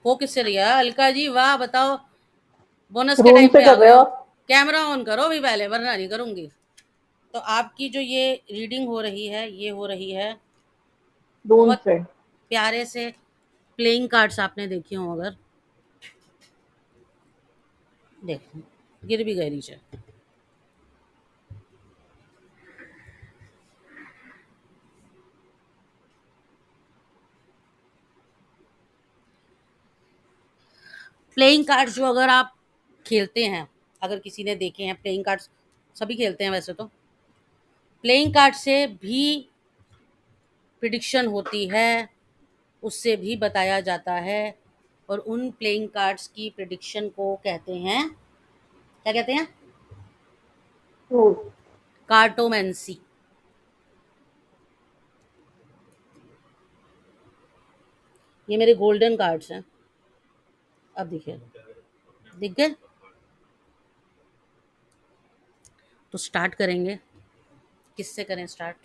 हो किससे रही है अलका जी, वाह बताओ, बोनस के रूम टाइम से पे आ कर रहे गए। हो? कैमरा ऑन करो भी पहले, वरना नहीं करूंगी। तो आपकी जो ये रीडिंग हो रही है, ये हो रही है रूम बहुत से। प्यारे से प्लेइंग कार्ड्स, आपने देखे हो अगर, देखो गिर भी गए नीचे। प्लेइंग कार्ड्स जो अगर आप खेलते हैं, अगर किसी ने देखे हैं प्लेइंग कार्ड्स, सभी खेलते हैं वैसे तो, प्लेइंग कार्ड से भी प्रिडिक्शन होती है, उससे भी बताया जाता है, और उन प्लेइंग कार्ड्स की प्रिडिक्शन को कहते हैं, क्या कहते हैं, रूम। कार्टोमेंसी। ये मेरे गोल्डन कार्ड्स हैं। अब दिखे, दिख गए? तो स्टार्ट करेंगे, किससे करें स्टार्ट?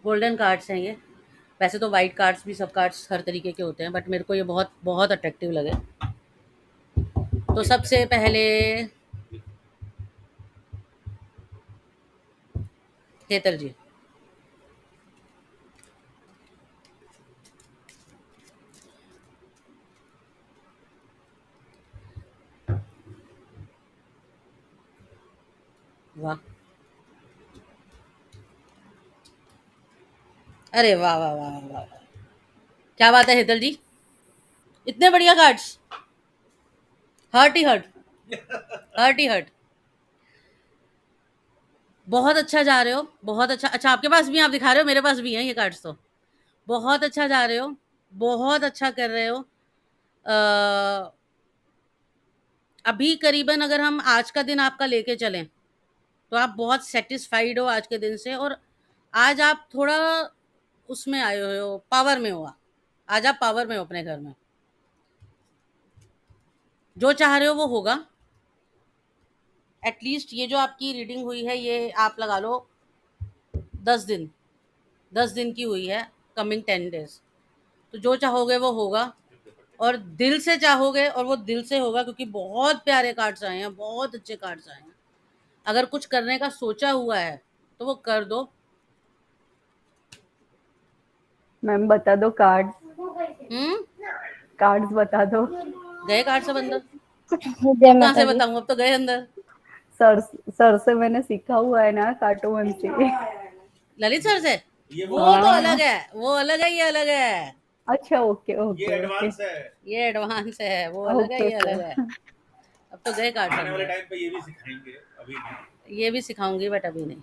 गोल्डन कार्ड्स हैं ये। वैसे तो वाइट कार्ड्स भी, सब कार्ड्स हर तरीके के होते हैं, बट मेरे को ये बहुत बहुत अट्रैक्टिव लगे। तो सबसे पहले हेतल जी। वाह, अरे वाह वाह वाह वाह, क्या बात है हेतल जी, इतने बढ़िया कार्ड्स। हर्ट ही हर्ट, हर्ट ही हर्ट। बहुत अच्छा जा रहे हो, बहुत अच्छा। अच्छा, आपके पास भी हैं, आप दिखा रहे हो, मेरे पास भी हैं ये कार्ड्स। तो बहुत अच्छा जा रहे हो, बहुत अच्छा कर रहे हो। अभी करीबन अगर हम आज का दिन आपका लेके चलें तो आप बहुत सेटिस्फाइड हो आज के दिन से, और आज आप थोड़ा उसमें आए हुए हो, पावर में हो। आज आप पावर में हो अपने घर में, जो चाह रहे हो वो होगा। एटलीस्ट ये जो आपकी रीडिंग हुई है, ये आप लगा लो 10 दिन, 10 दिन की हुई है, कमिंग 10 डेज। तो जो चाहोगे वो होगा, और दिल से चाहोगे और वो दिल से होगा, क्योंकि बहुत प्यारे कार्ड्स आए हैं, बहुत अच्छे कार्ड्स आए हैं। अगर कुछ करने का सोचा हुआ है तो वो कर दो। मैम बता दो कार्ड्स, हम्म, कार्ड्स बता दो। गए कार्ड सब अंदर? जय अब कहाँ से माता दी। बताऊं, अब तो गए अंदर। सर, सर से मैंने सीखा हुआ है ना कार्टोमेंसी। ललित सर से? वो तो हाँ। अलग है, वो अलग है, ये अलग है। अच्छा, ओके ओके ये ओके एडवांस है, ये एडवांस है, वो अलग है, ओके ये अलग है। सर। अब तो गए कार्ड आने वाले अंदर। टाइम पे ये भी सिखाएंगे, अभी नहीं। ये भी सिखाऊंगी, बट अभी नहीं।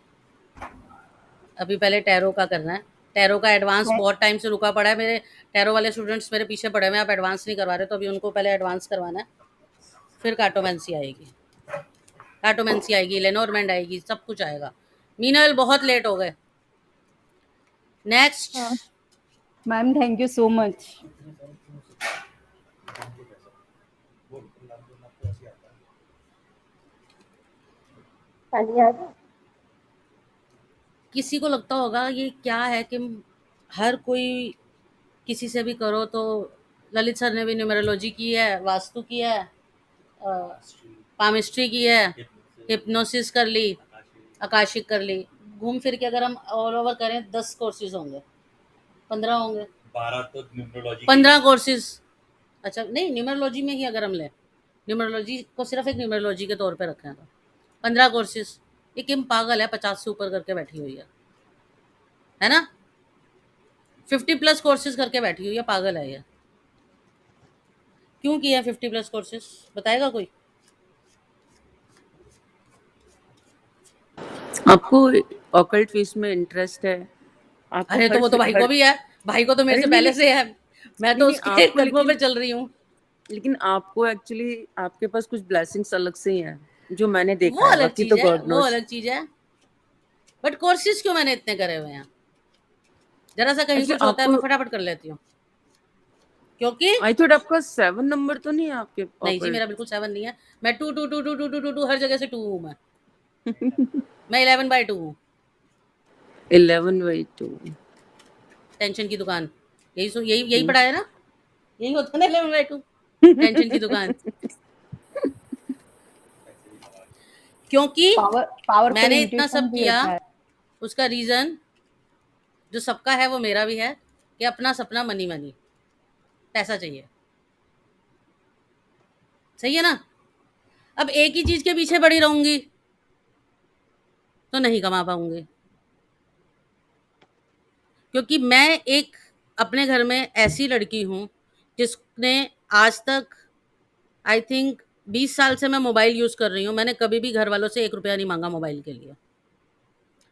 अभी पहले टैरो का करना है। टैरो का एडवांस बहुत टाइम से रुका पड़ा है। मेरे टैरो वाले स्टूडेंट्स मेरे पीछे पड़े हुए हैं, आप एडवांस नहीं करवा रहे, तो अभी उनको पहले एडवांस करवाना है, फिर कार्टोमेंसी आएगी। कार्टोमेंसी आएगी, लेनोरमेंट आएगी, सब कुछ आएगा। मीनल बहुत लेट हो गए। नेक्स्ट। हाँ ma'am, thank you so much. पानी आ गया? किसी को लगता होगा ये क्या है कि हर कोई किसी से भी करो, तो ललित सर ने भी न्यूमरोलॉजी की है, वास्तु की है, पामिस्ट्री की है, हिप्नोसिस कर ली, आकाशिक कर ली। घूम फिर के अगर हम ऑल ओवर करें 10 कोर्सेज होंगे, 15 होंगे, 12 तो न्यूमरोलॉजी 15 कोर्सेज। अच्छा नहीं, न्यूमरोलॉजी में ही अगर हम लें, न्यूमरोलॉजी को सिर्फ एक न्यूमरोलॉजी के तौर पे रखें तो 15 कोर्सेज। ये किम पागल है, 50 से ऊपर करके बैठी हुई है ना? 50+ कोर्सेज करके बैठी हुई है, पागल है ये। क्यों किया 50+ कोर्सेज, बताएगा कोई? आपको ऑकल्ट फीस में इंटरेस्ट है? आपको अरे तो वो तो भाई को भी है, भाई को तो मेरे अरे से नहीं पहले नहीं से है, मैं तो नहीं नहीं, उसके आपको कदमों पे लेकिन चल रही हूँ। लेकिन आपको एक्चुअली आपके पास कुछ ब्लेसिंग्स अलग से ही हैं जो मैंने देखा वो है, अलग बाकी तो चीज है, गॉड वो नोस। अलग चीज है। बट कोर्सेज क्यों मैंने इतने करे हुए हैं? जरा सा कहीं अच्छा, कुछ होता है आपको मैं फटाफट कर लेती हूँ, क्योंकि आई थॉट आपका 7 नंबर तो नहीं है आपके नहीं जी, मेरा ऑकल्ट? बिल्कुल 7 नहीं है। मैं 2 2 2 2 2 2 2 2 हर जगह से 2 हूँ मैं 11/2 हूँ। 11/2। टेंशन की दुकान, यही यही पढ़ा है ना, यही होता है ना 11/2, टेंशन की दुकान। क्योंकि पावर, पावर पे मैंने इतना इंट्यूशन सब भी किया, होता है। उसका रीजन जो सबका है वो मेरा भी है, कि अपना सपना मनी मनी, पैसा चाहिए। सही है ना? अब एक ही चीज के पीछे पड़ी रहूंगी तो नहीं कमा पाऊंगी, क्योंकि मैं एक अपने घर में ऐसी लड़की हूं जिसने आज तक, आई थिंक 20 साल से मैं मोबाइल यूज कर रही हूँ, मैंने कभी भी घर वालों से 1 रुपया नहीं मांगा मोबाइल के लिए।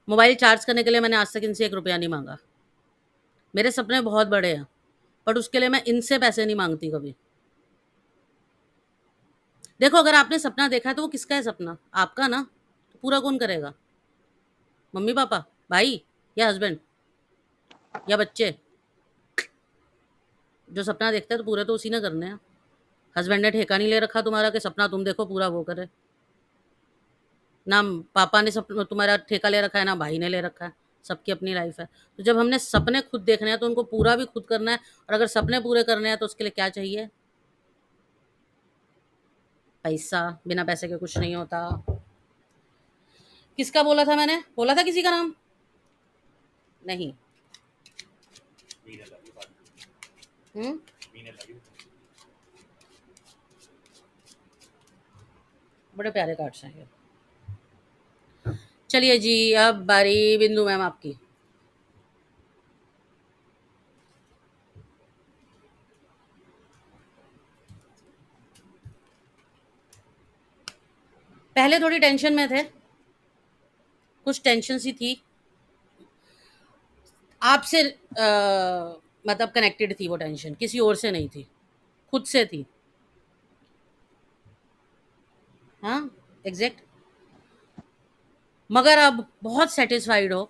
मोबाइल चार्ज करने के लिए मैंने आज तक इनसे 1 रुपया नहीं मांगा। मेरे सपने बहुत बड़े हैं, बट उसके लिए मैं इनसे पैसे नहीं मांगती कभी। देखो अगर आपने सपना देखा है तो वो किसका है सपना? आपका ना। तो पूरा कौन करेगा? मम्मी पापा, भाई, या हस्बैंड, या बच्चे? जो सपना देखते हैं तो पूरे तो उसी ने करने हैं। हस्बैंड ने ठेका नहीं ले रखा तुम्हारा कि सपना तुम देखो पूरा वो करे। ना पापा ने तुम्हारा ठेका ले रखा है, ना भाई ने ले रखा है। सबकी अपनी लाइफ है। तो जब हमने सपने खुद देखने हैं तो उनको पूरा भी खुद करना है। और अगर सपने पूरे करने हैं तो उसके लिए क्या चाहिए? पैसा। बिना पैसे के कुछ नहीं होता। किसका बोला था मैंने? बोला था किसी का नाम? नहीं। हम्म। बड़े प्यारे कार्ड्स हैं ये। चलिए जी, अब बारी बिंदु मैम आपकी। पहले थोड़ी टेंशन में थे, कुछ टेंशन सी थी आपसे, मतलब कनेक्टेड थी वो टेंशन, किसी और से नहीं थी, खुद से थी। हाँ, एग्जैक्ट। मगर अब बहुत सेटिस्फाइड हो।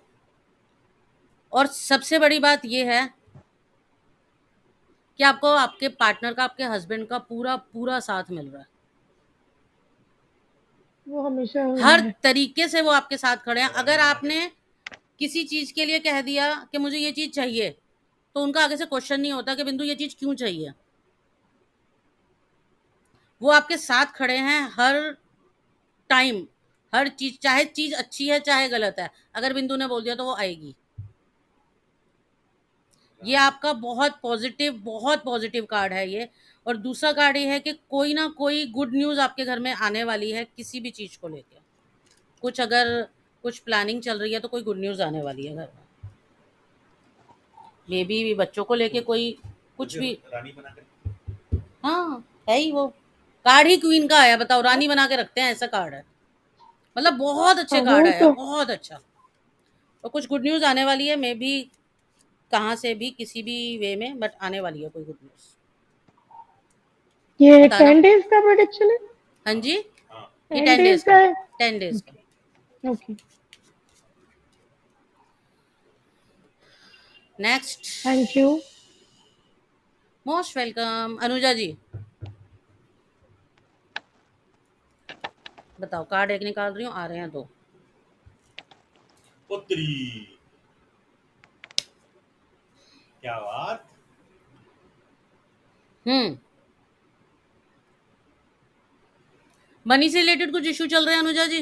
और सबसे बड़ी बात ये है कि आपको आपके पार्टनर का, आपके हस्बैंड का पूरा पूरा साथ मिल रहा है। वो हमेशा हर है। तरीके से वो आपके साथ खड़े हैं। अगर आपने किसी चीज के लिए कह दिया कि मुझे ये चीज चाहिए, तो उनका आगे से क्वेश्चन नहीं होता कि बिंदु ये चीज क्यों चाहिए। वो आपके साथ खड़े हैं हर टाइम, हर चीज, चाहे चीज अच्छी है चाहे गलत है, अगर बिंदु ने बोल दिया तो वो आएगी। ये आपका बहुत पॉजिटिव कार्ड है ये। और दूसरा कार्ड ये है कि कोई ना कोई गुड न्यूज आपके घर में आने वाली है किसी भी चीज को लेके। कुछ अगर कुछ प्लानिंग चल रही है तो कोई गुड न्यूज आने वाली है घर में। मे बी बच्चों को लेके कोई कुछ भी। हाँ, है ही वो। कार्ड ही क्वीन का आया, बताओ, रानी बना के रखते हैं, ऐसा कार्ड है। मतलब बहुत अच्छे हाँ, कार्ड वो आया, तो बहुत अच्छा। और कुछ गुड न्यूज आने वाली है, मे बी कहाँ से भी, किसी भी वे में, बट आने वाली है कोई गुड न्यूज। ये बताना। 10 डेज का प्रोडिक्शन है। हाँ जी, ये 10 10 डेज डेज का का, है। 10 डेज का। Okay, next. Thank you. Most welcome. Anuja ji बताओ, कार्ड एक निकाल रही हूँ, आ रहे हैं दो। पुत्री, क्या बात। मनी से रिलेटेड कुछ इशू चल रहे हैं अनुजा जी?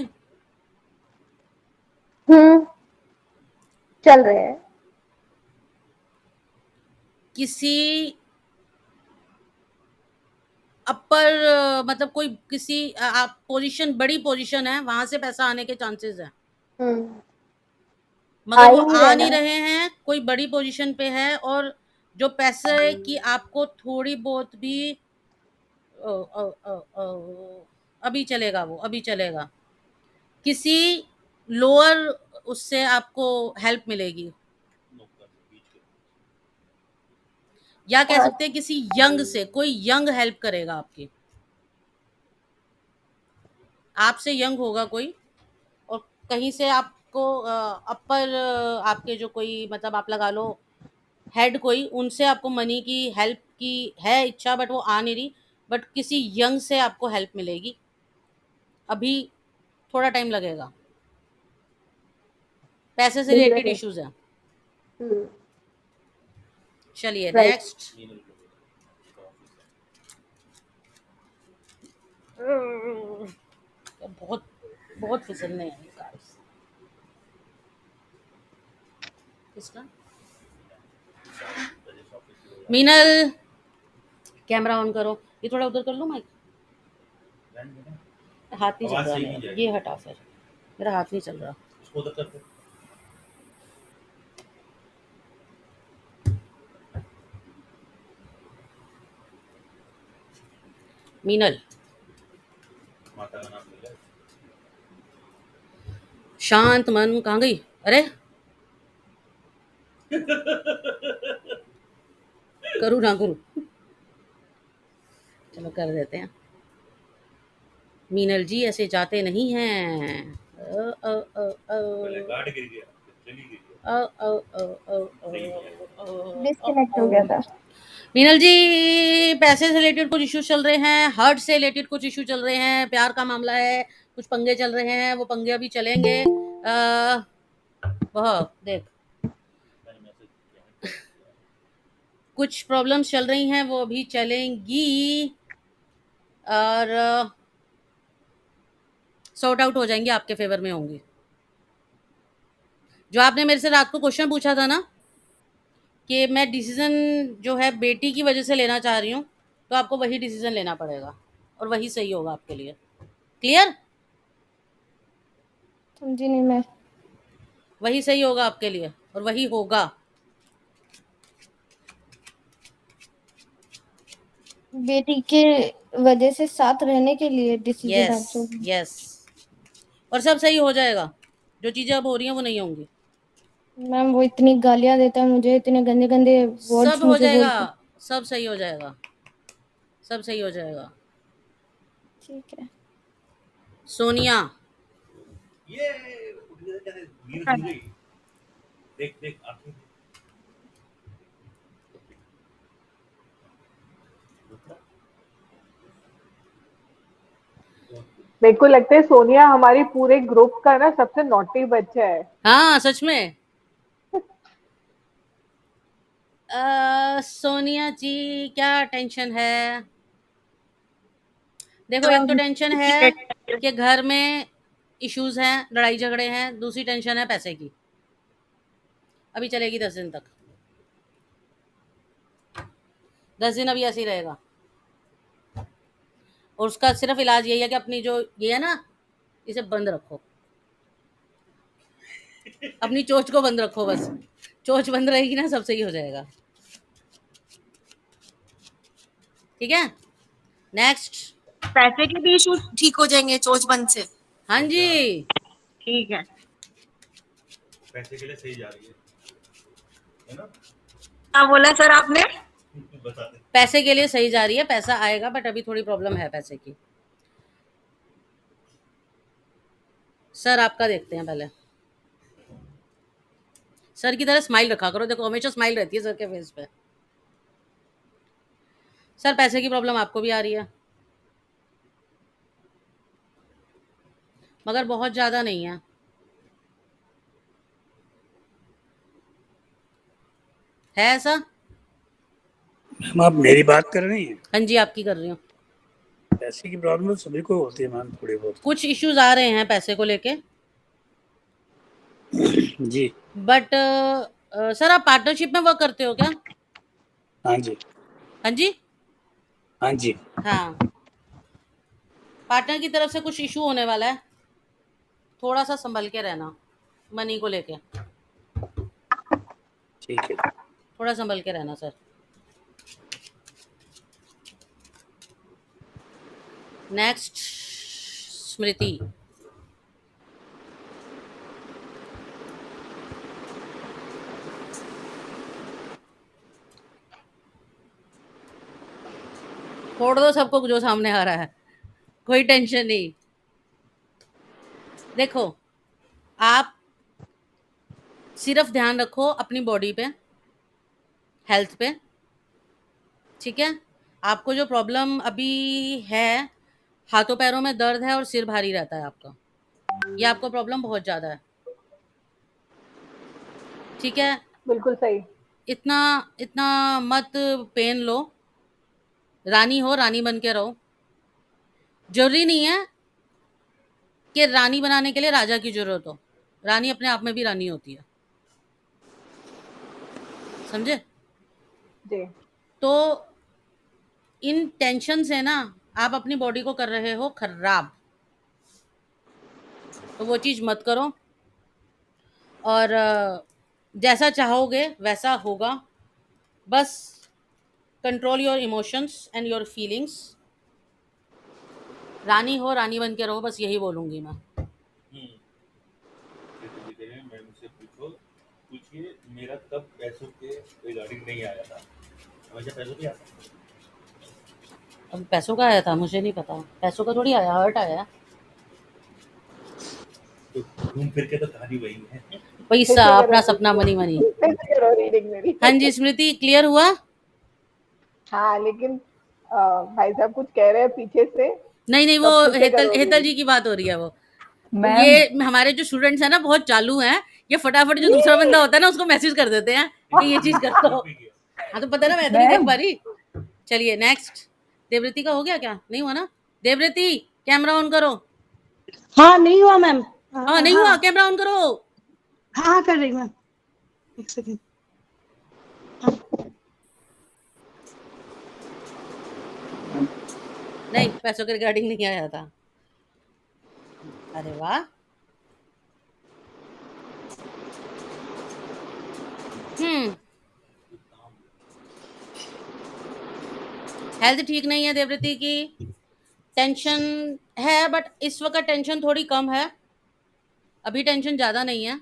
चल रहे हैं। किसी अपर, मतलब कोई किसी आप पोजीशन, बड़ी पोजीशन है, वहां से पैसा आने के चांसेस है, आ मगर वो ही नहीं आ रहा नहीं ना। रहे हैं। कोई बड़ी पोजीशन पे है और जो पैसे की आपको थोड़ी बहुत भी अ, अ, अ, अभी चलेगा, वो अभी चलेगा। किसी लोअर उससे आपको हेल्प मिलेगी, या कह हाँ, सकते हैं किसी यंग से कोई यंग हेल्प करेगा आपकी। आपसे यंग होगा कोई, और कहीं से आपको अपर, आपके जो कोई, मतलब आप लगा लो हेड कोई, उनसे आपको मनी की हेल्प की है इच्छा, बट वो आ नहीं रही। बट किसी यंग से आपको हेल्प मिलेगी, अभी थोड़ा टाइम लगेगा। पैसे से मिल रिलेटेड रहे। इश्यूज हैं। हम्म। चलिए राइट। नेक्स्ट। बहुत बहुत फिसलने हैं ये कार्ड्स। किसका? मीनल, कैमरा ऑन करो। ये थोड़ा उधर कर लो माइक। हाथ नहीं चल रहा मेरा, ये हटा फिर, मेरा हाथ नहीं चल रहा। उसको उधर कर दो। मीनल, माता का नाम ले ले। शांत मन कहाँ गई? अरे करूँ ना करूँ? चलो कर देते हैं। मीनल जी ऐसे जाते नहीं हैं। डिस्कनेक्ट हो गया था। मीनल जी पैसे से रिलेटेड कुछ इश्यूज चल रहे हैं, हर्ट से रिलेटेड कुछ इश्यू चल रहे हैं, प्यार का मामला है, कुछ पंगे चल रहे हैं, वो पंगे अभी चलेंगे। वह देख कुछ प्रॉब्लम्स चल रही हैं, वो अभी चलेंगी और सॉर्ट आउट हो जाएंगी, आपके फेवर में होंगी। जो आपने मेरे से रात को क्वेश्चन पूछा था ना कि मैं डिसीजन जो है बेटी की वजह से लेना चाह रही हूँ, तो आपको वही डिसीजन लेना पड़ेगा और वही सही होगा आपके लिए। क्लियर? समझी नहीं मैं। वही सही होगा आपके लिए और वही होगा। बेटी के वजह से साथ रहने के लिए डिसीजन यस आपसे। यस, और सब सही हो जाएगा। जो चीजें अब हो रही हैं वो नहीं होंगी। मैम वो इतनी गालियां देता है मुझे, इतने गंदे गंदे सब वर्ड्स हो मुझे जाएगा, बोलता है। सब सही हो जाएगा, सब सही हो जाएगा। ठीक है। सोनिया ये नींद खुल गई। देख देख आंखें मेरे को लगता है सोनिया हमारी पूरे ग्रुप का ना सबसे नॉटी बच्चा है। हाँ सच में। सोनिया जी क्या टेंशन है? देखो एक तो टेंशन है कि घर में इश्यूज हैं, लड़ाई झगड़े हैं, दूसरी टेंशन है पैसे की। अभी चलेगी 10 दिन तक, 10 दिन अभी ऐसे ही रहेगा। और उसका सिर्फ इलाज यही है कि अपनी जो ये है ना, इसे बंद रखो, अपनी चोच को बंद रखो बस। चोच बंद रहेगी ना, सब सही हो जाएगा। ठीक है, नेक्स्ट। पैसे के भी इशू ठीक हो जाएंगे चोचबंद से। हाँ जी, ठीक है। पैसे के लिए सही जा रही है ना? क्या बोला सर आपने? बता दे। पैसे के लिए सही जा रही है, पैसा आएगा, बट अभी थोड़ी प्रॉब्लम है पैसे की। सर आपका देखते हैं पहले। सर की तरह स्माइल रखा करो, देखो हमेशा स्माइल रहती है सर के फेस पे। सर पैसे की प्रॉब्लम आपको भी आ रही मगर बहुत ज़्यादा नहीं है। ऐसा? मैम आप मेरी बात कर रही हैं? हाँ जी आपकी कर रही हूँ। पैसे की प्रॉब्लम सभी को होती है मैम, थोड़ी बहुत। कुछ इश्यूज आ रहे हैं पैसे को लेके, जी। बट सर आप पार्टनरशिप में वर्क करते हो क्या? हाँ जी। हाँ जी। हाँ जी। हाँ, पार्टनर की तरफ से कुछ इशू होने वाला है, थोड़ा सा संभल के रहना मनी को लेके। ठीक है। थोड़ा संभल के रहना सर। नेक्स्ट स्मृति। छोड़ दो सबको जो सामने आ रहा है, कोई टेंशन नहीं। देखो आप सिर्फ ध्यान रखो अपनी बॉडी पे, हेल्थ पे। ठीक है, आपको जो प्रॉब्लम अभी है, हाथों पैरों में दर्द है और सिर भारी रहता है आपका, ये आपको प्रॉब्लम बहुत ज़्यादा है। ठीक है, बिल्कुल सही। इतना इतना मत पेन लो, रानी हो रानी बन के रहो। जरूरी नहीं है कि रानी बनाने के लिए राजा की जरूरत हो, रानी अपने आप में भी रानी होती है, समझे? जी। तो इन टेंशन से ना आप अपनी बॉडी को कर रहे हो खराब, तो वो चीज़ मत करो। और जैसा चाहोगे वैसा होगा। बस control your emotions and your feelings. रानी हो रानी बन के रहो, बस यही बोलूँगी मैं। मैम से पूछिए मेरा कब पैसों के रिगार्डिंग नहीं आया था। अब पैसों का आया था, मुझे नहीं पता, पैसों का थोड़ी आया, हर्ट आया। तो घूम फिर के तो कहानी वही है। पैसा अपना सपना मनी मनी। करो रीडिंग मेरी। हाँ जी स्मृति, क्लियर हुआ? हाँ लेकिन भाई साहब कुछ कह रहे हैं पीछे से। नहीं नहीं, वो तब फिर से हेतल करो हेतल reading। जी की बात हो रही है। वो मैम ये हमारे जो स्टूडेंट्स हैं ना बहुत चालू हैं, ये फटाफट जो दूसरा बंदा होता है ना उसको मैसेज कर देते हैं कि ये चीज कर दो। हाँ तो पता है ना, मैं तो नहीं देख पा रही। चलिए नेक्स्ट, देवृति का हो गया क्या? नहीं हुआ ना? देवृति कैमरा ऑन करो। हाँ नहीं हुआ मैम। हाँ नहीं हुआ, कैमरा ऑन करो। हाँ हाँ कर रही हूँ मैम, एक सेकंड। नहीं, पैसों के रिगार्डिंग नहीं आया था। अरे वाह। हेल्थ ठीक नहीं है देवृति की, टेंशन है, बट इस वक्त टेंशन थोड़ी कम है, अभी टेंशन ज्यादा नहीं है,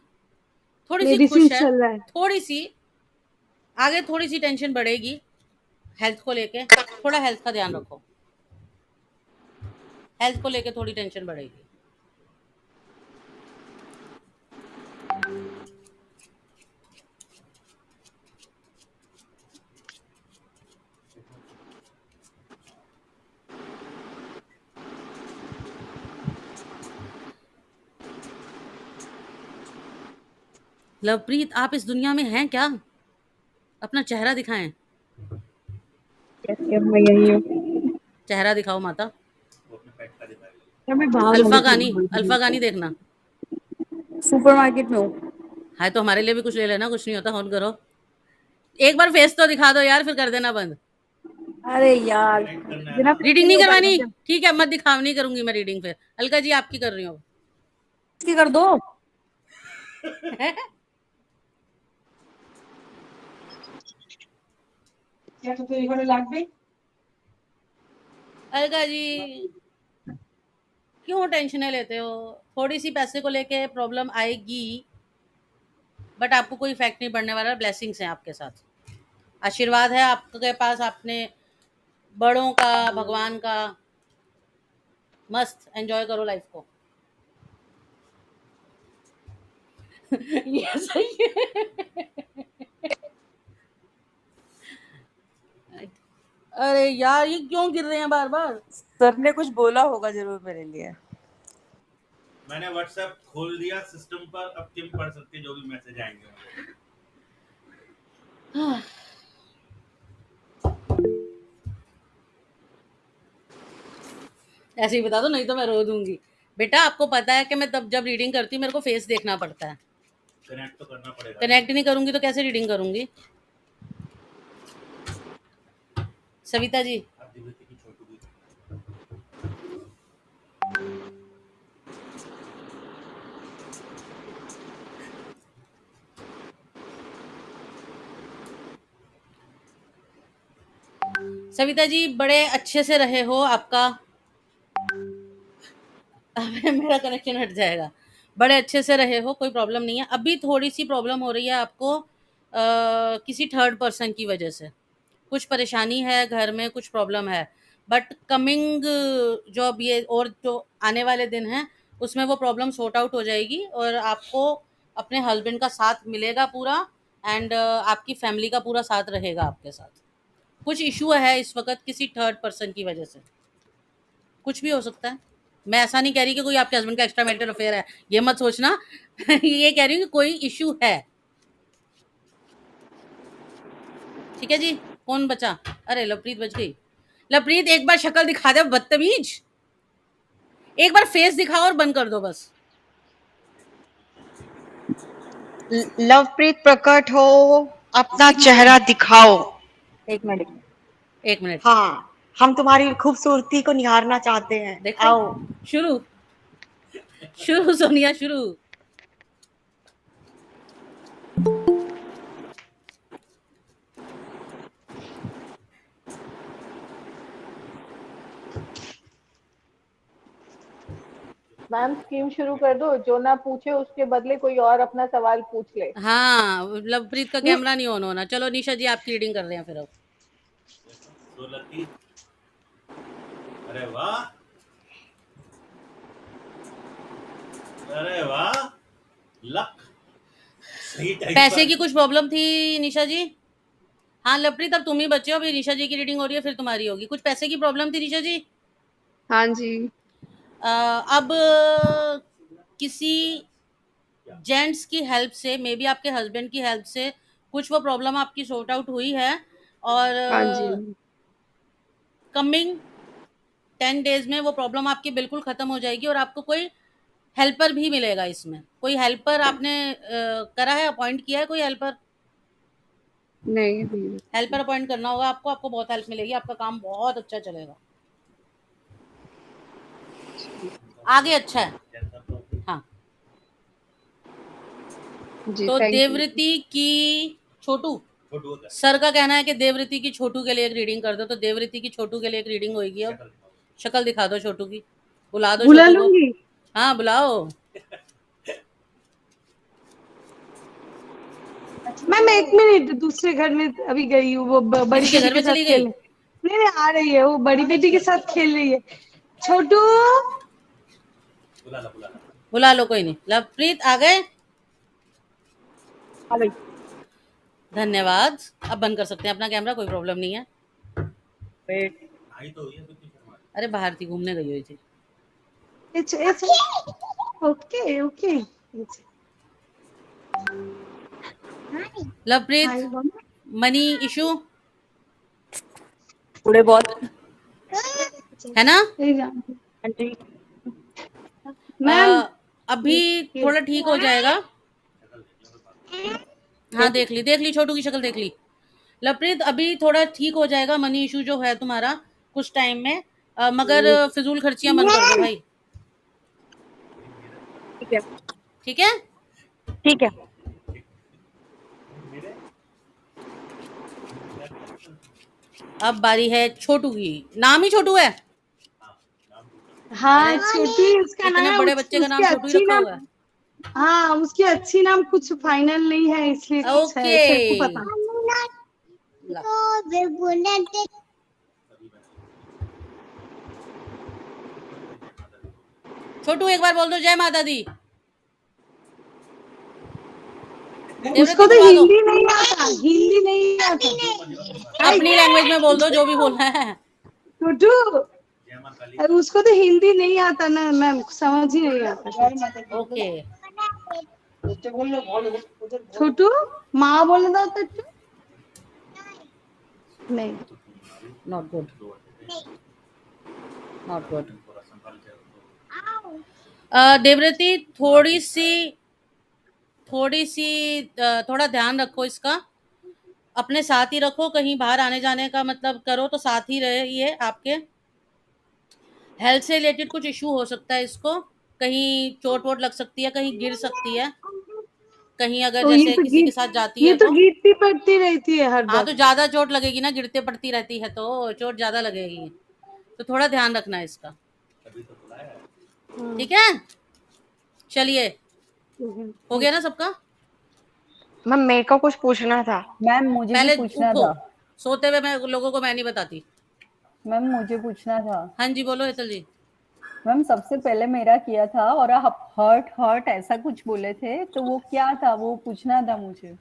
थोड़ी सी मेडिसिन खुश है, चल रहा है। थोड़ी सी आगे थोड़ी सी टेंशन बढ़ेगी हेल्थ को लेके। थोड़ा हेल्थ का ध्यान रखो, हेल्थ को लेके थोड़ी टेंशन बढ़ेगी। लवप्रीत, आप इस दुनिया में हैं क्या? अपना चेहरा दिखाएं। मैं यही हूँ। चेहरा दिखाओ माता। मैं बाहर अल्फा गानी देखना। सुपरमार्केट में हूँ। हाँ तो हमारे लिए भी कुछ ले लेना, कुछ नहीं होता, ऑन करो। एक बार फेस तो दिखा दो यार, फिर कर देना बंद। अरे यार बिना रीडिंग नहीं करवानी? ठीक है, मत दिखाओ, नहीं करूंगी मैं रीडिंग फिर। अलका जी आपकी कर रही हूँ। इसकी कर दो। क्या तो तेरी वाले लाग गई। अलका जी क्यों टेंशनें लेते हो? थोड़ी सी पैसे को लेके प्रॉब्लम आएगी, बट आपको कोई इफेक्ट नहीं पड़ने वाला। ब्लेसिंग्स हैं आपके साथ, आशीर्वाद है आपके पास, अपने बड़ों का, भगवान का। मस्त एंजॉय करो लाइफ को। ये सही है। अरे यार ये क्यों गिर रहे हैं बार बार? सर ने कुछ बोला होगा जरूर मेरे लिए। मैंने व्हाट्सएप खोल दिया सिस्टम पर, अब किम पढ़ सकती है जो भी मैसेज आएंगे मुझे। ऐसे ही बता दो, नहीं तो मैं रो दूंगी। बेटा आपको पता है कि मैं तब जब रीडिंग करती हूँ मेरे को फेस देखना पड़ता है। कनेक्ट तो करना पड़ेगा। कनेक्ट नहीं करूंगी तो कैसे रीडिंग करूंगी? सविता जी आप दिव्यति की छोटू भी। सविता जी बड़े अच्छे से रहे हो, आपका मेरा कनेक्शन हट जाएगा। बड़े अच्छे से रहे हो, कोई प्रॉब्लम नहीं है। अभी थोड़ी सी प्रॉब्लम हो रही है आपको किसी थर्ड पर्सन की वजह से, कुछ परेशानी है घर में, कुछ प्रॉब्लम है, बट कमिंग जो अब ये और जो आने वाले दिन हैं उसमें वो प्रॉब्लम सॉर्ट आउट हो जाएगी और आपको अपने हस्बैंड का साथ मिलेगा पूरा, एंड आपकी फैमिली का पूरा साथ रहेगा आपके साथ। कुछ इशू है इस वक्त किसी थर्ड पर्सन की वजह से, कुछ भी हो सकता है। मैं ऐसा नहीं कह रही कि कोई आपके हस्बैंड का एक्स्ट्रा मैरिटल अफेयर है, ये मत सोचना। ये कह रही हूँ कि कोई इशू है। ठीक है जी, कौन बचा? अरे लवप्रीत बच गई। लवप्रीत एक बार शक्ल दिखा दे बदतमीज, एक बार फेस दिखाओ और बंद कर दो बस। लवप्रीत प्रकट हो, अपना चेहरा दिखाओ। एक मिनट। एक मिनट। हाँ, हम तुम्हारी खूबसूरती को निहारना चाहते हैं। देखा, आओ। शुरू शुरू सोनिया शुरू। मैम स्कीम शुरू कर दो, जो ना पूछे उसके बदले कोई और अपना सवाल पूछ ले। हाँ लवप्रीत का कैमरा नहीं ऑन होना। चलो निशा जी आपकी रीडिंग कर रहे हैं फिर अब। 16 अरे वाह, अरे वाह, लक सही टाइम पैसे पर। की कुछ प्रॉब्लम थी निशा जी? हाँ लवप्रीत, अब तुम ही बचे हो, अभी निशा जी की रीडिंग हो रही है, फिर तुम्हारी होगी। कुछ पैसे की प्रॉब्लम थी निशा जी? हाँ जी। अब किसी जेंट्स की हेल्प से, मे बी आपके हस्बैंड की हेल्प से कुछ वो प्रॉब्लम आपकी सॉर्ट आउट हुई है, और हाँ जी। कमिंग 10 डेज में वो प्रॉब्लम आपकी बिल्कुल खत्म हो जाएगी, और आपको कोई हेल्पर भी मिलेगा इसमें। कोई हेल्पर आपने करा है, अपॉइंट किया है कोई हेल्पर? नहीं अभी। हेल्पर अपॉइंट करना होगा आपको, आपको बहुत हेल्प मिलेगी, आपका काम बहुत अच्छा चलेगा, आगे अच्छा है। हाँ, जी तो थैंक यू। देवृति की छोटू सर का कहना है कि देवृति की छोटू के लिए एक रीडिंग कर दो, तो देवृति की छोटू के लिए एक रीडिंग होगी। अब शक्ल दिखा दो छोटू की, बुला दो बुला छोटू को। लूंगी। हाँ बुलाओ। मैम एक मिनट, दूसरे घर में अभी गई हूँ, वो बड़ी किसी के बेटी घर के में साथ चली खेल गई? नहीं नहीं, आ रही है, वो बड़ी बेटी के साथ खेल रही है। छोटू बुला लो, कोई नहीं। लवप्रीत आ गए? आ गई। धन्यवाद। अब बंद कर सकते हैं अपना कैमरा, कोई प्रॉब्लम नहीं है। अरे बाहर थी, घूमने गई हुई थी। it's okay okay. Lovepreet, hi मम्मा। मनी इशू थोड़े बहुत। है ना? हाँ जी अ, मैम। अभी थोड़ा ठीक हो जाएगा। हाँ देख ली छोटू की शक्ल देख ली। लवप्रीत अभी थोड़ा ठीक हो जाएगा मनी इशू जो है तुम्हारा, कुछ टाइम में। मगर फिजूल खर्चियां बंद कर दो भाई, ठीक है। ठीक है? ठीक है। अब बारी है छोटू की। नाम ही छोटू है? हाँ अरे छोटी उसका नाम इतने है, बड़े बच्चे का उसकी नाम छोटू ही अच्छी रखा नाम। हुआ है। हाँ उसकी अच्छी नाम कुछ फाइनल नहीं है, इसलिए कुछ है, ओके, तेरे को पता। छोटू एक बार बोल दो जय माता दी। उसको देवव्रती तो बुलवा दो, हिंदी नहीं आता, हिंदी नहीं आता। हाय अपनी लैंग्वेज में बोल दो जो भी बोलना है। छोटू, अरे उसको तो हिंदी नहीं आता ना मैम, समझ ही नहीं आता। ओके, छोटू माँ बोलने दो तो नहीं। Not good, not good. Devvrati थोड़ा ध्यान रखो इसका, अपने साथ ही रखो, कहीं बाहर आने जाने का मतलब करो तो साथ ही रहे ये आपके। हेल्थ से रिलेटेड कुछ इशू हो सकता है इसको, कहीं चोट वोट लग सकती है, कहीं गिर सकती है, कहीं अगर तो जैसे किसी के साथ जाती ये है तो तो। गीतती पड़ती रहती है हर हाँ तो वक्त। ज्यादा चोट लगेगी ना, गिरते पड़ती रहती है तो चोट ज्यादा लगेगी, तो थोड़ा ध्यान रखना है इसका, ठीक है? चलिए, हो गया ना सबका? मैम मेरे को कुछ पूछना था। मैम मुझे भी पहले पूछना उठो, था। सोते हुए मैं लोगों को मैं नहीं बताती। मैम मुझे पूछना था। हाँ जी बोलो हेतल जी। मैम सबसे पहले मेरा किया था और आप हर्ट हर्ट ऐसा कुछ बोले थे, तो वो क्या था वो पूछना था मुझे।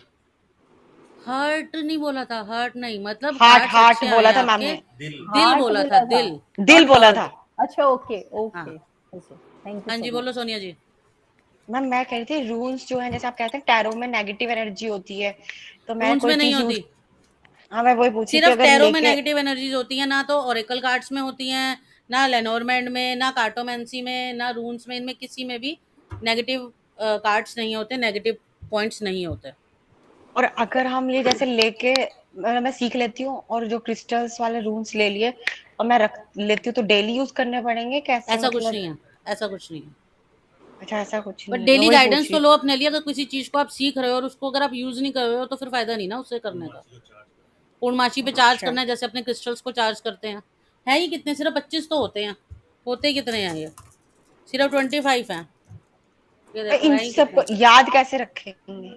हर्ट नहीं बोला था, हर्ट नहीं, मतलब हार्ट कार्ड्स हार्ट अच्छे आए बोला हैं था मैम आपके। ने। दिल हार्ट बोला था, बोला था, दिल, दिल नॉट बोला हर्ट। था। अच्छा ओके हाँ, ओके ओके, थैंक यू हाँ सो जी मच। बोलो सोनिया जी। मैम मैं कह रही थी रून्स जो है, जैसे आप कहते हैं टैरो में नेगेटिव एनर्जी होती है, तो मैं रून्स कोई में नहीं चीज यूज। होती, हाँ मैं वही पूछी थी सिर्फ अगर टैरो में लेके। नेगेटिव एनर्जीज होती हैं, ना तो ओरेकल कार्ड्स में होती हैं, ना लेनोरमैंड में, ना कार्टोमेंसी में, ना रून्स में, इनमें किसी में भी नेगेटिव कार्ड्स नहीं होते, नेगेटिव पॉइंट्स नहीं होते। और अगर हम ये जैसे लेके मैं सीख लेती हूँ और जो क्रिस्टल्स वाले रून्स ले लिए और मैं रख लेती हूँ, तो डेली यूज करने पड़ेंगे कैसे, ऐसा कुछ मतलब। नहीं है, ऐसा कुछ नहीं है। अच्छा ऐसा कुछ बट नहीं है, मैं डेली वही पूछ गाइडेंस रही तो लो थी। अपने लिए, अगर किसी चीज को आप सीख रहे हो और उसको अगर आप यूज नहीं कर रहे हो तो फिर फायदा नहीं ना उससे करने का। पूर्णमासी पे चार्ज अच्छा करना है, जैसे अपने क्रिस्टल्स को चार्ज करते हैं। है ही कितने, सिर्फ 25 तो होते हैं, होते ही कितने हैं ये, सिर्फ 25 हैं। ये देखो इन है ही सबको कितने, याद कैसे रखेंगे।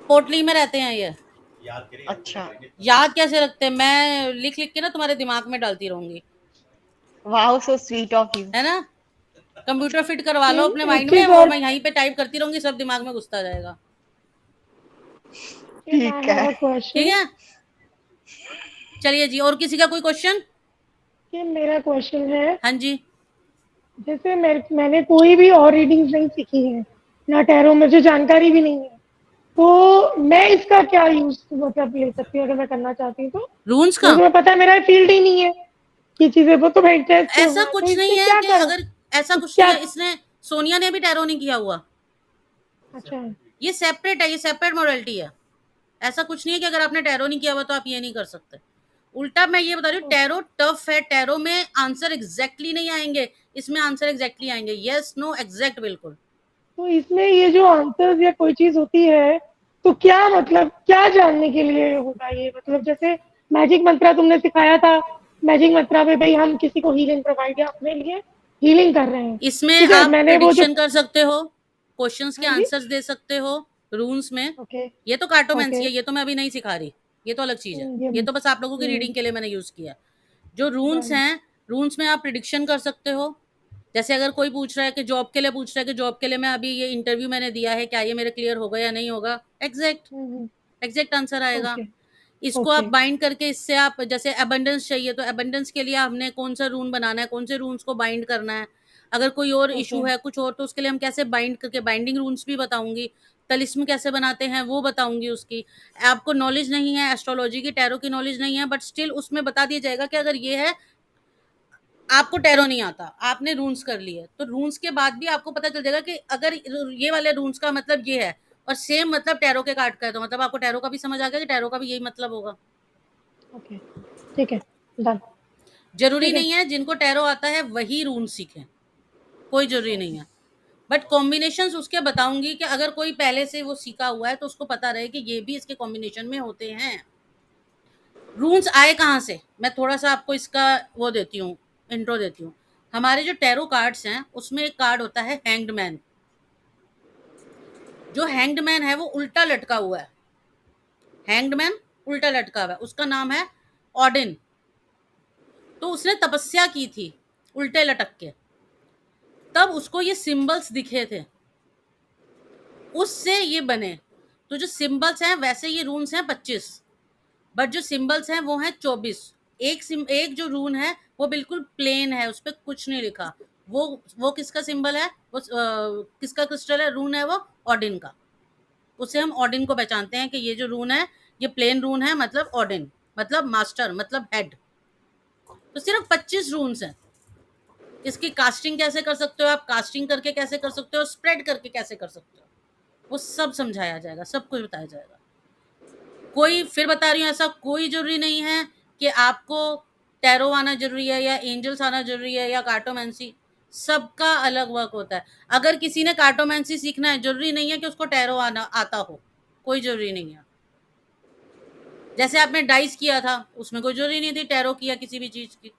पोटली में रहते हैं ये। अच्छा, याद कैसे रखते हैं? मैं लिख लिख के ना तुम्हारे दिमाग में डालती रहूंगी, wow so sweet of you. है ना? कंप्यूटर फिट करवा लो अपने एक माइंड में चीज और और, मैं यहीं पे टाइप करती रहूंगी, सब दिमाग में घुसता जाएगा। आई ठीक हैव है। अ ठीक क्वेश्चन। है, चलिए जी, और किसी का कोई क्वेश्चन? कि मेरा क्वेश्चन है, हाँ जी। जैसे मैंने कोई भी और रीडिंग्स नहीं सीखी है, ना टैरो, मुझे जानकारी भी नहीं है, तो मैं इसका क्या यूज मतलब ले सकती हूँ अगर मैं करना चाहती हूँ तो? रून्स का क्योंकि मैं पता है मेरा फील्ड ही नहीं है ये चीजें, वो तो मैं इंटरेस्ट से ऐसा हुआ है, तो कुछ नहीं इससे है क्या कि करूँ? अगर ऐसा कुछ नहीं क्या? है, इसने सोनिया ने भी टैरो नहीं किया हुआ, अच्छा, ये सेपरेट है, ये सेपरेट मॉडलिटी है। ऐसा कुछ नहीं है कि अगर आपने टैरो नहीं किया हुआ तो आप ये नहीं कर सकते। उल्टा मैं ये बता रही हूँ, टैरो टफ है, टैरो में आंसर एग्जैक्टली नहीं आएंगे, इसमें आंसर एग्जैक्टली आएंगे, यस नो एग्जैक्ट, बिल्कुल। तो इसमें ये जो आंसर्स या कोई चीज होती है, तो क्या मतलब क्या जानने के लिए होगा ये? मतलब जैसे मैजिक मंत्रा तुमने सिखाया था, मैजिक मंत्रा में भाई हम किसी को हीलिंग प्रोवाइड या अपने लिए हीलिंग कर रहे हैं, इसमें ठीक है, आप मैंने वो जो, प्रिडिक्शन कर सकते हो, क्वेश्चंस के हाँ जी, आंसर्स दे सकते हो रून्स में। ओके, ये तो ओके, कार्टोमेंसी है, ये तो मैं अभी नहीं सिखा रही, ये तो अलग चीज है। ये ये तो बस आप लोगों की रीडिंग के लिए मैंने यूज किया। जो रून्स डन, हैं, रून्स में आप प्रिडिक्शन कर सकते हो। जैसे अगर कोई पूछ रहा है कि जॉब के लिए पूछ रहा है कि जॉब के लिए मैं अभी ये इंटरव्यू मैंने दिया है, क्या ये मेरे क्लियर होगा या नहीं होगा, एग्जैक्ट एग्जैक्ट आंसर आएगा। ओके, इसको आप ओके, बाइंड करके, इससे आप जैसे एबंडेंस चाहिए तो एबंडेंस के लिए हमने कौन सा रून बनाना है, कौन से रून्स को बाइंड करना है। अगर कोई और ओके, इशू है कुछ और, तो उसके लिए हम कैसे बाइंड करके, बाइंडिंग रून्स भी बताऊंगी, तलिस्म कैसे बनाते हैं वो बताऊंगी उसकी। आपको नॉलेज नहीं है एस्ट्रोलॉजी की, टैरो की नॉलेज नहीं है, बट स्टिल उसमें बता दिया जाएगा कि अगर ये है, आपको टैरो नहीं आता, आपने रून्स कर लिए, तो रून्स के बाद भी आपको पता चल जाएगा कि अगर ये वाले रून्स का मतलब ये है और सेम मतलब टैरो के कार्ड का है, तो मतलब आपको टैरो का भी समझ आ गया कि टैरो का भी यही मतलब होगा। ओके, ठीक है, डन, जरूरी ठीक है, नहीं है जिनको टैरो आता है वही रून सीखें, कोई जरूरी नहीं है, बट कॉम्बिनेशंस उसके बताऊंगी कि अगर कोई पहले से वो सीखा हुआ है तो उसको पता रहे कि ये भी इसके कॉम्बिनेशन में होते हैं। रून्स आए कहाँ से, मैं थोड़ा सा आपको इसका वो देती हूँ, इंट्रो देती हूँ। हमारे जो टैरो कार्ड्स हैं उसमें एक कार्ड होता है हैंग्ड मैन। जो हैंग्ड मैन है वो उल्टा लटका हुआ है, हैंग्ड मैन उल्टा लटका हुआ है, उसका नाम है ऑडिन। तो उसने तपस्या की थी उल्टे लटक के, तब उसको ये सिंबल्स दिखे थे, उससे ये बने। तो जो सिंबल्स हैं वैसे ये रून्स हैं 25, बट जो सिंबल्स हैं वो हैं 24। एक जो रून है वो बिल्कुल प्लेन है, उस पर कुछ नहीं लिखा। वो किसका सिंबल है, वो किसका क्रिस्टल है, रून है वो ऑडिन का। उससे हम ऑडिन को पहचानते हैं कि ये जो रून है ये प्लेन रून है, मतलब ऑडिन, मतलब मास्टर, मतलब हेड। तो सिर्फ 25 रून्स हैं। इसकी कास्टिंग कैसे कर सकते हो आप, कास्टिंग करके कैसे कर सकते हो, स्प्रेड करके कैसे कर सकते हो, वो सब समझाया जाएगा, सब कुछ बताया जाएगा। कोई, फिर बता रही हूँ, ऐसा कोई जरूरी नहीं है कि आपको टैरो आना जरूरी है या एंजल्स आना जरूरी है या कार्टोमेंसी, सबका अलग वर्क होता है। अगर किसी ने कार्टोमेंसी सीखना है, जरूरी नहीं है कि उसको टैरो आना आता हो, कोई जरूरी नहीं है। जैसे आपने डाइस किया था, उसमें कोई जरूरी नहीं थी टैरो किया किसी भी चीज की।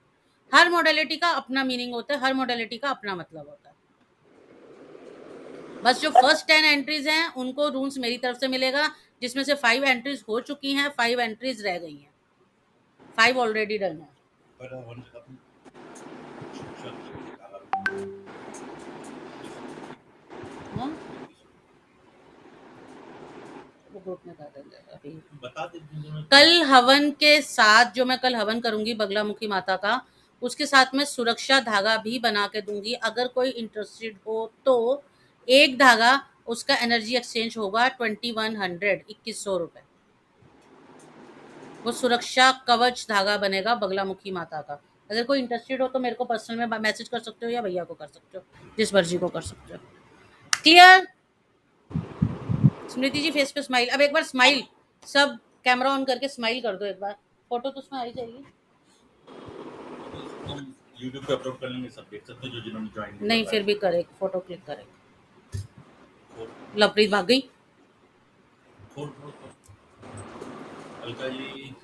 हर मॉडलिटी का अपना मीनिंग होता है, हर मॉडलिटी का अपना मतलब होता है। बस जो फर्स्ट 10 एंट्रीज हैं उनको रूल्स मेरी तरफ से मिलेगा, जिसमें से 5 एंट्रीज हो चुकी हैं, 5 एंट्रीज रह गई हैं, 5 ऑलरेडी डन है। हाँ? वो ग्रुप में कर देंगे अभी। कल हवन के साथ, जो मैं कल हवन करूंगी बगलामुखी माता का, उसके साथ में सुरक्षा धागा भी बना के दूंगी। अगर कोई इंटरेस्टेड हो तो एक धागा उसका एनर्जी एक्सचेंज होगा 2100, 2100 रुपए। वो सुरक्षा कवच धागा बनेगा बगलामुखी माता का। अगर कोई इंटरेस्टेड हो तो मेरे को पर्सनल में मैसेज कर सकते हो या भैया को कर सकते हो, जिस मर्जी को कर सकते हो। क्लियर? स्मृति जी फेस पे स्माइल, अब एक बार स्माइल, सब कैमरा ऑन करके स्माइल कर दो एक बार, फोटो तो उसमें आ ही जाएगी। YouTube पे अपलोड कर लेंगे, सब देख सकते हैं जो जिन्होंने ज्वाइन नहीं फिर भी करे, फोटो क्लिक करे। लवप्रीत भाग गई।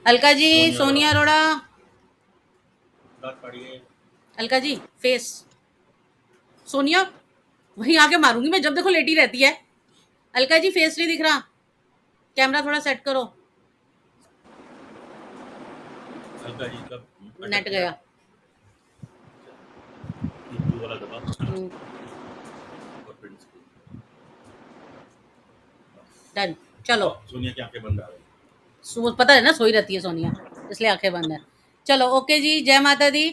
अलका जी, सोनिया अरोड़ा, अलका जी फेस, सोनिया वहीं आके मारूंगी मैं, जब देखो लेटी रहती है। अलका जी फेस नहीं दिख रहा, कैमरा थोड़ा सेट करो। का जी कब नेट गया। ये ब्लू वाला दबा हम्म, और फिर इसको। डन। चलो, सोनिया की आंखें बंद आ रही पता है ना सोई रहती है सोनिया, इसलिए आंखें बंद है। चलो ओके जी, जय माता दी।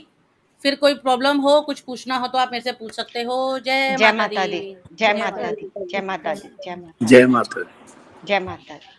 फिर कोई प्रॉब्लम हो, कुछ पूछना हो तो आप मेरे से पूछ सकते हो। जय माता दी। जय माता दी, जय माता दी, जय माता दी, जय माता दी। जय माता दी।